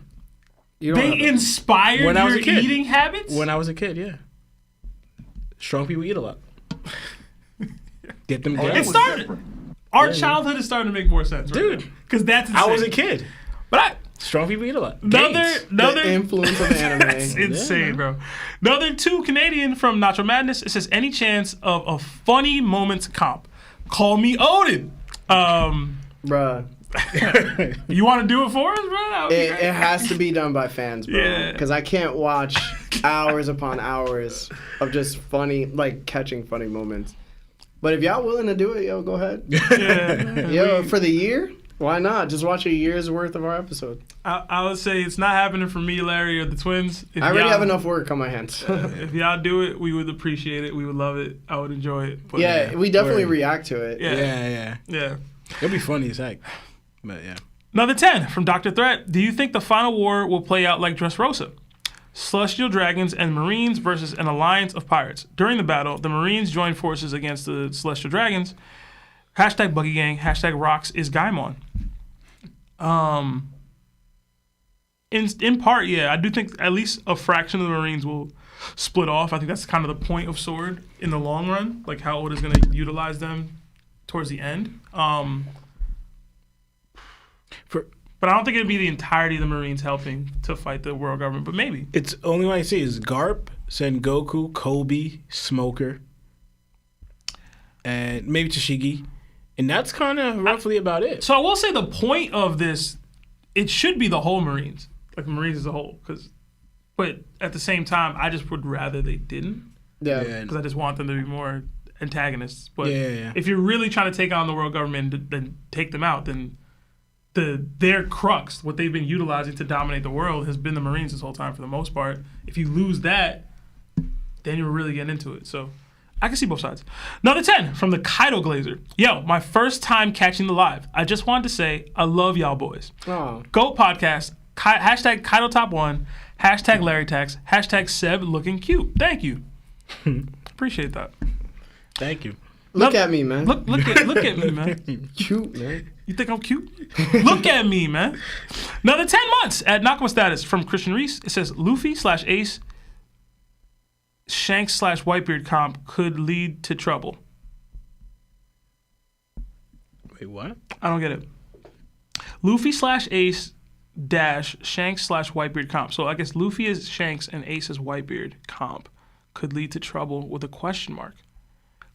They inspired your eating habits? When I was a kid, yeah. Strong people eat a lot. Get them down. It started. Our childhood is starting to make more sense, right? Dude. Because that's insane. I was a kid. But strong people eat a lot. Another influence of anime. That's insane, bro. Another 2 Canadian from Nacho Madness. It says, any chance of a funny moments comp? Call me Odin. Bruh. You want to do it for us, bro? It has to be done by fans, bro. Yeah. Because I can't watch hours upon hours of just funny, like catching funny moments. But if y'all willing to do it, yo, go ahead. Yeah. Yo, for the year, why not? Just watch a year's worth of our episode. I would say it's not happening for me, Larry, or the twins. I already have enough work on my hands. If y'all do it, we would appreciate it. We would love it. I would enjoy it. But yeah, we definitely react to it. Yeah. It'll be funny as heck. But yeah. Another 10 from Dr. Threat. Do you think the final war will play out like Dressrosa? Celestial dragons and Marines versus an alliance of pirates. During the battle, the Marines join forces against the Celestial dragons. Hashtag Buggy Gang. Hashtag Rocks is Gaimon. In part, yeah, I do think at least a fraction of the Marines will split off. I think that's kind of the point of Sword in the long run, like how Oda's going to utilize them towards the end. But I don't think it'd be the entirety of the Marines helping to fight the world government, but maybe. It's only one I see is Garp, Sengoku, Kobe, Smoker, and maybe Tashigi, and that's kind of roughly about it. So I will say the point of this, it should be the whole Marines, like Marines as a whole, but at the same time, I just would rather they didn't. Yeah. Because I just want them to be more antagonists. But Yeah. if you're really trying to take on the world government and take them out, then their crux, what they've been utilizing to dominate the world, has been the Marines this whole time for the most part. If you lose that, then you're really getting into it. So I can see both sides. Another 10 from the Kaido Glazer. Yo, my first time catching the live. I just wanted to say I love y'all boys. Oh. GOAT podcast. Hashtag Kaido Top 1. Hashtag Larry Tax. Hashtag Seb looking cute. Thank you. Appreciate that. Thank you. Look at me, man. Look at me, man. Cute, man. You think I'm cute? Look at me, man. Another 10 months at Nakama Status from Christian Reese. It says Luffy/Ace Shanks/Whitebeard comp could lead to trouble. Wait, what? I don't get it. Luffy/Ace dash Shanks/Whitebeard comp. So I guess Luffy is Shanks and Ace is Whitebeard comp could lead to trouble with a question mark.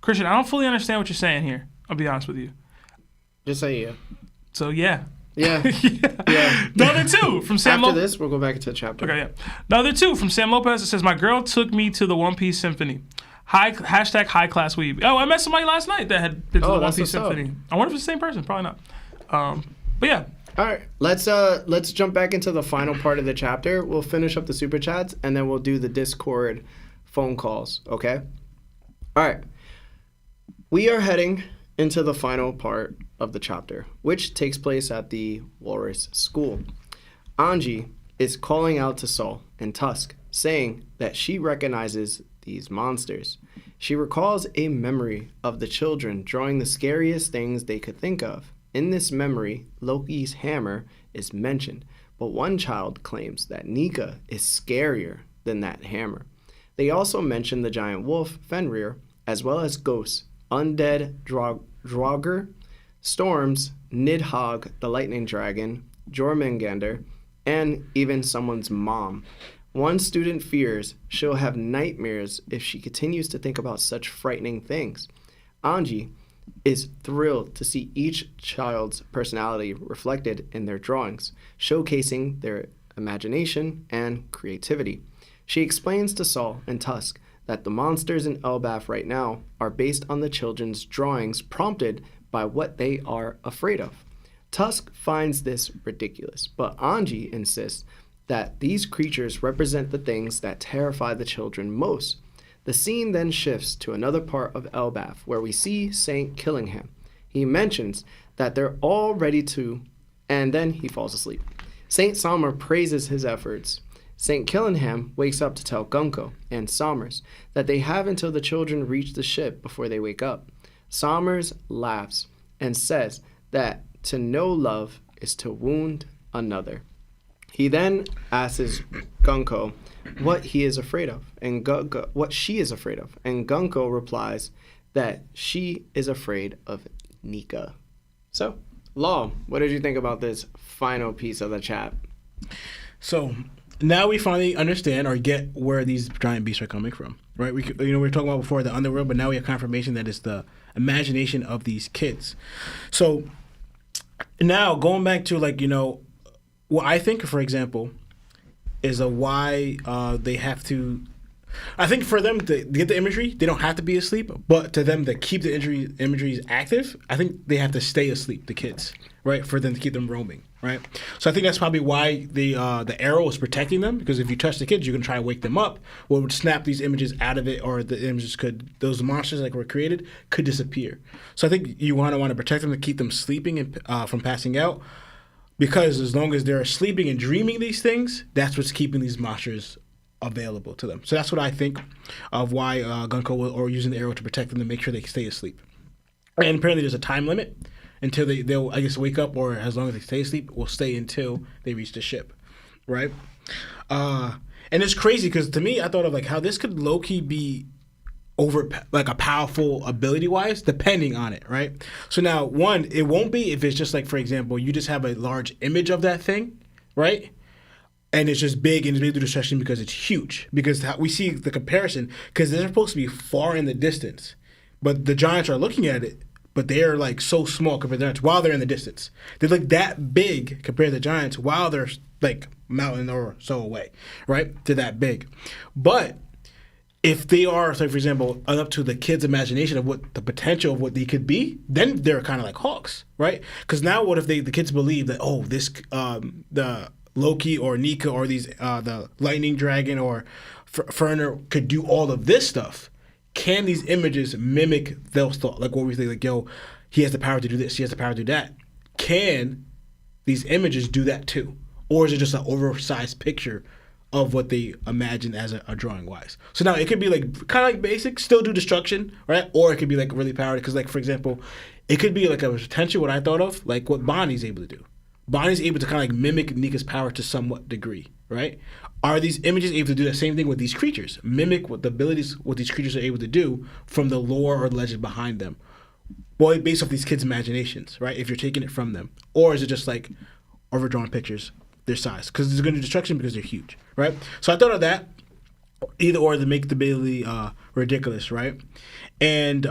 Christian, I don't fully understand what you're saying here. I'll be honest with you. Just say yeah. So yeah. Yeah. Yeah. Another 2 from Sam After Lopez. this, we'll go back into the chapter. Okay, yeah. Another 2 from Sam Lopez. It says, my girl took me to the One Piece Symphony. Hashtag high class weeb. Oh, I met somebody last night that had been to the One that's Piece what's up. Symphony. I wonder if it's the same person. Probably not. But yeah. All right, let's jump back into the final part of the chapter. We'll finish up the super chats and then we'll do the Discord phone calls. Okay. All right. We are heading into the final part of the chapter, which takes place at the Walrus School. Anji is calling out to Saul and Tusk, saying that she recognizes these monsters. She recalls a memory of the children drawing the scariest things they could think of. In this memory, Loki's hammer is mentioned, but one child claims that Nika is scarier than that hammer. They also mention the giant wolf, Fenrir, as well as ghosts, undead Draugr, Storms, Nidhogg, the lightning dragon, Jörmungandr, and even someone's mom. One student fears she'll have nightmares if she continues to think about such frightening things. Anji is thrilled to see each child's personality reflected in their drawings, showcasing their imagination and creativity. She explains to Saul and Tusk that the monsters in Elbaf right now are based on the children's drawings prompted by what they are afraid of. Tusk finds this ridiculous, but Anji insists that these creatures represent the things that terrify the children most. The scene then shifts to another part of Elbaf where we see Saint killing him. He mentions that they're all ready to, and then he falls asleep. Saint Sommer praises his efforts. Saint Killingham wakes up to tell Gunko and Sommers that they have until the children reach the ship before they wake up. Sommers laughs and says that to know love is to wound another. He then asks Gunko what he is afraid of, and what she is afraid of, and Gunko replies that she is afraid of Nika. So, Law, what did you think about this final piece of the chat? So now we finally understand or get where these giant beasts are coming from, right? We were talking about before the underworld, but now we have confirmation that it's the imagination of these kids. So now going back to what I think, for example, is why they have to. I think for them to get the imagery, they don't have to be asleep, but to them to keep the imagery active, I think they have to stay asleep, the kids, right? For them to keep them roaming, right? So I think that's probably why the arrow is protecting them, because if you touch the kids, you can try to wake them up. What would snap these images out of it, or the images those monsters that were created could disappear. So I think you want to protect them to keep them sleeping and from passing out, because as long as they're sleeping and dreaming these things, that's what's keeping these monsters available to them. So that's what I think of why Gunko or using the arrow to protect them to make sure they stay asleep. And apparently there's a time limit until they'll I guess wake up, or as long as they stay asleep, will stay until they reach the ship, right? And it's crazy because to me I thought of how this could low-key be over a powerful ability wise, depending on it, right? So now one, it won't be if it's just for example, you just have a large image of that thing, right? And it's just big and it's made through destruction because it's huge. Because we see the comparison, because they're supposed to be far in the distance. but the giants are looking at it, but they're like so small compared to the giants while they're in the distance. They're like that big compared to the giants while they're like mountain or so away, right? They're that big. But if they are, say for example, up to the kids' imagination of what the potential of what they could be, then they're kind of like hawks, right? Because now what if the kids believe that, oh, this the Loki or Nika or these the lightning dragon or Ferner could do all of this stuff? Can these images mimic those thoughts? Like what we think, like, yo, he has the power to do this, he has the power to do that. Can these images do that too? Or is it just an oversized picture of what they imagine as a drawing wise? So now it could be like kind of like basic, still do destruction, right? Or it could be like really powered because, like, for example, it could be like a potential, what I thought of, like what Bonnie's able to do. Bonnie's able to kind of like mimic Nika's power to somewhat degree, right? Are these images able to do that same thing with these creatures? Mimic what the abilities, what these creatures are able to do from the lore or the legend behind them? Well, based off these kids' imaginations, right? If you're taking it from them. Or is it just like overdrawn pictures, their size? Because there's going to be destruction because they're huge, right? So I thought of that, either or to make the ability ridiculous, right? And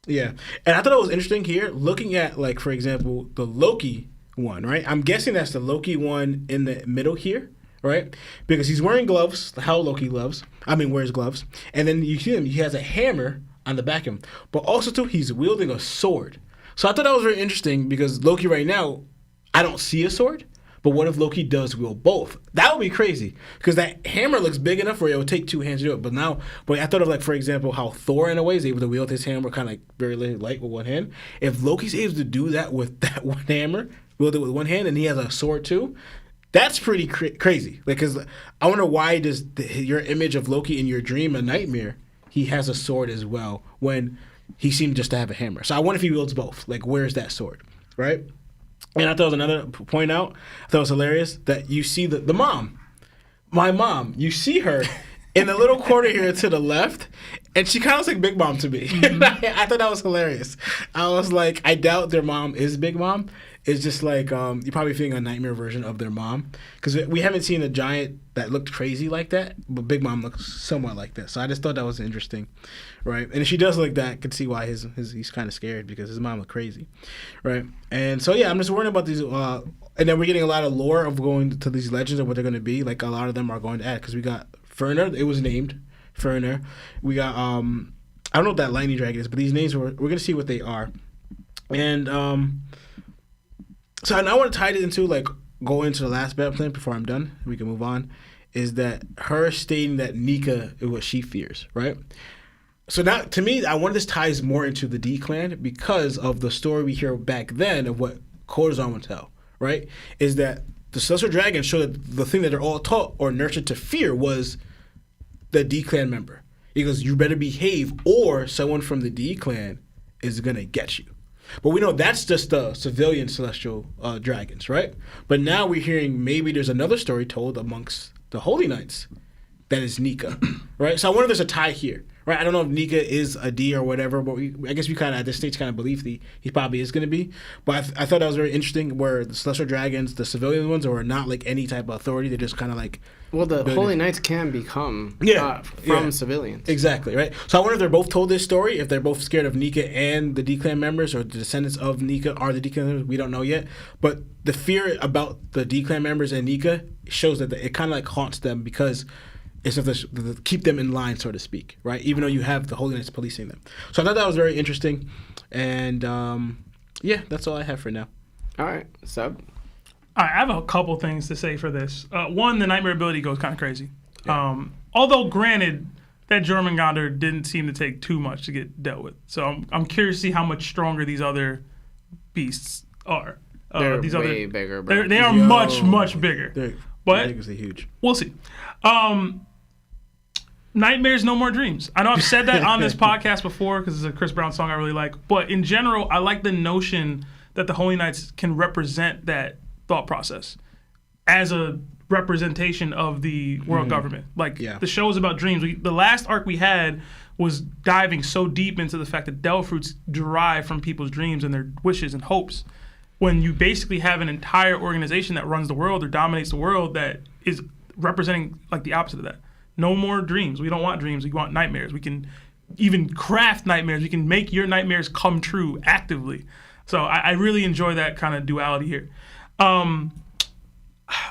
yeah. And I thought it was interesting here, looking at, like, for example, the Loki one, right? I'm guessing that's the Loki one in the middle here, right? Because he's wearing gloves, how Loki wears gloves. And then you see him, he has a hammer on the back of him. But also, too, he's wielding a sword. So I thought that was very interesting because Loki right now, I don't see a sword. But what if Loki does wield both? That would be crazy because that hammer looks big enough where it would take two hands to do it. But I thought of, like, for example, how Thor in a way is able to wield his hammer kind of like very light with one hand. If Loki's able to do that with that one hammer, wield it with one hand, and he has a sword too, that's pretty crazy. Like, because I wonder why does your image of Loki in your dream a nightmare, he has a sword as well when he seemed just to have a hammer. So I wonder if he wields both. Like, where's that sword, right? And I thought it was another point out. I thought it was hilarious that you see the mom, my mom. You see her in the little corner here to the left, and she kind of looks like Big Mom to me. Mm-hmm. I thought that was hilarious. I was like, I doubt their mom is Big Mom. It's just like you're probably feeling a nightmare version of their mom because we haven't seen a giant that looked crazy like that, but Big Mom looks somewhat like that. So I just thought that was interesting, right? And if she does look that, I could see why he's kind of scared because his mom looked crazy, right? And so yeah, I'm just worrying about these. And then we're getting a lot of lore of going to these legends and what they're going to be. Like a lot of them are going to add because we got Ferner. It was named Ferner. We got I don't know what that lightning dragon is, but these names we're going to see what they are, and So I want to tie it into, like, go into the last battle plan before I'm done. We can move on. Is that her stating that Nika is what she fears, right? So now, to me, I wonder this ties more into the D clan because of the story we hear back then of what Corazon would tell, right? Is that the Celestial Dragon showed that the thing that they're all taught or nurtured to fear was the D clan member. He goes, you better behave or someone from the D clan is going to get you. But we know that's just the civilian celestial dragons, right? But now we're hearing maybe there's another story told amongst the Holy Knights that is Nika, right? So I wonder if there's a tie here, right? I don't know if Nika is a D or whatever, but I guess we kind of at this stage kind of believe he probably is going to be. But I thought that was very interesting where the celestial dragons, the civilian ones, are not like any type of authority. They're just kind of like... Well, the Holy Knights can become from civilians. Exactly, right? So I wonder if they're both told this story, if they're both scared of Nika and the D-Clan members, or the descendants of Nika are the D-Clan members. We don't know yet. But the fear about the D-Clan members and Nika shows that it kind of like haunts them because it's to keep them in line, so to speak, right? Even though you have the Holy Knights policing them. So I thought that was very interesting. And yeah, that's all I have for now. All right, Seb? I have a couple things to say for this. One, the nightmare ability goes kind of crazy. Yeah. Although, granted, that Jörmungandr didn't seem to take too much to get dealt with. So I'm curious to see how much stronger these other beasts are. They're way bigger, bro. They are much, much bigger. I think they're huge. We'll see. Nightmares, no more dreams. I know I've said that on this podcast before because it's a Chris Brown song I really like. But in general, I like the notion that the Holy Knights can represent that thought process as a representation of the world government. The show is about dreams. The last arc we had was diving so deep into the fact that devil fruits derive from people's dreams and their wishes and hopes. When you basically have an entire organization that runs the world or dominates the world that is representing like the opposite of that. No more dreams. We don't want dreams. We want nightmares. We can even craft nightmares. You can make your nightmares come true actively. So I really enjoy that kind of duality here.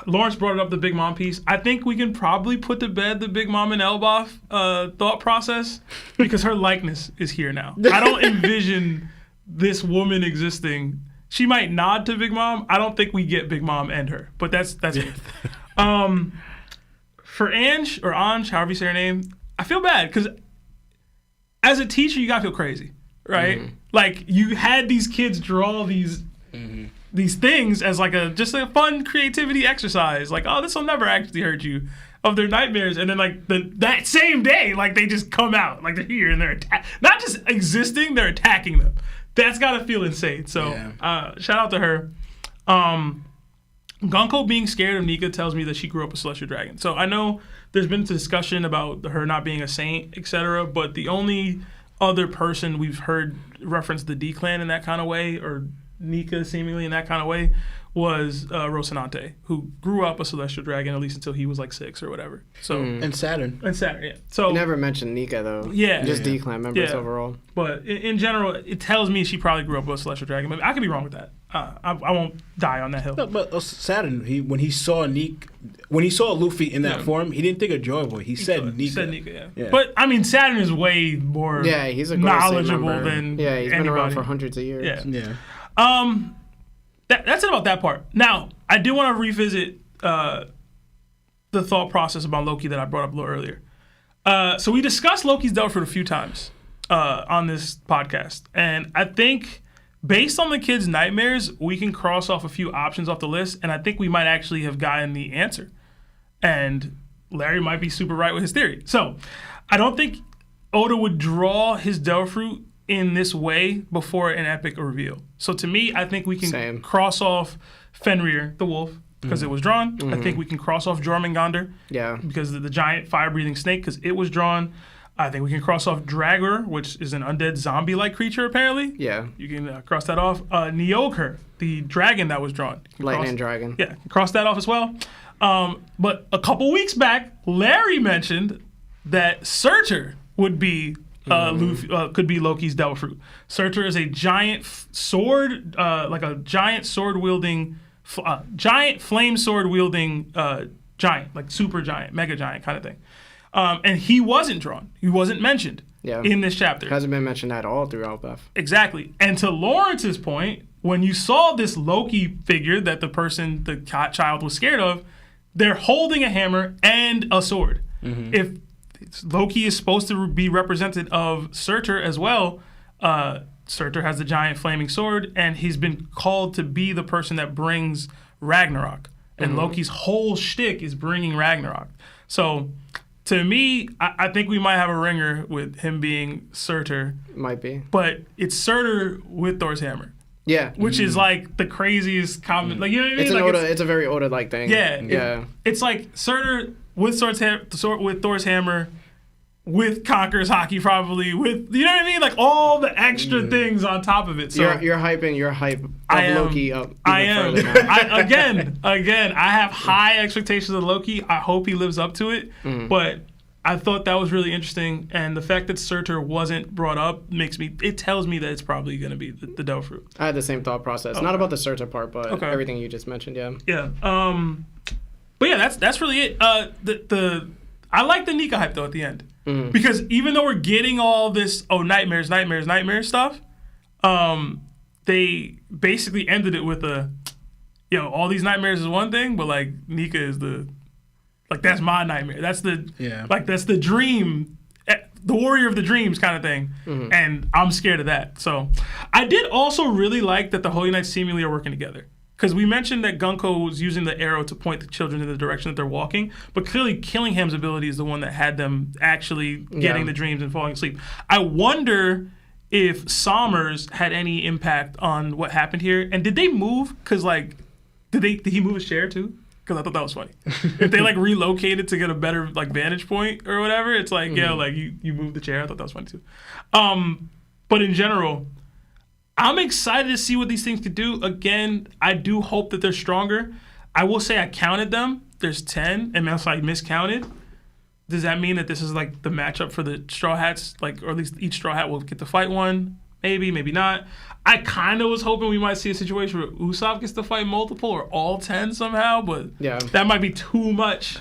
Lawrence brought it up, the Big Mom piece. I think we can probably put to bed the Big Mom and Elbaf thought process because her likeness is here now. I don't envision this woman existing. She might nod to Big Mom. I don't think we get Big Mom and her, but that's it. For Ange, or Ange, however you say her name, I feel bad because as a teacher, you gotta feel crazy, right? Mm-hmm. Like you had these kids draw these things as like just a fun creativity exercise. Like, oh, this will never actually hurt you of their nightmares. And then like that same day, like they just come out, like they're here and they're not just existing, they're attacking them. That's gotta feel insane. So shout out to her. Gunko being scared of Nika tells me that she grew up a celestial dragon. So I know there's been discussion about her not being a saint, etc. But the only other person we've heard reference the D-Clan in that kind of way, or Nika seemingly in that kind of way, was Rocinante, who grew up a celestial dragon, at least until he was like 6 or whatever. So and Saturn, yeah. So you never mentioned Nika though. Yeah, just D-Clan members overall. But in general, it tells me she probably grew up with a celestial dragon. But I could be wrong with that. I won't die on that hill. No, but Saturn, when he saw Luffy in that form, he didn't think of Joy Boy. He said Nika. He said Nika, yeah. But I mean, Saturn is way more he's a knowledgeable than he's been around for hundreds of years. Yeah. That's it about that part. Now, I do want to revisit the thought process about Loki that I brought up a little earlier. So we discussed Loki's Delphoid a few times on this podcast, and I think based on the kids' nightmares, we can cross off a few options off the list, and I think we might actually have gotten the answer. And Larry might be super right with his theory. So I don't think Oda would draw his Delphoid in this way before an epic reveal. So to me, I think we can cross off Fenrir, the wolf, because it was drawn. Mm-hmm. I think we can cross off Jörmungandr, because of the giant fire-breathing snake, because it was drawn. I think we can cross off Dragor, which is an undead zombie-like creature, apparently. Yeah. You can cross that off. Neoker, the dragon that was drawn. Lightning dragon. Yeah, cross that off as well. But a couple weeks back, Larry mentioned that Surtur would be Luffy, could be Loki's Delphoid. Surtur is a giant sword, like a giant sword-wielding, giant flame sword-wielding giant, like super giant, mega giant kind of thing. And he wasn't drawn. He wasn't mentioned in this chapter. Hasn't been mentioned at all through Elbaf. Exactly. And to Lawrence's point, when you saw this Loki figure that the child was scared of, they're holding a hammer and a sword. Mm-hmm. If Loki is supposed to be representative of Surtur as well, Surtur has the giant flaming sword, and he's been called to be the person that brings Ragnarok. And Loki's whole shtick is bringing Ragnarok. So to me, I think we might have a ringer with him being Surtur. Might be. But it's Surtur with Thor's hammer. Yeah. Which is like the craziest comment. Like, you know what I mean? It's like it's a very Oda-like thing. Yeah. It's like Surtur with Thor's hammer, with Conqueror's hockey probably, with, you know what I mean? Like all the extra things on top of it. So you're hyping your hype of Loki up. I am. Again, I have high expectations of Loki. I hope he lives up to it. But I thought that was really interesting, and the fact that Surtur wasn't brought up tells me that it's probably going to be the Delphoid. I had the same thought process. Not about the Surtur part, but everything you just mentioned. Yeah. But yeah, that's really it. I like the Nika hype though at the end. Because even though we're getting all this nightmares stuff, they basically ended it with all these nightmares is one thing, but like Nika is that's my nightmare. That's that's the dream, the warrior of the dreams kind of thing, and I'm scared of that. So I did also really like that the Holy Knights seemingly are working together. Because we mentioned that Gunko was using the arrow to point the children in the direction that they're walking, but clearly Killingham's ability is the one that had them actually getting the dreams and falling asleep. I wonder if Sommers had any impact on what happened here, and did they move? Because did he move his chair too? Because I thought that was funny. If they relocated to get a better vantage point or whatever, it's you moved the chair. I thought that was funny too. But in general, I'm excited to see what these things could do. Again, I do hope that they're stronger. I will say I counted them. There's 10, and that's miscounted. does that mean that this is like the matchup for the Straw Hats? Like, or at least each Straw Hat will get to fight one? Maybe, maybe not. I kind of was hoping we might see a situation where Usopp gets to fight multiple or all 10 somehow, but that might be too much.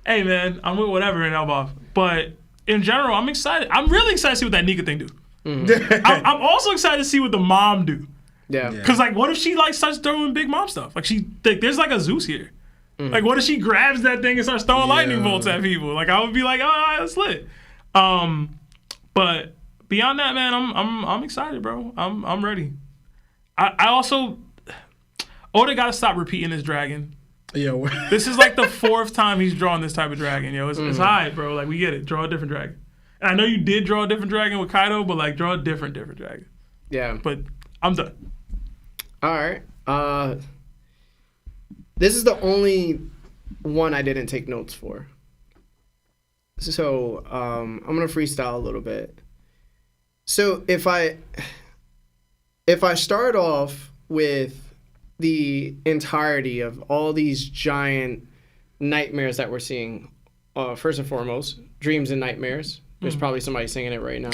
Hey, man, I'm with whatever in Elbaf. But in general, I'm excited. I'm really excited to see what that Nika thing do. Mm-hmm. I'm also excited to see what the mom do. Yeah. Because, like, what if she, like, starts throwing Big Mom stuff? Like, there's, like, a Zeus here. Like, what if she grabs that thing and starts throwing lightning bolts at people? Like, I would be like, all right, that's lit. But beyond that, man, I'm excited, bro. I'm ready. I also Oda got to stop repeating his dragon. Yo, this is like the 4th time he's drawn this type of dragon. Yo, it's high, bro. Like, we get it. Draw a different dragon. And I know you did draw a different dragon with Kaido, but like, draw a different dragon. Yeah. But I'm done. All right. This is the only one I didn't take notes for. So I'm gonna freestyle a little bit. So if I start off with the entirety of all these giant nightmares that we're seeing, first and foremost, dreams and nightmares. There's probably somebody singing it right now.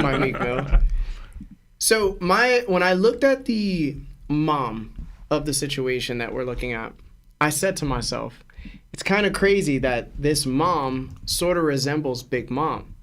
My Meek Mill. So when I looked at the mom of the situation that we're looking at, I said to myself, it's kind of crazy that this mom sort of resembles Big Mom.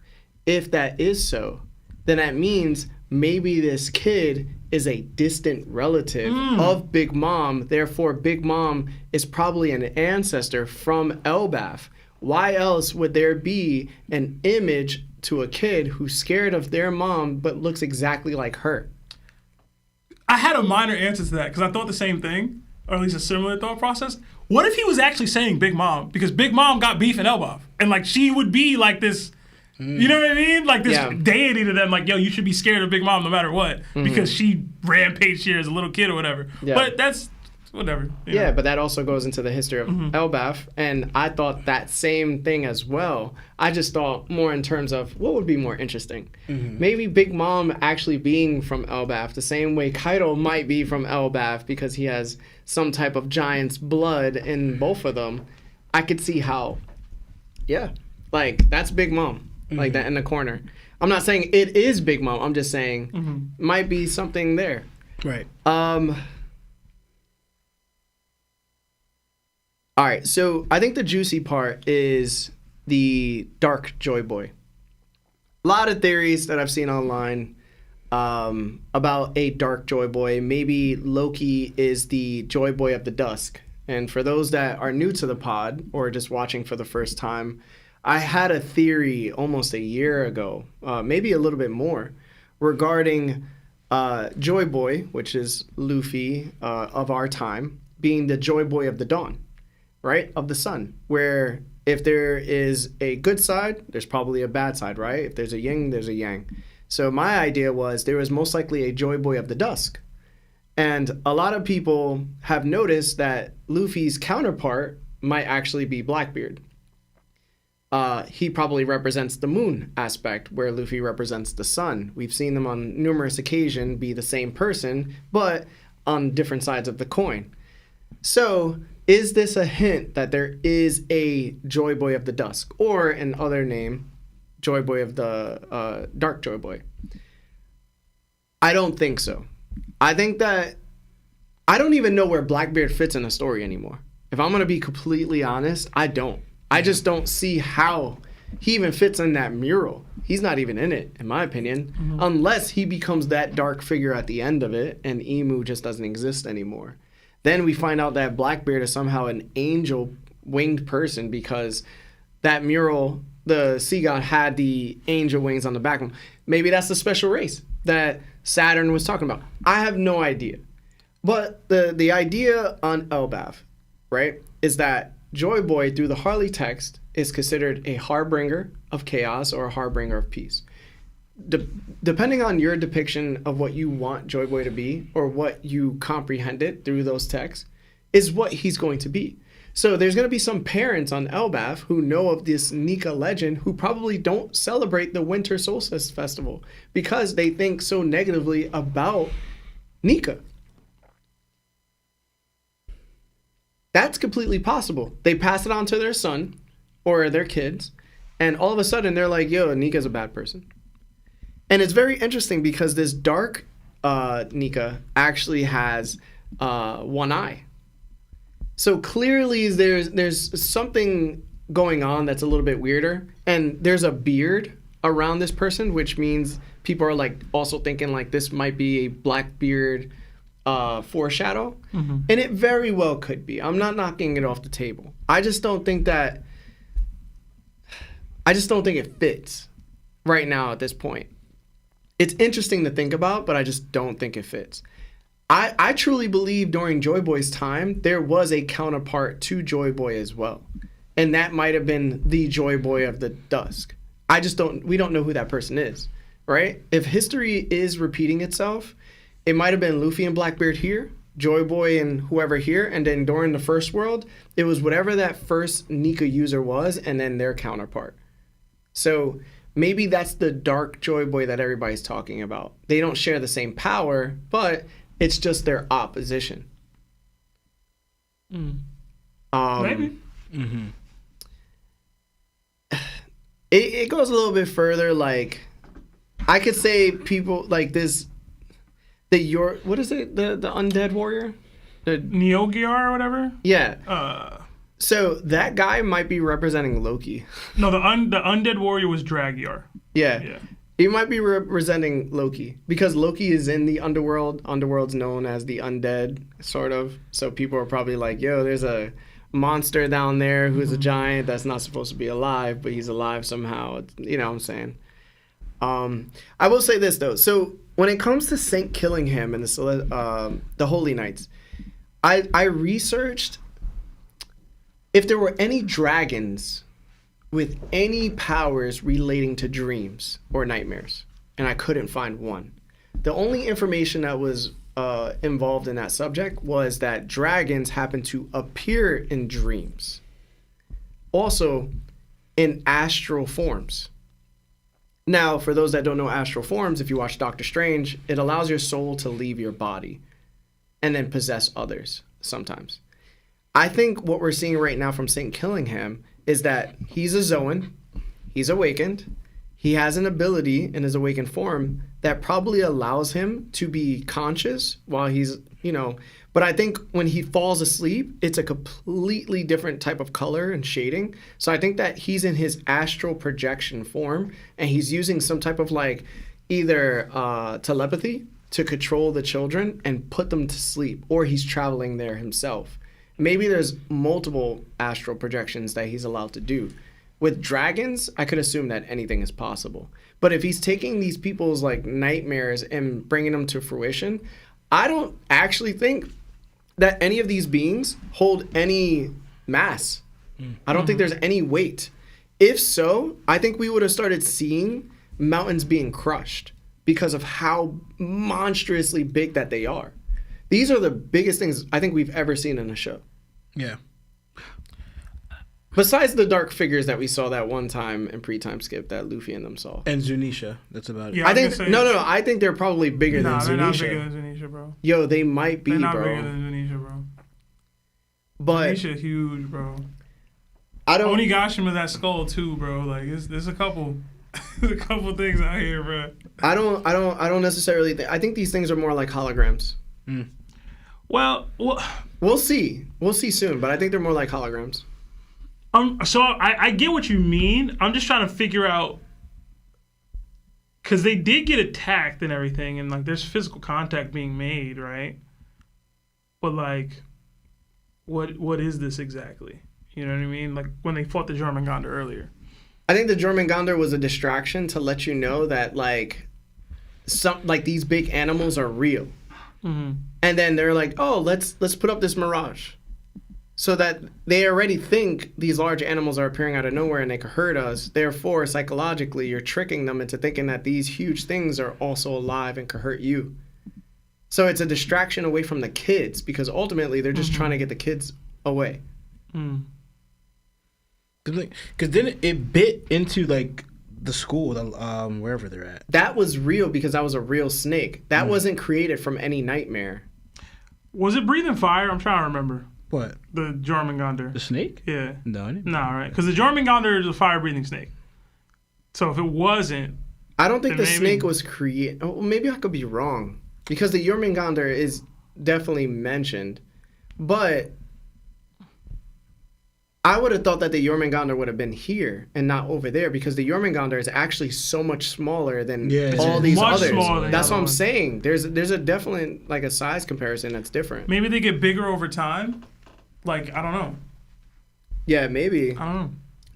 If that is so, then that means maybe this kid is a distant relative of Big Mom. Therefore, Big Mom is probably an ancestor from Elbaf. Why else would there be an image to a kid who's scared of their mom but looks exactly like her? I had a minor answer to that because I thought the same thing, or at least a similar thought process. What if he was actually saying Big Mom? Because Big Mom got beef in Elbaf. And like she would be like this, you know what I mean? Like this deity to them, like, yo, you should be scared of Big Mom no matter what. Because she rampaged here as a little kid or whatever. Yeah. But that's whatever. Yeah, but that also goes into the history of Elbaf. And I thought that same thing as well. I just thought more in terms of what would be more interesting. Maybe Big Mom actually being from Elbaf, the same way Kaido might be from Elbaf because he has some type of giant's blood in both of them. I could see how, like that's Big Mom, like that in the corner. I'm not saying it is Big Mom. I'm just saying might be something there. Right. All right, so I think the juicy part is the Dark Joy Boy. A lot of theories that I've seen online about a Dark Joy Boy. Maybe Loki is the Joy Boy of the Dusk. And for those that are new to the pod or just watching for the first time, I had a theory almost a year ago, maybe a little bit more, regarding Joy Boy, which is Luffy of our time, being the Joy Boy of the Dawn. Right? Of the sun, where if there is a good side, there's probably a bad side, right? If there's a yin, there's a yang. So my idea was there was most likely a Joy Boy of the Dusk. And a lot of people have noticed that Luffy's counterpart might actually be Blackbeard. He probably represents the moon aspect, where Luffy represents the sun. We've seen them on numerous occasions be the same person, but on different sides of the coin. So is this a hint that there is a Joy Boy of the Dusk, or an other name, Joy Boy of the Dark Joy Boy? I don't think so. I think that I don't even know where Blackbeard fits in the story anymore. If I'm going to be completely honest, I don't. I just don't see how he even fits in that mural. He's not even in it, in my opinion, unless he becomes that dark figure at the end of it and Emu just doesn't exist anymore. Then we find out that Blackbeard is somehow an angel-winged person because that mural, the sea god, had the angel wings on the back of him. Maybe that's the special race that Saturn was talking about. I have no idea. But the idea on Elbaf, right, is that Joy Boy, through the Harley text, is considered a harbinger of chaos or a harbinger of peace. Depending on your depiction of what you want Joy Boy to be or what you comprehended through those texts is what he's going to be. So there's going to be some parents on Elbaf who know of this Nika legend who probably don't celebrate the Winter Solstice Festival because they think so negatively about Nika. That's completely possible. They pass it on to their son, or their kids, and all of a sudden they're like, yo, Nika's a bad person. And it's very interesting because this dark Nika actually has one eye. So clearly there's something going on that's a little bit weirder. And there's a beard around this person, which means people are like also thinking like this might be a Blackbeard foreshadow. Mm-hmm. And it very well could be. I'm not knocking it off the table. I just don't think it fits right now at this point. It's interesting to think about, but I just don't think it fits. I truly believe during Joy Boy's time, there was a counterpart to Joy Boy as well. And that might have been the Joy Boy of the Dusk. We don't know who that person is, right? If history is repeating itself, it might have been Luffy and Blackbeard here, Joy Boy and whoever here, and then during the first world, it was whatever that first Nika user was, and then their counterpart. So maybe that's the dark Joy Boy that everybody's talking about. They don't share the same power, but it's just their opposition. Maybe. Mm-hmm. It goes a little bit further. Like, I could say people like this. What is it? The undead warrior, the Neogiar or whatever. Yeah. So that guy might be representing Loki. No, the undead warrior was Dragiar. Yeah. He might be representing Loki because Loki is in the underworld. Underworld's known as the undead, sort of. So people are probably like, yo, there's a monster down there who's a giant that's not supposed to be alive, but he's alive somehow. You know what I'm saying? I will say this, though. So when it comes to Saint Killingham and the Holy Knights, I researched if there were any dragons with any powers relating to dreams or nightmares, and I couldn't find one. The only information that was involved in that subject was that dragons happen to appear in dreams, also in astral forms. Now, for those that don't know astral forms, if you watch Doctor Strange, it allows your soul to leave your body and then possess others sometimes. I think what we're seeing right now from St. Killingham is that he's a Zoan, he's awakened, he has an ability in his awakened form that probably allows him to be conscious while he's, but I think when he falls asleep, it's a completely different type of color and shading. So I think that he's in his astral projection form and he's using some type of like either telepathy to control the children and put them to sleep, or he's traveling there himself. Maybe there's multiple astral projections that he's allowed to do. With dragons, I could assume that anything is possible. But if he's taking these people's like nightmares and bringing them to fruition, I don't actually think that any of these beings hold any mass. I don't think there's any weight. If so, I think we would have started seeing mountains being crushed because of how monstrously big that they are. These are the biggest things I think we've ever seen in a show. Yeah. Besides the dark figures that we saw that one time in pre-time skip that Luffy and them saw. And Zunisha. That's about it. Yeah, I think no. I think they're probably bigger than Zunisha. They're not bigger than Zunisha, bro. Yo, they might be, they're not bro. bigger than Zunisha, bro. But Zunisha huge, bro. I don't. Onigashima that skull too, bro. Like there's a couple, a couple things out here, bro. I don't necessarily think. I think these things are more like holograms. Mm. Well, we'll see. We'll see soon, but I think they're more like holograms. So I get what you mean. I'm just trying to figure out, because they did get attacked and everything, and like there's physical contact being made, right? But like, what is this exactly? You know what I mean? Like when they fought the Jörmungandr earlier. I think the Jörmungandr was a distraction to let you know that like these big animals are real. Mm-hmm. And then they're like, oh, let's put up this mirage. So that they already think these large animals are appearing out of nowhere and they could hurt us. Therefore, psychologically, you're tricking them into thinking that these huge things are also alive and could hurt you. So it's a distraction away from the kids because ultimately they're just trying to get the kids away. Because then it bit into like the school, wherever they're at. That was real because that was a real snake. That wasn't created from any nightmare. Was it breathing fire? I'm trying to remember. What? The Jörmungandr. The snake? Yeah. No, I didn't. Nah, right? Because the Jörmungandr is a fire-breathing snake. So if it wasn't, I don't think the then maybe- snake was created. Oh, maybe I could be wrong because the Jörmungandr is definitely mentioned, but I would have thought that the Jörmungandr would have been here and not over there because the Jörmungandr is actually so much smaller than all these much others. smaller than That's the what I'm other saying. There's a definite like a size comparison that's different. maybe they get bigger over time. Like, I don't know. Yeah, maybe. I don't know.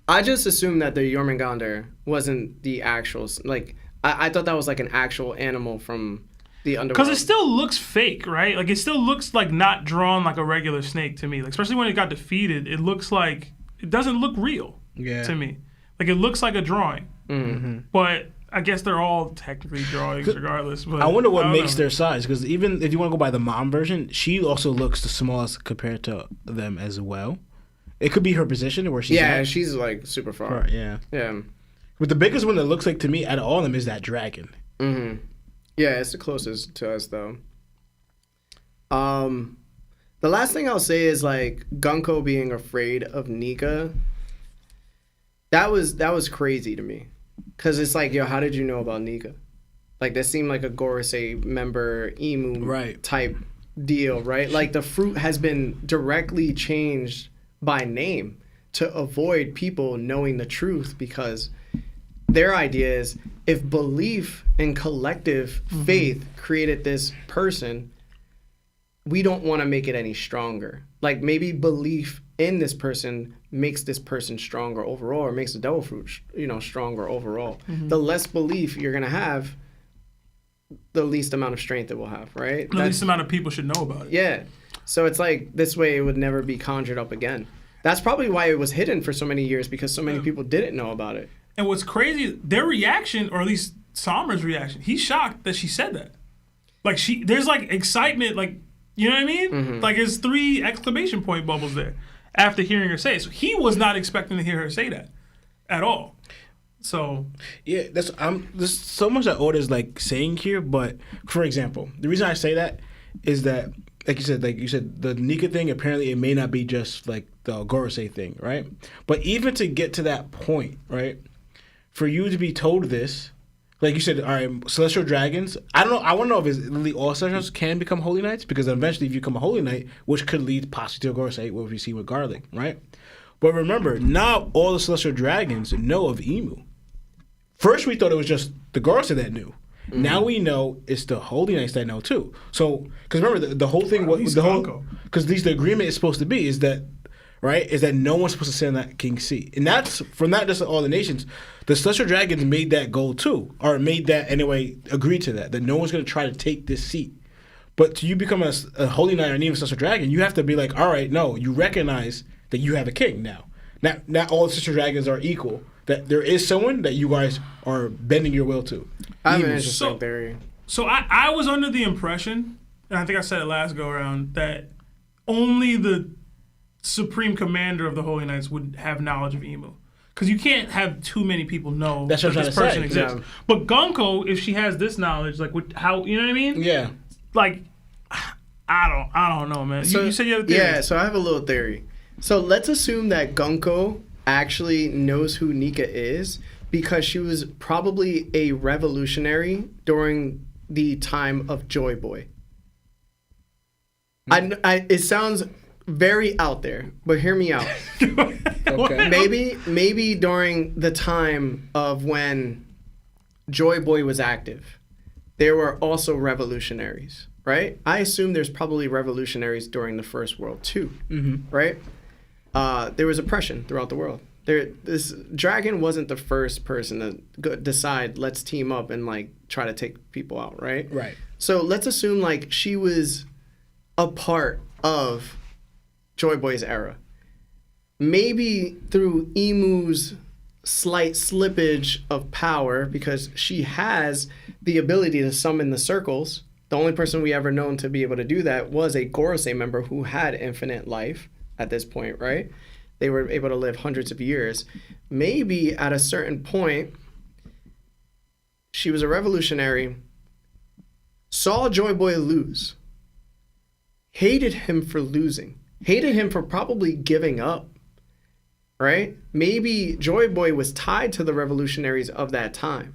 I just assumed that the Jörmungandr wasn't the actual like. I thought that was like an actual animal from the underworld. Because it still looks fake, right? Like, it still looks like not drawn like a regular snake to me. Like, especially when it got defeated, it looks like it doesn't look real to me. Like, it looks like a drawing. Mm-hmm. But I guess they're all technically drawings regardless. But I wonder what don't makes know. their size, because even if you want to go by the mom version, she also looks the smallest compared to them as well. It could be her position where she's at. she's like super far. Right, yeah. Yeah. But the biggest one that looks like to me out of all of them is that dragon. Mm-hmm. Yeah, it's the closest to us though. The last thing I'll say is like Gunko being afraid of Nika. That was crazy to me, cause it's like, yo, how did you know about Nika? Like that seemed like a Gorosei member emu type deal, right? Like the fruit has been directly changed by name to avoid people knowing the truth, because their idea is if belief and collective faith created this person, we don't want to make it any stronger. Like maybe belief in this person makes this person stronger overall, or makes the devil fruit, stronger overall. The less belief you're gonna have, the least amount of strength it will have, right? The least amount of people should know about it. Yeah. So it's like this way it would never be conjured up again. That's probably why it was hidden for so many years, because so many people didn't know about it. And what's crazy, their reaction, or at least Sommer's reaction, he's shocked that she said that. Like there's like excitement, like, you know what I mean? Mm-hmm. Like there's 3 exclamation point bubbles there after hearing her say it. So he was not expecting to hear her say that at all. So yeah, there's so much that Oda's like saying here, but for example, the reason I say that is that like you said, the Nika thing, apparently it may not be just like the Gorosei thing, right? But even to get to that point, right? For you to be told this, like you said, all right, celestial dragons. I don't know. I want to know if it's literally all celestials can become holy knights, because eventually, if you become a holy knight, which could lead possibly to a Gorosei, what we see with Garlic, right? But remember, not all the celestial dragons know of Emu. First, we thought it was just the Gorosei that knew. Mm-hmm. Now we know it's the holy knights that know too. So, because remember, the whole thing was because at least the agreement is supposed to be is that. Right, is that no one's supposed to sit on that king's seat, and that's from not just all the nations. The celestial dragons made that goal too, or made that anyway, agreed to that no one's going to try to take this seat. But to you become a holy knight or even a celestial dragon, you have to be like, all right, no, you recognize that you have a king now. Not all the celestial dragons are equal. That there is someone that you guys are bending your will to. I have an interesting theory. So I was under the impression, and I think I said it last go around, that only the Supreme Commander of the Holy Knights would have knowledge of Emu, because you can't have too many people know that this person exists. Yeah. But Gunko, if she has this knowledge, like how, you know what I mean? Yeah. Like, I don't know, man. So, you said you have a theory. Yeah. So I have a little theory. So let's assume that Gunko actually knows who Nika is, because she was probably a revolutionary during the time of Joy Boy. It sounds very out there, but hear me out. Okay. Maybe during the time of when Joy Boy was active, there were also revolutionaries, right? I assume there's probably revolutionaries during the First World too, right? There was oppression throughout the world. This dragon wasn't the first person to decide, let's team up and like try to take people out, right? Right. So let's assume like she was a part of Joy Boy's era. Maybe through Emu's slight slippage of power, because she has the ability to summon the circles. The only person we ever known to be able to do that was a Gorosei member who had infinite life at this point, right? They were able to live hundreds of years. Maybe at a certain point, she was a revolutionary, saw Joy Boy lose, hated him for losing, hated him for probably giving up, right? Maybe Joy Boy was tied to the revolutionaries of that time.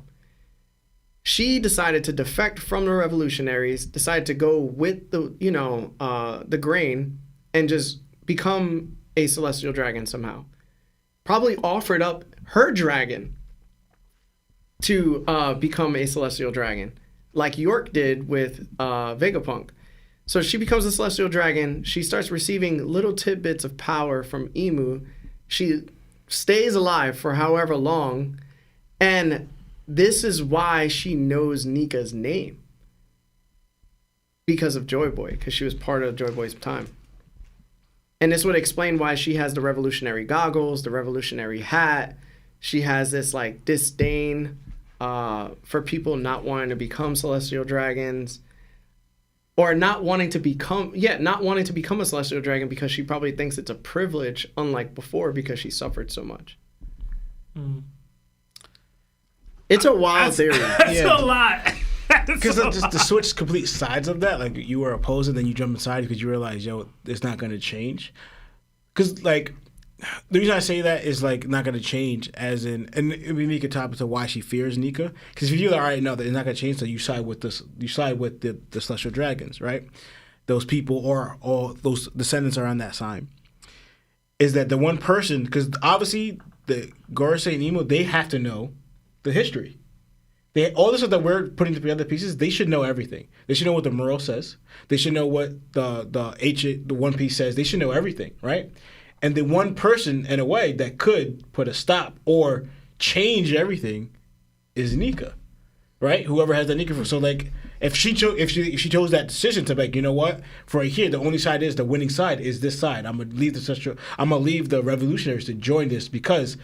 She decided to defect from the revolutionaries, decided to go with the grain and just become a celestial dragon somehow. Probably offered up her dragon to become a celestial dragon, like York did with Vegapunk. So she becomes a celestial dragon. She starts receiving little tidbits of power from Emu. She stays alive for however long, and this is why she knows Nika's name. Because of Joy Boy, because she was part of Joy Boy's time. And this would explain why she has the revolutionary goggles, the revolutionary hat. She has this like disdain for people not wanting to become celestial dragons, or not wanting to become a celestial dragon because she probably thinks it's a privilege, unlike before, because she suffered so much. It's a wild theory. That's a lot. Because just to switch complete sides of that, like you were opposed and then you jump inside because you realize, it's not going to change. Because like the reason I say that is like not going to change, as in, and we make a topic to why she fears Nika. Because if you already know that it's not going to change, so you side with this, you side with the celestial dragons, right? Those people or all those descendants are on that side. Is that the one person? Because obviously the Gorosei and Emo, they have to know the history. All the stuff that we're putting together pieces, they should know everything. They should know what the Muro says. They should know what the One Piece says. They should know everything, right? And the one person, in a way, that could put a stop or change everything is Nika, right? Whoever has the Nika. So, like, if she chose that decision to, like, you know what? For right here, the only side is the winning side is this side. I'm gonna leave the revolutionaries to join this because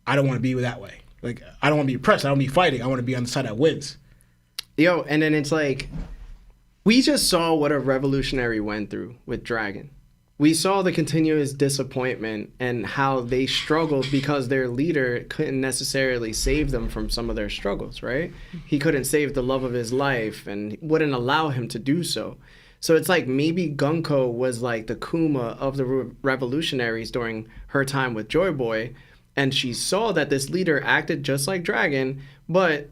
I don't want to be that way. Like, I don't want to be oppressed. I don't want to be fighting. I want to be on the side that wins. Yo, and then it's like, we just saw what a revolutionary went through with Dragon. We saw the continuous disappointment and how they struggled because their leader couldn't necessarily save them from some of their struggles, right? He couldn't save the love of his life and wouldn't allow him to do so. So it's like maybe Gunko was like the Kuma of the revolutionaries during her time with Joy Boy. And she saw that this leader acted just like Dragon, but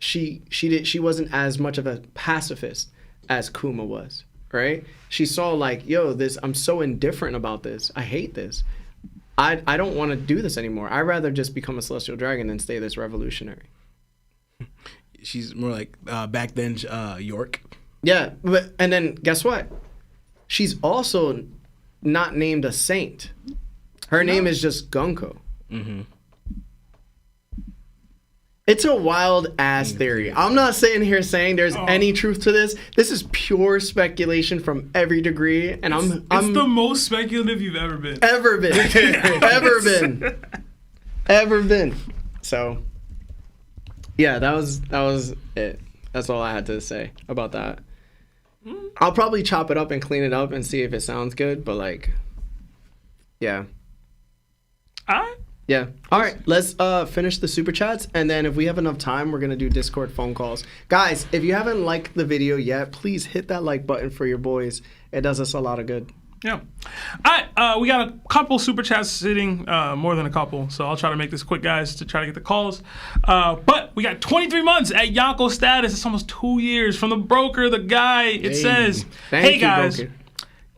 she wasn't as much of a pacifist as Kuma was, right? She saw like, I'm so indifferent about this. I hate this. I don't want to do this anymore. I'd rather just become a celestial dragon than stay this revolutionary. She's more like back then York. Yeah, and then guess what? She's also not named a saint. Her name is just Gunko. Mm-hmm. It's a wild ass theory. I'm not sitting here saying there's any truth to this. This is pure speculation from every degree, and it's the most speculative you've ever been. Ever been. So, yeah, that was it. That's all I had to say about that. I'll probably chop it up and clean it up and see if it sounds good, but like, yeah. All right. Yeah. All right. Let's finish the super chats, and then if we have enough time, we're gonna do Discord phone calls. Guys, if you haven't liked the video yet, please hit that like button for your boys. It does us a lot of good. Yeah. All right. We got a couple super chats sitting, more than a couple, so I'll try to make this quick, guys, to try to get the calls. But we got 23 months at Yonko status. It's almost 2 years from the broker, the guy. It says, "Hey guys. Broker.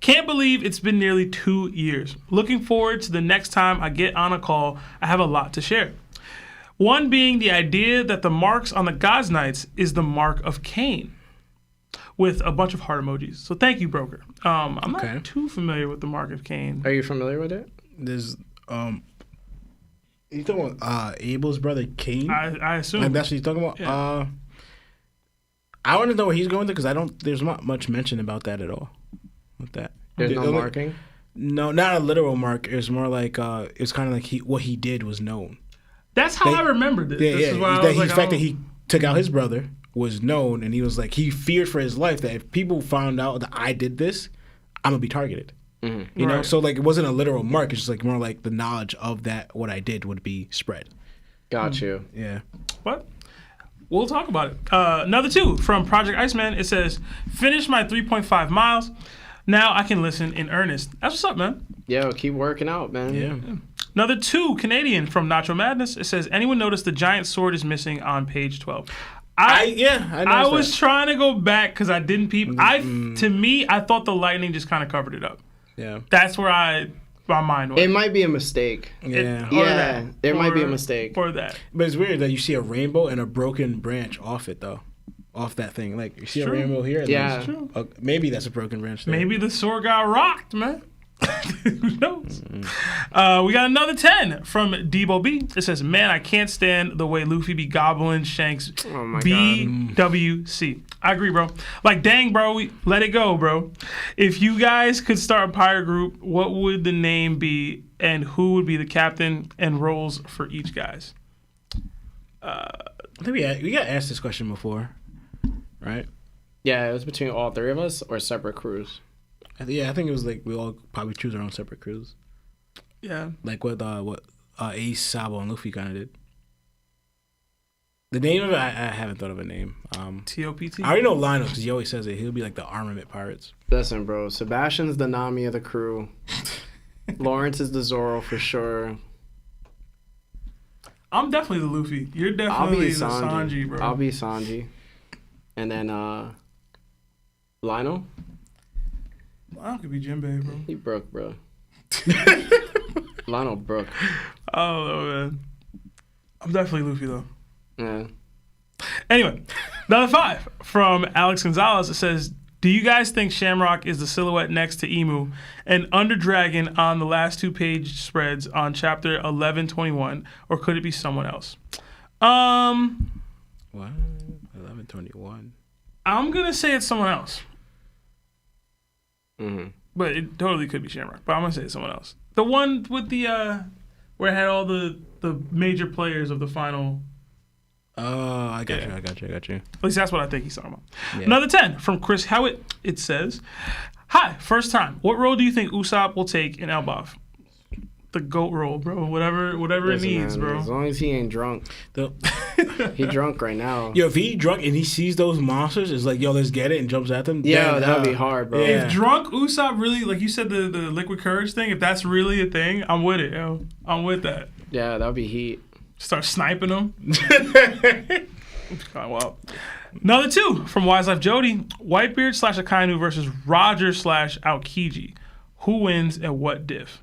Can't believe it's been nearly 2 years. Looking forward to the next time I get on a call. I have a lot to share. One being the idea that the marks on the God's Knights is the mark of Cain, with a bunch of heart emojis. So thank you, broker. I'm not too familiar with the mark of Cain. Are you familiar with it? There's you talking about Abel's brother Cain? I assume. Like that's what you're talking about. Yeah. I want to know what he's going through because there's not much mention about that at all. With that, there's no marking. No, not a literal mark. It's more like it's kind of like what he did was known. That's how I remembered it. The fact that he took out his brother was known, and he was like he feared for his life that if people found out that I did this, I'm gonna be targeted. Mm-hmm. You know, so like it wasn't a literal mark. It's just like more like the knowledge of that what I did would be spread. Got you. Yeah. What? We'll talk about it. Another two from Project Iceman. It says, "Finish my 3.5 miles. Now I can listen in earnest. That's what's up, man. Yo, keep working out, man. Yeah. Another 2 Canadian from Nacho Madness. It says, anyone notice the giant sword is missing on page 12? I was trying to go back because I didn't peep. To me, I thought the lightning just kind of covered it up. Yeah. That's where my mind was. It might be a mistake. Yeah. There might be a mistake. Or that. But it's weird that you see a rainbow and a broken branch off it, though. Off that thing. Like, you see a rainbow here. And Yeah. Maybe that's a broken branch there. Maybe the sword got rocked, man. Who knows? We got another 10 from Debo B. It says, man, I can't stand the way Luffy be gobbling Shanks. Oh my BWC. I agree, bro. Like, dang, bro, let it go, bro. If you guys could start a pirate group, what would the name be, and who would be the captain and roles for each guys? I think we got asked this question before, right? Yeah, it was between all 3 of us or separate crews. I think it was like we all probably choose our own separate crews. Yeah. Like what Ace, Sabo, and Luffy kind of did. The name of it, I haven't thought of a name. TOPT? I already know Lionel because he always says it. He'll be like the Armament Pirates. Listen, bro. Sebastian's the Nami of the crew. Lawrence is the Zoro for sure. I'm definitely the Luffy. You're definitely the Sanji, bro. I'll be Sanji. And then Lionel? Lionel could be Jinbei, bro. He broke, bro. Lionel broke. Oh, man. I'm definitely Luffy, though. Yeah. Anyway, another 5 from Alex Gonzalez. It says, do you guys think Shamrock is the silhouette next to Emu and Underdragon on the last 2 page spreads on chapter 1121, or could it be someone else? What? 1121. I'm going to say it's someone else. Mm-hmm. But it totally could be Shamrock. But I'm going to say it's someone else. The one with the, where it had all the major players of the final. Oh, I got you. At least that's what I think he's talking about. Yeah. Another 10 from Chris Howitt. It says, hi, first time. What role do you think Usopp will take in Elbaf? The goat role, bro. Whatever it needs, man, bro. As long as he ain't drunk. He drunk right now. Yo, if he drunk and he sees those monsters, it's like, yo, let's get it, and jumps at them. Yeah, that would be hard, bro. Yeah. If drunk Usopp really, like you said, the liquid courage thing, if that's really a thing, I'm with it, yo. I'm with that. Yeah, that would be heat. Start sniping them. Wow. Another 2 from Wise Life Jody. Whitebeard / Akainu versus Roger / Aokiji. Who wins and what diff?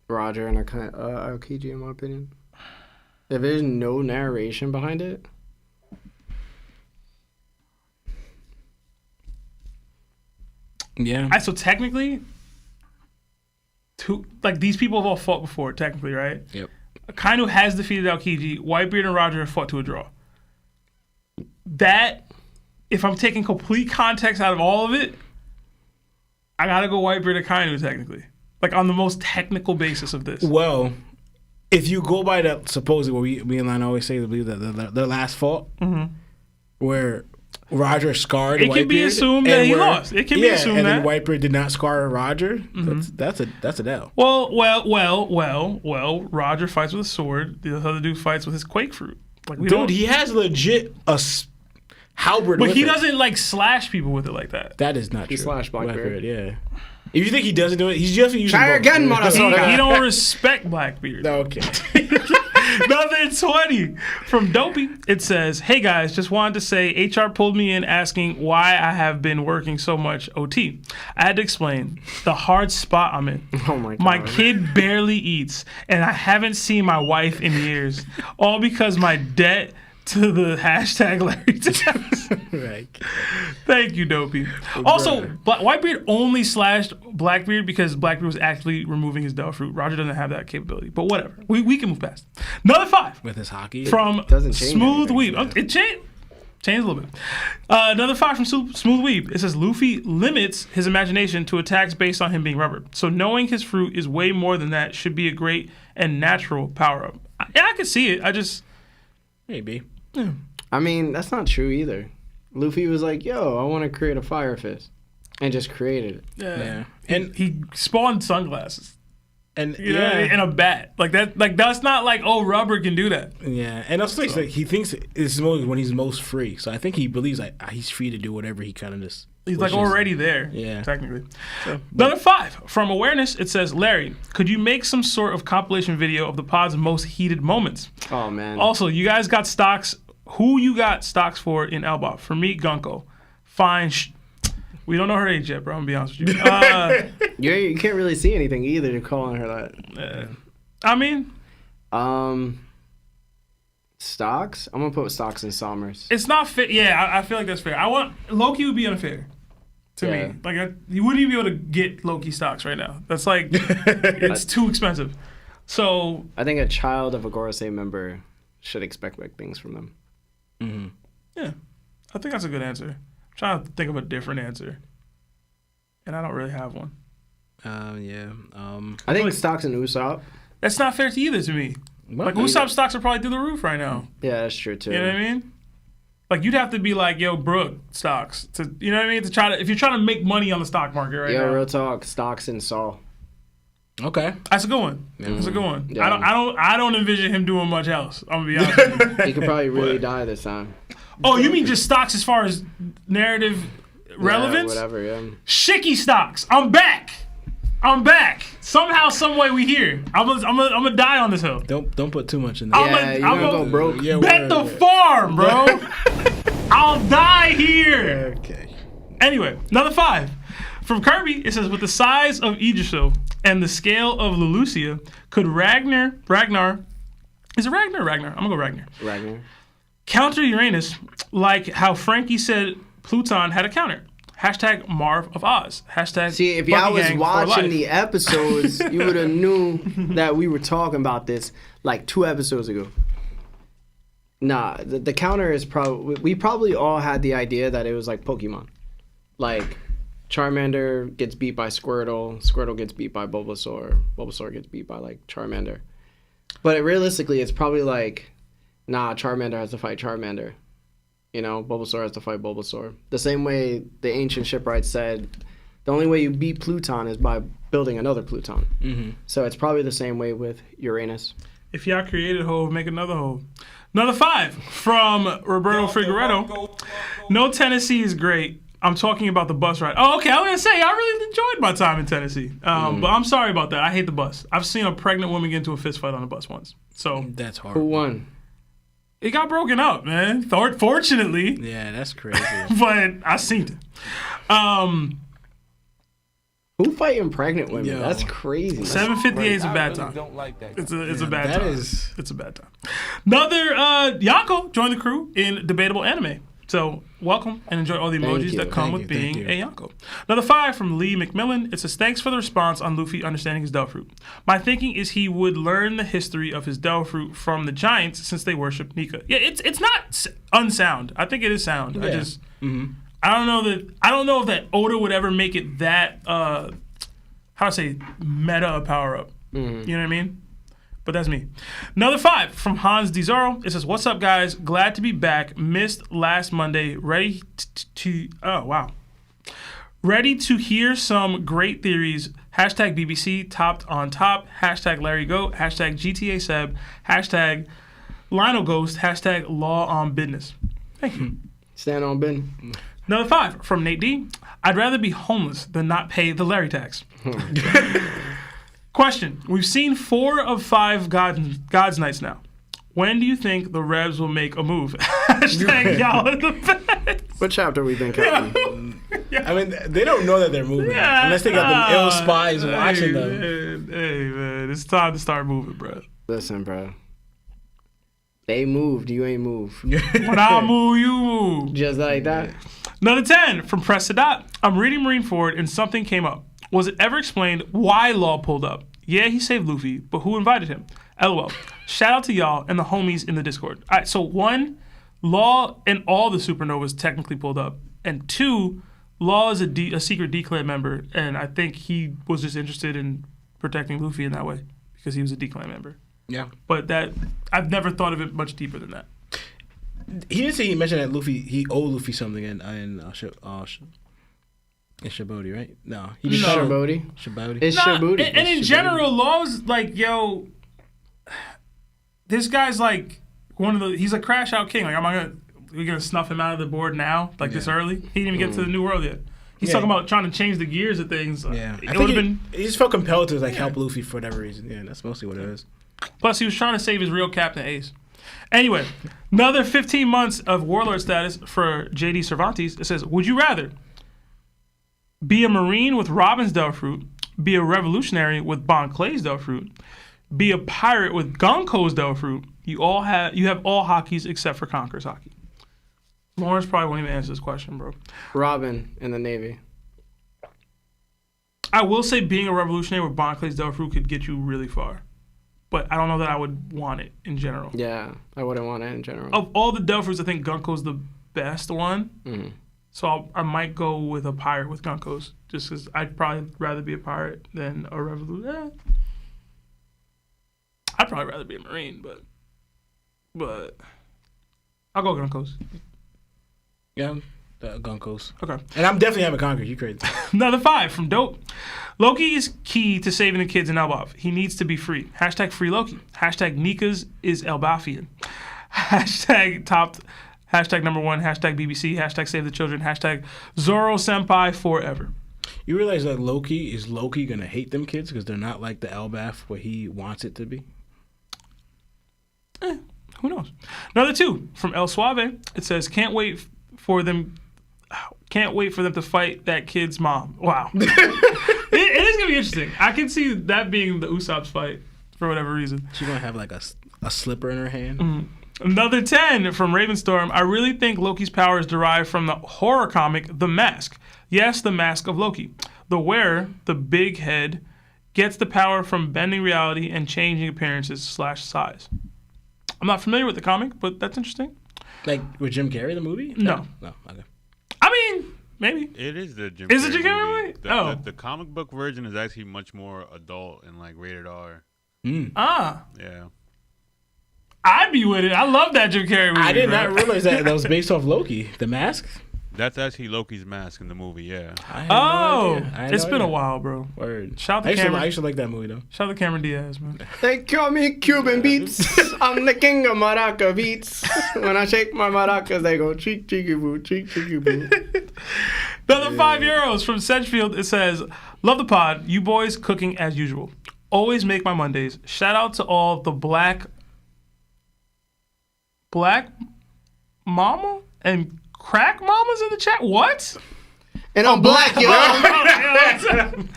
Roger and Aokiji, in my opinion. If there's no narration behind it. Yeah. So technically, these people have all fought before, technically, right? Yep. Akainu has defeated Aokiji. Whitebeard and Roger have fought to a draw. That, if I'm taking complete context out of all of it, I gotta go Whitebeard Akainu, technically. Like, on the most technical basis of this. Well, if you go by that, supposedly, what me and Lana always say, to believe that the last fault, where Roger scarred Whitebeard. It can be assumed that he lost. It can be assumed and that. then Whitebeard did not scar Roger. That's an L. Well, Roger fights with a sword. The other dude fights with his quake fruit. Like, Dude, he has legit a halberd but with he it. doesn't, like, slash people with it like that. That is not true. He slashed Blackbeard. Yeah. If you think he doesn't do it, he's just using Try both. again, motherfucker. He don't respect Blackbeard. Okay. Another 20 from Dopey. It says, hey guys, just wanted to say HR pulled me in asking why I have been working so much OT. I had to explain the hard spot I'm in. Oh my God. My kid barely eats, and I haven't seen my wife in years. All because my debt to the hashtag Larry Taps. Right. Thank you, Dopey. Also, Whitebeard only slashed Blackbeard because Blackbeard was actually removing his devil fruit. Roger doesn't have that capability, but whatever. We can move past. Another 5 With his hockey? from doesn't change Smooth anything. Weeb. It changed a little bit. Another 5 from Smooth Weeb. It says Luffy limits his imagination to attacks based on him being rubber. So knowing his fruit is way more than that should be a great and natural power up. I can see it. I just Maybe. I mean, that's not true either. Luffy was like, yo, I want to create a fire fist. And just created it. Yeah. And he spawned sunglasses. And You know, and a bat. Like that's not like, oh, rubber can do that. Yeah, and also like he thinks it's when he's most free. So I think he believes like he's free to do whatever he kind of just He's like already there. Yeah. Technically. So, number 5. From Awareness, it says, Larry, could you make some sort of compilation video of the pod's most heated moments? Oh, man. Also, you guys got stocks. Who you got stocks for in Elbaf? For me, Gunko. Fine. We don't know her age yet, bro. I'm going to be honest with you. You can't really see anything either. You're calling her that. I mean... Stocks? I'm going to put Stocks and Sommers. It's not fair. Yeah, I feel like that's fair. Loki would be unfair to me. Like, you wouldn't even be able to get Loki stocks right now. That's like, it's too expensive. So... I think a child of a Gorosei member should expect big things from them. Mm-hmm. Yeah, I think that's a good answer. I'm trying to think of a different answer. And I don't really have one. Yeah. I think Stocks and Usopp. That's not fair to either to me. Like, Usopp stocks are probably through the roof right now. Yeah, that's true, too. You know what I mean? Like, you'd have to be like, yo, Brooke stocks. You know what I mean? If you're trying to make money on the stock market right now. Yeah, real talk. Stocks and Saul. Okay. That's a good one. That's a good one. Yeah. I don't envision him doing much else. I'm gonna be honest with you. He could probably really die this time. Oh, you mean just stocks as far as narrative relevance? Yeah, whatever, yeah. Shiki stocks. I'm back. Somehow, some way we here. I'm gonna die on this hill. Don't put too much in there. I'm gonna go broke. Yeah, Bet the farm, bro. I'll die here. Okay. Anyway, another 5. From Kirby, it says, with the size of Aegiso and the scale of Lelucia, could Ragnar, is it Ragnar or Ragnar? I'm gonna go Ragnar. Counter Uranus like how Frankie said Pluton had a counter. Hashtag Marv of Oz. Hashtag See, if y'all Bucky was Gang for watching life. the episodes, you would have knew that we were talking about this like 2 episodes ago. Nah, the counter is probably... We probably all had the idea that it was like Pokemon. Like, Charmander gets beat by Squirtle. Squirtle gets beat by Bulbasaur. Bulbasaur gets beat by, like, Charmander. But realistically, it's probably like... Nah, Charmander has to fight Charmander. You know, Bulbasaur has to fight Bulbasaur. The same way the ancient shipwrights said, the only way you beat Pluton is by building another Pluton. Mm-hmm. So it's probably the same way with Uranus. If y'all created Hove, make another Hove. Another 5 from Roberto Figueredo. No, Tennessee is great. I'm talking about the bus ride. Oh, okay. I was going to say, I really enjoyed my time in Tennessee. But I'm sorry about that. I hate the bus. I've seen a pregnant woman get into a fist fight on a bus once. So That's hard. Who won? It got broken up, man. Fortunately. Yeah, that's crazy. But I seen it. Who fighting pregnant women? Yo. That's crazy. 7:58 is a bad time. Don't like that. It's a bad that time. is- It's a bad time. Another Yako joined the crew in Debatable Anime. So welcome and enjoy all the emojis you. that come Thank with you. being Thank a you. Yako. Another 5 from Lee McMillan. It says, thanks for the response on Luffy understanding his Del Fruit. My thinking is he would learn the history of his Del Fruit from the Giants since they worship Nika. Yeah, it's not unsound. I think it is sound. I just I don't know if that Oda would ever make it that how to say meta a power up. You know what I mean? But that's me. Another 5 from Hans DiZaro. It says, what's up, guys? Glad to be back. Missed last Monday. Ready to hear some great theories. Hashtag BBC topped on top. Hashtag Larry Goat. Hashtag GTA Seb. Hashtag Lionel Ghost. Hashtag Law on Business. Thank you. Stand on Ben. Another 5 from Nate D. I'd rather be homeless than not pay the Larry tax. Question. We've seen 4 of 5 God's Nights now. When do you think the Revs will make a move? Hashtag y'all are the best. What chapter we been covering? I mean, they don't know that they're moving. Unless they got them ill spies watching them. Hey, man. It's time to start moving, bro. Listen, bro. They moved. You ain't moved. When I move, you move. Just like that. Another 10 from Press Sadat. I'm reading Marineford and something came up. Was it ever explained why Law pulled up? Yeah, he saved Luffy, but who invited him? LOL. Shout out to y'all and the homies in the Discord. All right, so 1, Law and all the supernovas technically pulled up. And 2, Law is a secret D-Clan member, and I think he was just interested in protecting Luffy in that way because he was a D-Clan member. Yeah. But that I've never thought of it much deeper than that. He didn't say he mentioned that he owed Luffy something in Djibouti, right? No. He It's didn't. Djibouti. Djibouti. It's Djibouti. And in general, Law's like, yo, this guy's like he's a crash out king. Like, we're gonna snuff him out of the board now, like this early? He didn't even get to the New World yet. He's talking about trying to change the gears of things. Yeah, It would have been. He just felt compelled to help Luffy for whatever reason. Yeah, that's mostly what it is. Plus, he was trying to save his real Captain Ace. Anyway, another 15 months of warlord status for JD Cervantes. It says, would you rather be a Marine with Robin's Delfruit, be a revolutionary with Bon Clay's Delfruit, be a pirate with Gonko's Delfruit? You have all hockeys except for Conqueror's hockey. Lawrence probably won't even answer this question, bro. Robin in the Navy. I will say being a revolutionary with Bon Clay's Delfruit could get you really far. But I don't know that I would want it in general. Yeah, I wouldn't want it in general. Of all the Delfruits, I think Gunko's the best one. Mm-hmm. So I might go with a pirate with Gunko's, just because I'd probably rather be a pirate than a revolutionary. I'd probably rather be a Marine, but I'll go Gunko's. Yeah, Gunko's. Okay. And I'm definitely having Conqueror. You crazy. Another 5 from Dope. Loki is key to saving the kids in Elbaf. He needs to be free. Hashtag free Loki. Hashtag Nika's is Elbafian. Hashtag topped. Hashtag number 1. Hashtag BBC. Hashtag save the children. Hashtag Zoro Senpai forever. You realize that Loki going to hate them kids because they're not like the Elbaf where he wants it to be? Who knows? Another 2 from El Suave. It says, can't wait for them to fight that kid's mom. Wow. It is going to be interesting. I can see that being the Usopp's fight for whatever reason. She's going to have like a slipper in her hand. Mm-hmm. Another 10 from Ravenstorm. I really think Loki's power is derived from the horror comic The Mask. Yes, The Mask of Loki. The wearer, the big head, gets the power from bending reality and changing appearances / size. I'm not familiar with the comic, but that's interesting. Like with Jim Carrey, the movie? No. No, okay. I mean, maybe. It is the Jim Is Carrey it Jim Carrey movie. movie? The comic book version is actually much more adult and like rated R. Ah. Yeah. I'd be with it. I love that Jim Carrey movie. I did bro. not realize that was based off Loki. The Mask? That's actually Loki's mask in the movie, yeah. It's been a while, bro. Word. Shout out to Cameron. I used to like that movie, though. Shout out to Cameron Diaz, man. They call me Cuban beats. I'm the king of maraca beats. When I shake my maracas, they go cheek, cheeky boo, cheek, cheeky boo. Another €5 from Sedgefield. It says, love the pod. You boys cooking as usual. Always make my Mondays. Shout out to all the black mama and crack mamas in the chat. What? And I'm black, y'all.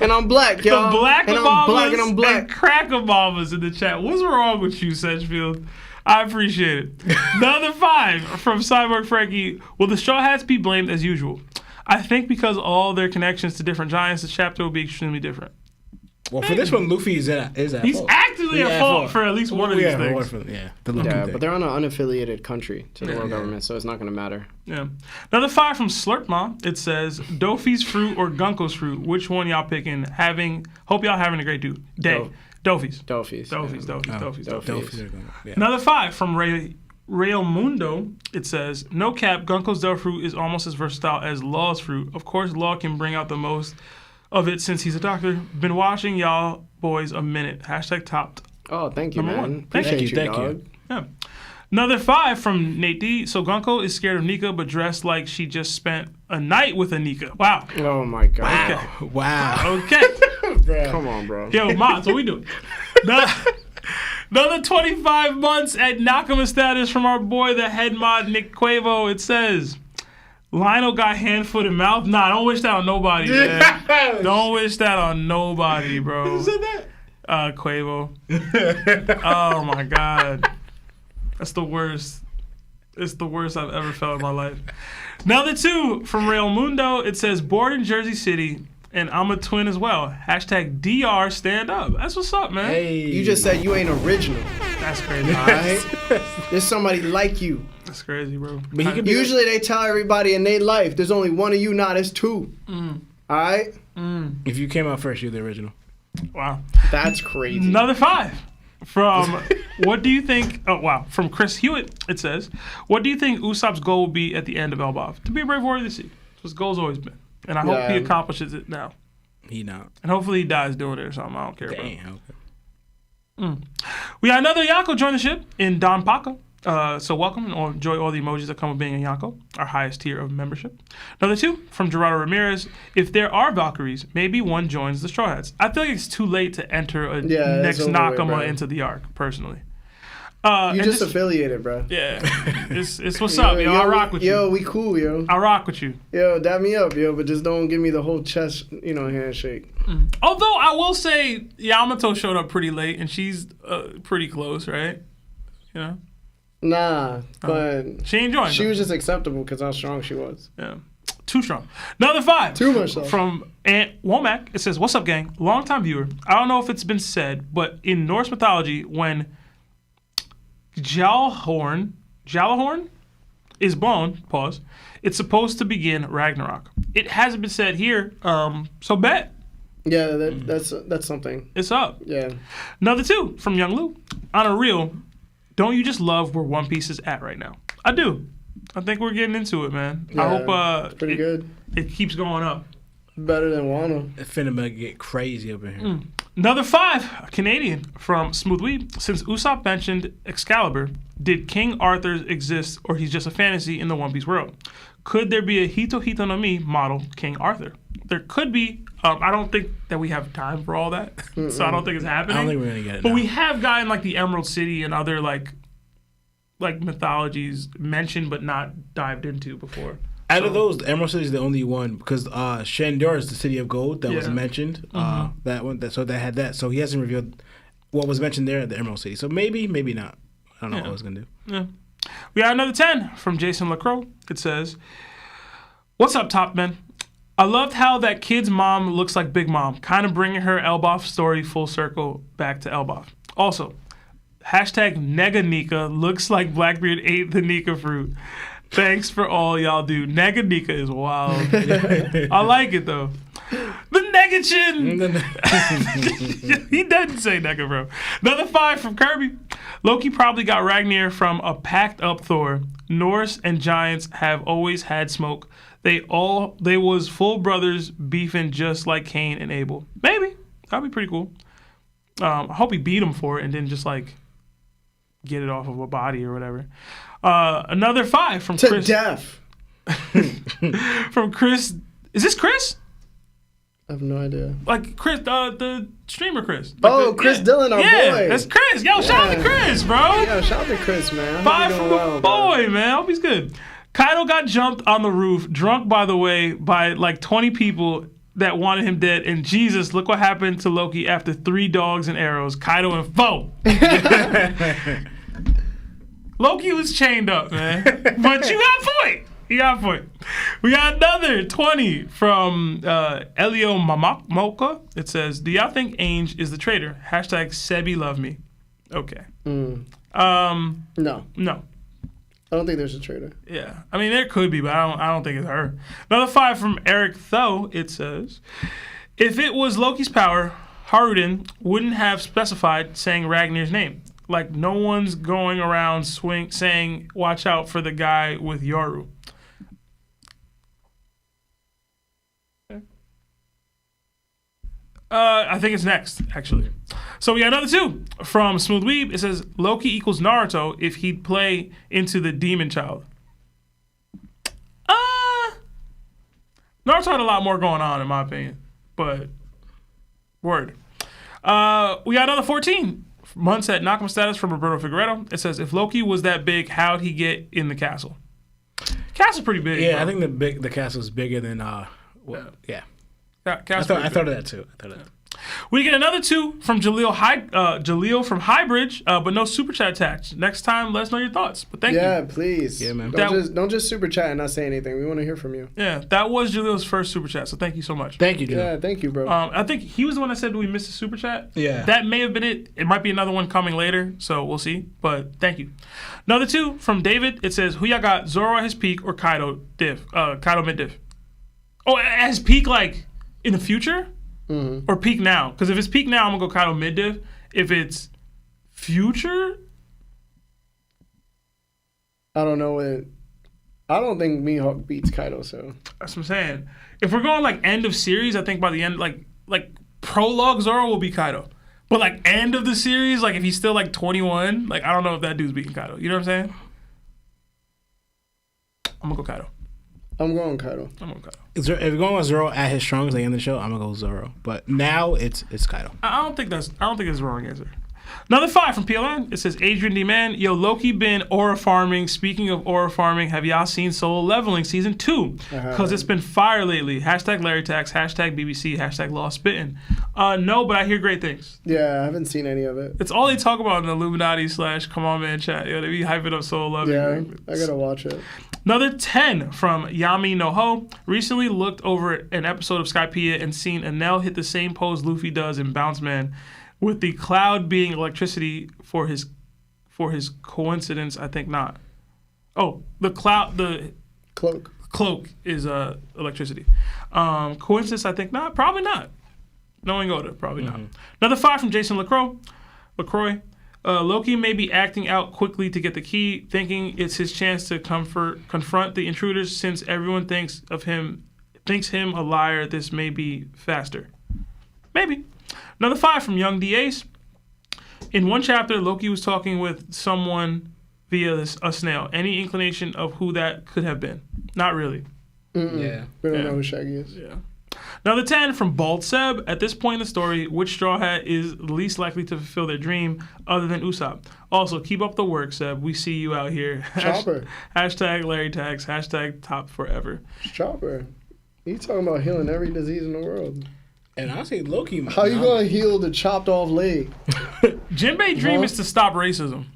And I'm black, y'all. The black and I'm mamas black, and I'm black. and crack mamas in the chat. What's wrong with you, Sedgefield? I appreciate it. Another 5 from Cyborg Frankie. Will the Straw Hats be blamed as usual? I think because all their connections to different giants, the chapter will be extremely different. Well, for this one, Luffy is at He's fault. actively at fault for at least one of these things. The Luffy thing. But they're on an unaffiliated country to the world government, so it's not going to matter. Yeah. Another 5 from Slurpma. It says, Dofi's fruit or Gunko's fruit? Which one y'all picking? Hope y'all having a great day. Dofi's. Dofi's. Yeah. Another 5 from Real Mundo. It says, no cap, Gunko's Delfruit is almost as versatile as Law's fruit. Of course, Law can bring out the most of it since he's a doctor. Been watching y'all boys a minute. Hashtag topped. Oh, thank you, Number man. 1. Appreciate you, thank dog. you. Yeah. Another 5 from Nate D. So Gunko is scared of Nika, but dressed like she just spent a night with a Nika. Wow. Oh, my God. Okay. Wow. Okay. Come on, bro. Yo, Mods, what we doing? Another 25 months at Nakama status from our boy, the head mod, Nick Quavo. It says, Lionel got hand, foot, and mouth. Nah, don't wish that on nobody, man. Don't wish that on nobody, bro. Who said that? Quavo. Oh, my God. That's the worst. It's the worst I've ever felt in my life. Another 2 from Real Mundo. It says, born in Jersey City, and I'm a twin as well. Hashtag DR stand up. That's what's up, man. Hey. You just said you ain't original. That's crazy. All right? There's somebody like you. That's crazy, bro. But he could be Usually they tell everybody in their life, there's only one of you, now there's 2. All right? If you came out first, you're the original. Wow. That's crazy. Another 5 from what do you think? Oh wow, from Chris Hewitt. It says, what do you think Usopp's goal will be at the end of Elbaf? To be a brave warrior of the sea. That's what his goal's always been, and I hope he accomplishes it now. He not. And hopefully he dies doing it or something. I don't care about. Okay. We got another Yako join the ship in Don Paca. So welcome or enjoy all the emojis that come with being a Yonko, our highest tier of membership. Another 2 from Gerardo Ramirez. If there are Valkyries, maybe one joins the Straw Hats. I feel like it's too late to enter a next over with, Nakama bro. into the arc, personally. You just affiliated, bro. Yeah. It's what's up, yo. I rock with you. Yo, we cool, yo. I rock with you. Yo, dab me up, yo, but just don't give me the whole chest, handshake. Although I will say Yamato showed up pretty late, and she's pretty close, right? You know? Nah, but She ain't joined. she though. was just acceptable because how strong she was. Yeah. Too strong. Another 5. Too much so. From Aunt Womack. It says, "What's up, gang? Long-time viewer. I don't know if it's been said, but in Norse mythology, when Gjallarhorn is blown, it's supposed to begin Ragnarok. It hasn't been said here, so bet. Yeah, that's something. It's up. Yeah. Another 2 from Young Lou. On a real, don't you just love where One Piece is at right now? I do. I think we're getting into it, man. Yeah, I hope it's pretty good. It keeps going up. Better than Wano. It's finna get crazy up in here. Another 5, a Canadian from Smooth Weeb. Since Usopp mentioned Excalibur, did King Arthur exist or he's just a fantasy in the One Piece world? Could there be a Hito Hito no Mi model King Arthur? There could be. I don't think that we have time for all that, so I don't think it's happening. I don't think we're gonna get it. But now. we have gotten like the Emerald City and other like mythologies mentioned but not dived into before. Out of those, the Emerald City is the only one because Shandor is the city of gold that was Yeah. mentioned. That one, so that had that. So he hasn't revealed what was mentioned there at the Emerald City. So maybe not. I don't know what I was gonna do. Yeah. We got another 10 from Jason Lacroix. It says, "What's up, top men? I loved how that kid's mom looks like Big Mom, kind of bringing her Elbaf story full circle back to Elbaf. Also, hashtag Nega Nika looks like Blackbeard ate the Nika fruit. Thanks for all y'all do. Nega Nika is wild. I like it though. The Negachin. He doesn't say Nega, bro. Another 5 from Kirby. Loki probably got Ragnar from a packed up Thor. Norse and giants have always had smoke. They was full brothers beefing just like Cain and Abel. Maybe. That'd be pretty cool. I hope he beat him for it and didn't just like get it off of a body or whatever. Another 5 from To Chris. death. From Chris. Is this Chris? I have no idea. Like Chris, the streamer Chris. Like Oh, Chris Dillon, our boy. that's Chris. Yo, shout out to Chris, bro. Yo, shout out to Chris, man. I hope 5 you're from doing the well, bro. boy, man. Hope he's good. Kaido got jumped on the roof, drunk by the way, by like 20 people that wanted him dead. And Jesus, look what happened to Loki after 3 dogs and arrows. Kaido and foe. Loki was chained up, man. But you got a point. You got a point. We got another 20 from Elio Moka. It says, "Do y'all think Ainge is the traitor? Hashtag Sebi love me." Okay. No. No. I don't think there's a traitor. Yeah. I mean, there could be, but I don't think it's her. Another 5 from Eric Tho. It says, "If it was Loki's power, Haruden wouldn't have specified saying Ragnar's name. Like, no one's going around saying, watch out for the guy with Yoru." I think it's next, actually. So we got another 2 from Smooth Weeb. It says, "Loki equals Naruto if he'd play into the demon child." Naruto had a lot more going on, in my opinion. But, word. We got another 14 months at Nakama status from Roberto Figueredo. It says, "If Loki was that big, how'd he get in the castle?" Castle's pretty big. Yeah, bro. I think the castle's bigger than yeah. I Castle's thought pretty of that too. We get another 2 from Jaleel from Highbridge, but no super chat attached. Next time, let us know your thoughts. But thank you. Yeah, please. Yeah, man. Don't just super chat and not say anything. We want to hear from you. Yeah, that was Jaleel's first super chat, so thank you so much. Thank you, dude. Yeah, thank you, bro. I think he was the one that said we missed a super chat. Yeah. That may have been it. It might be another one coming later, so we'll see. But thank you. Another 2 from David. It says, "Who y'all got, Zoro at his peak or Kaido Kaido mid diff?" Oh, at his peak, like in the future? Or peak now? Because if it's peak now, I'm going to go Kaido mid diff. If it's future, I don't know what. I don't think Mihawk beats Kaido, so. that's what I'm saying. If we're going like end of series, I think by the end, like prologue Zoro will be Kaido. But like end of the series, like if he's still like 21, like I don't know if that dude's beating Kaido. You know what I'm saying? I'm gonna go Kaido. I'm going Kaido. I'm gonna go Kaido. If you're going with Zoro at his strongest, like in the show, I'm gonna go Zoro. But now it's Kaido. I don't think it's the wrong answer. Another 5 from PLN. It says Adrian D. Man, yo, Loki been aura farming. Speaking of aura farming, have y'all seen Solo Leveling Season 2? Because it's been fire lately. Hashtag Larry Tax, hashtag BBC, hashtag Lost Spittin'. No, but I hear great things. Yeah, I haven't seen any of it. It's all they talk about in the Illuminati / Come On Man chat. Yo, they be hyping up Solo Leveling. Yeah, I gotta watch it. Another 10 from Yami Noho. Recently looked over an episode of Skypiea and seen Enel hit the same pose Luffy does in Bounce Man, with the cloud being electricity for his coincidence. I think not. Oh, the cloak is electricity. Coincidence? I think not. Probably not. Knowing Oda, probably not. Another 5 from Jason LaCroix. Loki may be acting out quickly to get the key, thinking it's his chance to confront the intruders. Since everyone thinks him a liar, this may be faster. Maybe. Another 5 from Young D. Ace. In one chapter, Loki was talking with someone via a snail. Any inclination of who that could have been? Not really. Yeah. We don't know who Shaggy is. Yeah. Another 10 from Bald Seb. At this point in the story, which Straw Hat is least likely to fulfill their dream other than Usopp? Also, keep up the work, Seb. We see you out here. Chopper. Hashtag Larry Tax. Hashtag Top Forever. Chopper. He's talking about healing every disease in the world. And honestly, Loki. How you gonna heal the chopped off leg? Jinbei's dream is to stop racism.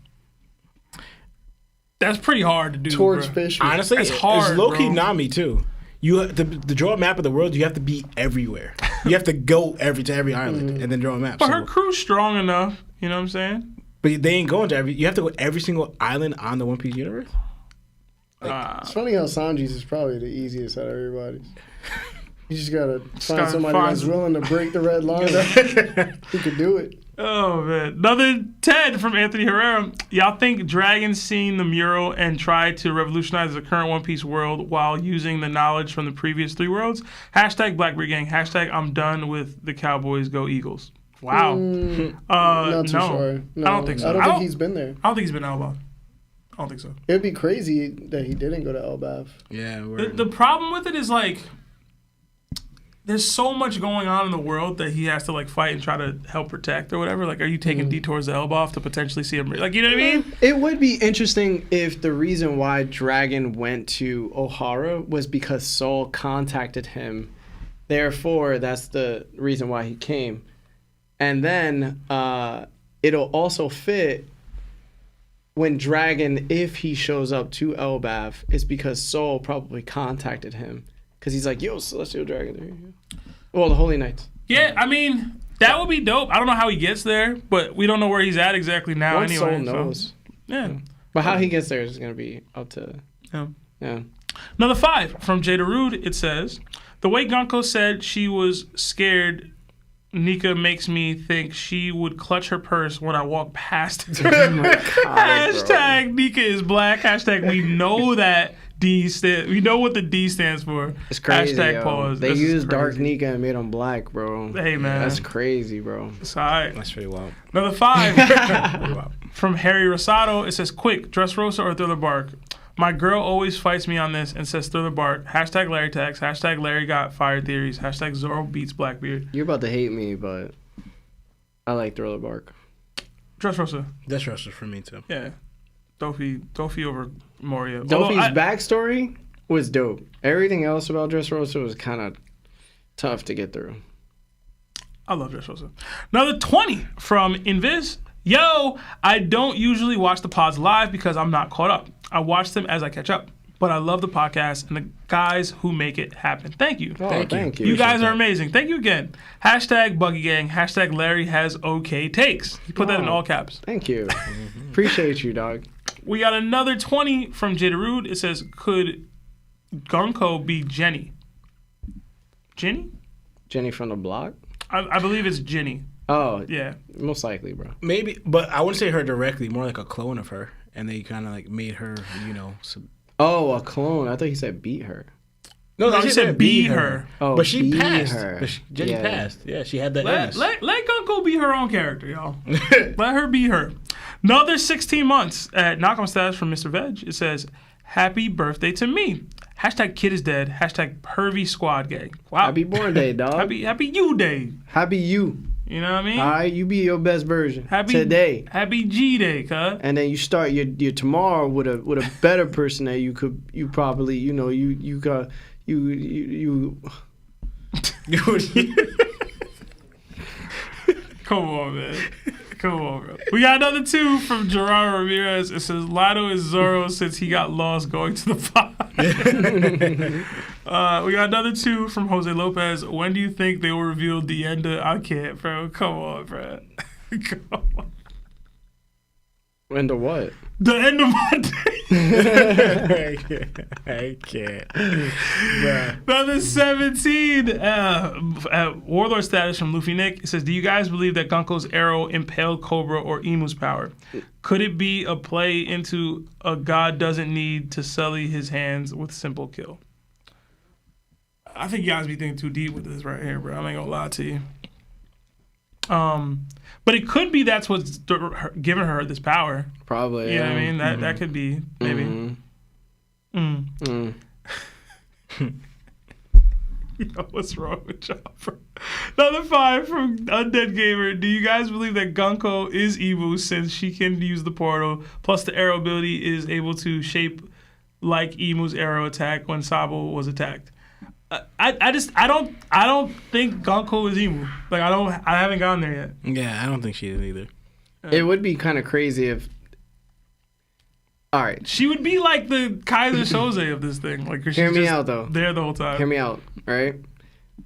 That's pretty hard to do. Torch bro. fish. Honestly, It's hard, it's Loki bro. Nami too. You to draw a map of the world, you have to be everywhere. You have to go to every island and then draw a map. But her crew's strong enough. You know what I'm saying? But they ain't going to every. You have to go to every single island on the One Piece universe. It's funny how Sanji's is probably the easiest out of everybody's. You just gotta find gotta somebody find that's willing to break the red line. Who could do it? Oh, man. Another 10 from Anthony Herrera. Y'all think Dragon seen the mural and tried to revolutionize the current One Piece world while using the knowledge from the previous 3 worlds? Hashtag Blackbeard Gang. Hashtag I'm done with the Cowboys. Go Eagles. Wow. Not too sure. No, I don't think so. I don't think he's been there. I don't think he's been to Elbaf. I don't think so. It'd be crazy that he didn't go to Elbaf. Yeah. The problem with it is, like, there's so much going on in the world that he has to like fight and try to help protect or whatever. Like, are you taking detours to Elbaf to potentially see him? Like, you know what I mean? It would be interesting if the reason why Dragon went to Ohara was because Saul contacted him. Therefore, that's the reason why he came. And then it'll also fit when Dragon, if he shows up to Elbaf, it's because Saul probably contacted him. Because he's like, yo, Celestial Dragon. Well, the Holy Knights. Yeah, I mean, that would be dope. I don't know how he gets there, but we don't know where he's at exactly now Once anyway. Saul knows. So, yeah. But how he gets there is going to be up to... Yeah. Another 5 from Jada Rude. It says, the way Gonko said she was scared, Nika makes me think she would clutch her purse when I walk past her. Hashtag bro. Nika is black. Hashtag we know that we know what the D stands for. It's crazy. Hashtag pause. They used Dark Nika and made him black, bro. Hey, man. That's crazy, bro. It's all right. That's pretty wild. Another 5 from Harry Rosado. It says, quick, Dressrosa or Thriller Bark? My girl always fights me on this and says Thriller Bark. Hashtag Larry Tax. Hashtag Larry got fire theories. Hashtag Zoro beats Blackbeard. You're about to hate me, but I like Thriller Bark. Dressrosa. Dressrosa for me, too. Yeah. Dofi over Moria. Dofi's backstory was dope. Everything else about Dressrosa was kind of tough to get through. I love Dressrosa. Another 20 from Invades. Yo, I don't usually watch the pods live because I'm not caught up. I watch them as I catch up. But I love the podcast and the guys who make it happen. Thank you. Thank you. You guys are amazing. Thank you again. Hashtag Buggy Gang. Hashtag Larry has okay takes. He put that in all caps. Thank you. Appreciate you, dog. We got another 20 from Jada Rude. It says, could Gonko be Jenny? Jenny? Jenny from the block? I believe it's Jenny. Oh. Yeah. Most likely, bro. Maybe, but I wouldn't say her directly, more like a clone of her. And they kind of like made her, Oh, a clone. I thought he said beat her. No, he said be her. Oh, but she passed. Her. Jenny passed. Yeah, she had that illness. Let Gonko Gunko be her own character, y'all. Let her be her. Another 16 months at Knockout status from Mr. Veg. It says, happy birthday to me. Hashtag kid is dead. Hashtag pervy squad gang. Wow. Happy born day, dog. Happy you day. Happy you. You know what I mean? All right, you be your best version Happy today. Happy G day, cuz. And then you start your tomorrow with a better person that you probably you got you. Come on, man. Come on, bro. We got another 2 from Gerardo Ramirez. It says, Lotto is Zoro since he got lost going to the pod. We got another 2 from Jose Lopez. When do you think they will reveal the end of... I can't, bro. Come on, bro. Come on. End of what? The end of my day. I can't. Another 17. Warlord status from Luffy Nick. It says, do you guys believe that Gunko's arrow impaled Cobra or Emu's power? Could it be a play into a god doesn't need to sully his hands with simple kill? I think you guys be thinking too deep with this right here, bro. I ain't gonna lie to you. But it could be that's what's giving her this power. Probably. You know what I mean? That could be, maybe. Yo, what's wrong with y'all, bro? Another 5 from Undead Gamer. Do you guys believe that Gunko is Emu since she can use the portal, plus the arrow ability is able to shape like Emu's arrow attack when Sabo was attacked? I don't think Gunko is Emu. Like I haven't gotten there yet. Yeah, I don't think she is either. It would be kind of crazy if. All right. She would be like the Kaiser Soze of this thing. Like, Hear me out, though. There the whole time. Hear me out, right?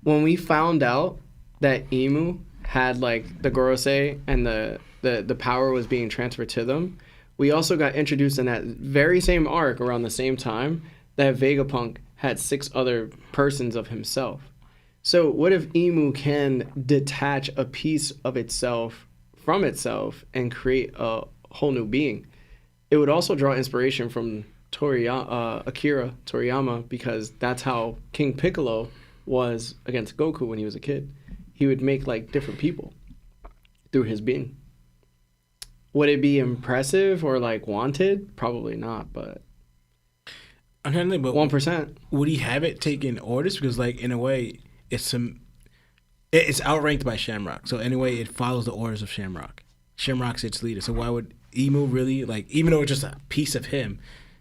When we found out that Emu had like the Gorosei and the power was being transferred to them, we also got introduced in that very same arc around the same time that Vegapunk had 6 other persons of himself. So what if Emu can detach a piece of itself from itself and create a whole new being? It would also draw inspiration from Akira Toriyama, because that's how King Piccolo was against Goku when he was a kid. He would make like different people through his being. Would it be impressive or like wanted? Probably not, but I'm trying to think, but 1%. Would he have it taken orders? Because like in a way, it's outranked by Shamrock. So anyway, it follows the orders of Shamrock. Shamrock's its leader. So why would Emu really, like, even though it's just a piece of him,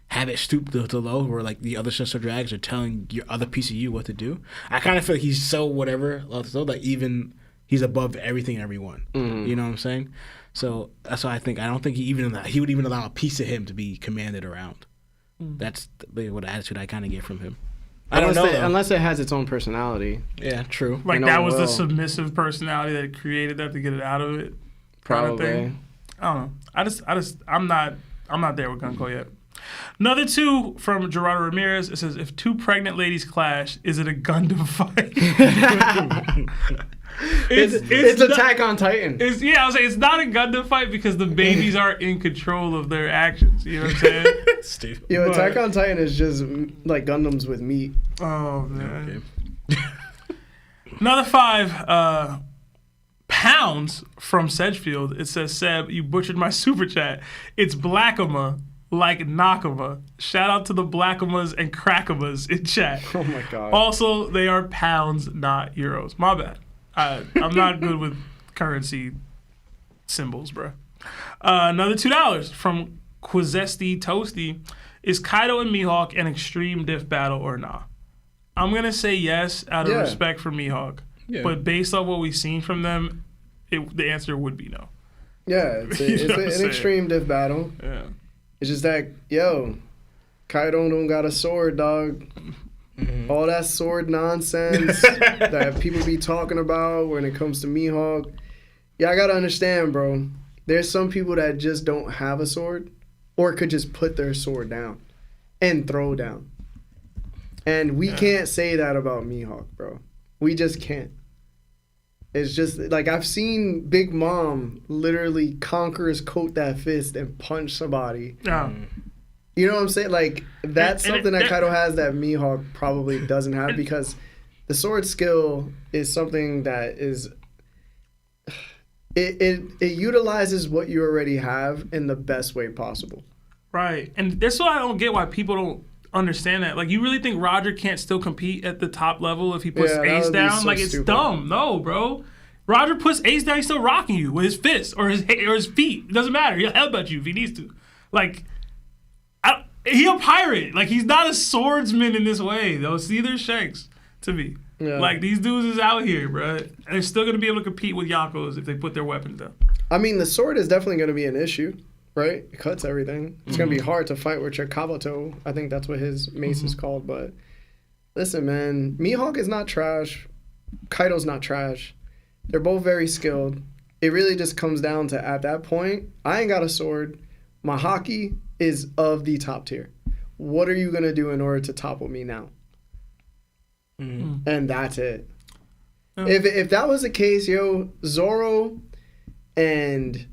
have it stoop to low where like the other sister drags are telling your other piece of you what to do? I kind of feel like he's so whatever, so like even he's above everything and everyone. Mm-hmm. You know what I'm saying? So that's why I don't think he would even allow a piece of him to be commanded around. That's what attitude I kind of get from him. I don't know. Unless it has its own personality. Yeah, true. Like that was the submissive personality that created that to get it out of it. Probably. Kind of thing. I don't know. I'm not there with Gunko yet. Another 2 from Gerardo Ramirez. It says, if 2 pregnant ladies clash, is it a Gundam fight? It's Attack on Titan. I was saying it's not a Gundam fight because the babies are in control of their actions. You know what I'm saying? Stupid. Yo, Attack on Titan is just like Gundams with meat. Oh man. Okay. Another 5 pounds from Sedgefield. It says, Seb, you butchered my super chat. It's Blackama, like Nakama. Shout out to the Blackamas and Crackamas in chat. Oh my god. Also, they are pounds, not euros. My bad. I'm not good with currency symbols, bro. Another $2 from Quizesti Toasty. Is Kaido and Mihawk an extreme diff battle or nah? I'm going to say yes out of respect for Mihawk. Yeah. But based on what we've seen from them, the answer would be no. Yeah, it's an extreme diff battle. Yeah. It's just that, Kaido don't got a sword, dog. Mm-hmm. All that sword nonsense that people be talking about when it comes to Mihawk. Yeah, I gotta understand, bro. There's some people that just don't have a sword or could just put their sword down and throw down. And we can't say that about Mihawk, bro. We just can't. It's just, like, I've seen Big Mom literally conquerors coat that fist and punch somebody. Yeah. You know what I'm saying? Like, that's something that Kaido has that Mihawk probably doesn't have, because the sword skill is something that is... it utilizes what you already have in the best way possible. Right. And that's why I don't get why people don't understand that. Like, you really think Roger can't still compete at the top level if he puts Ace down? So like, it's stupid. Dumb. No, bro. Roger puts Ace down, he's still rocking you with his fists or his feet. It doesn't matter. He'll headbutt you if he needs to. Like, he'll pirate. Like, he's not a swordsman in this way, though. It's either Shanks to me. Yeah. Like, these dudes is out here, bro. And they're still going to be able to compete with Yakos if they put their weapons down. I mean, the sword is definitely going to be an issue. Right? It cuts everything. It's going to be hard to fight with your Kabuto. I think that's what his mace is called. But listen, man, Mihawk is not trash. Kaido's not trash. They're both very skilled. It really just comes down to, at that point, I ain't got a sword. My haki is of the top tier. What are you going to do in order to topple me now? And that's it. If that was the case, yo, Zoro and...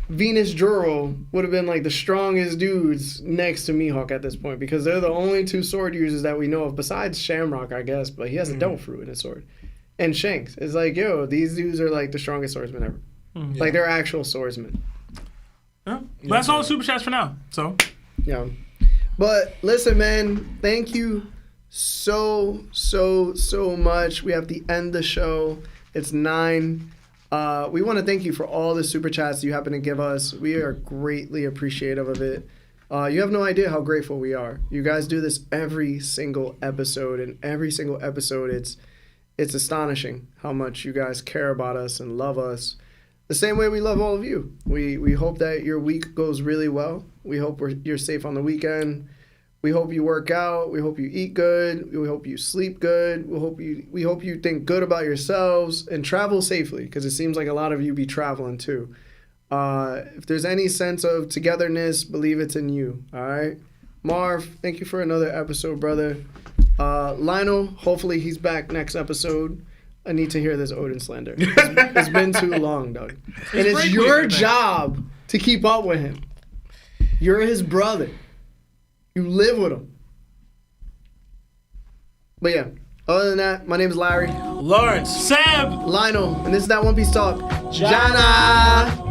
Venus Juro would have been like the strongest dudes next to Mihawk at this point because they're the only two sword users that we know of besides Shamrock, I guess, but he has a devil fruit in his sword. And Shanks. It's like, yo, these dudes are like the strongest swordsmen ever. Like, they're actual swordsmen. Yeah. But that's all the super chats for now. So, yeah. But listen, man, thank you so much. We have to end the show. It's 9. We want to thank you for all the super chats you happen to give us. We are greatly appreciative of it. You have no idea how grateful we are. You guys do this every single episode, and every single episode, it's astonishing how much you guys care about us and love us. The same way we love all of you. We hope that your week goes really well. We hope you're safe on the weekend. We hope you work out. We hope you eat good. We hope you sleep good. We hope you think good about yourselves and travel safely, because it seems like a lot of you be traveling too. If there's any sense of togetherness, believe it's in you. All right, Marv, thank you for another episode, brother. Lionel, hopefully he's back next episode. I need to hear this Odin slander. It's been too long, dog. And it's your job to keep up with him. You're his brother. You live with him. But yeah, other than that, my name is Larry. Lawrence. Seb. Lionel. And this is That One Piece Talk. Jana.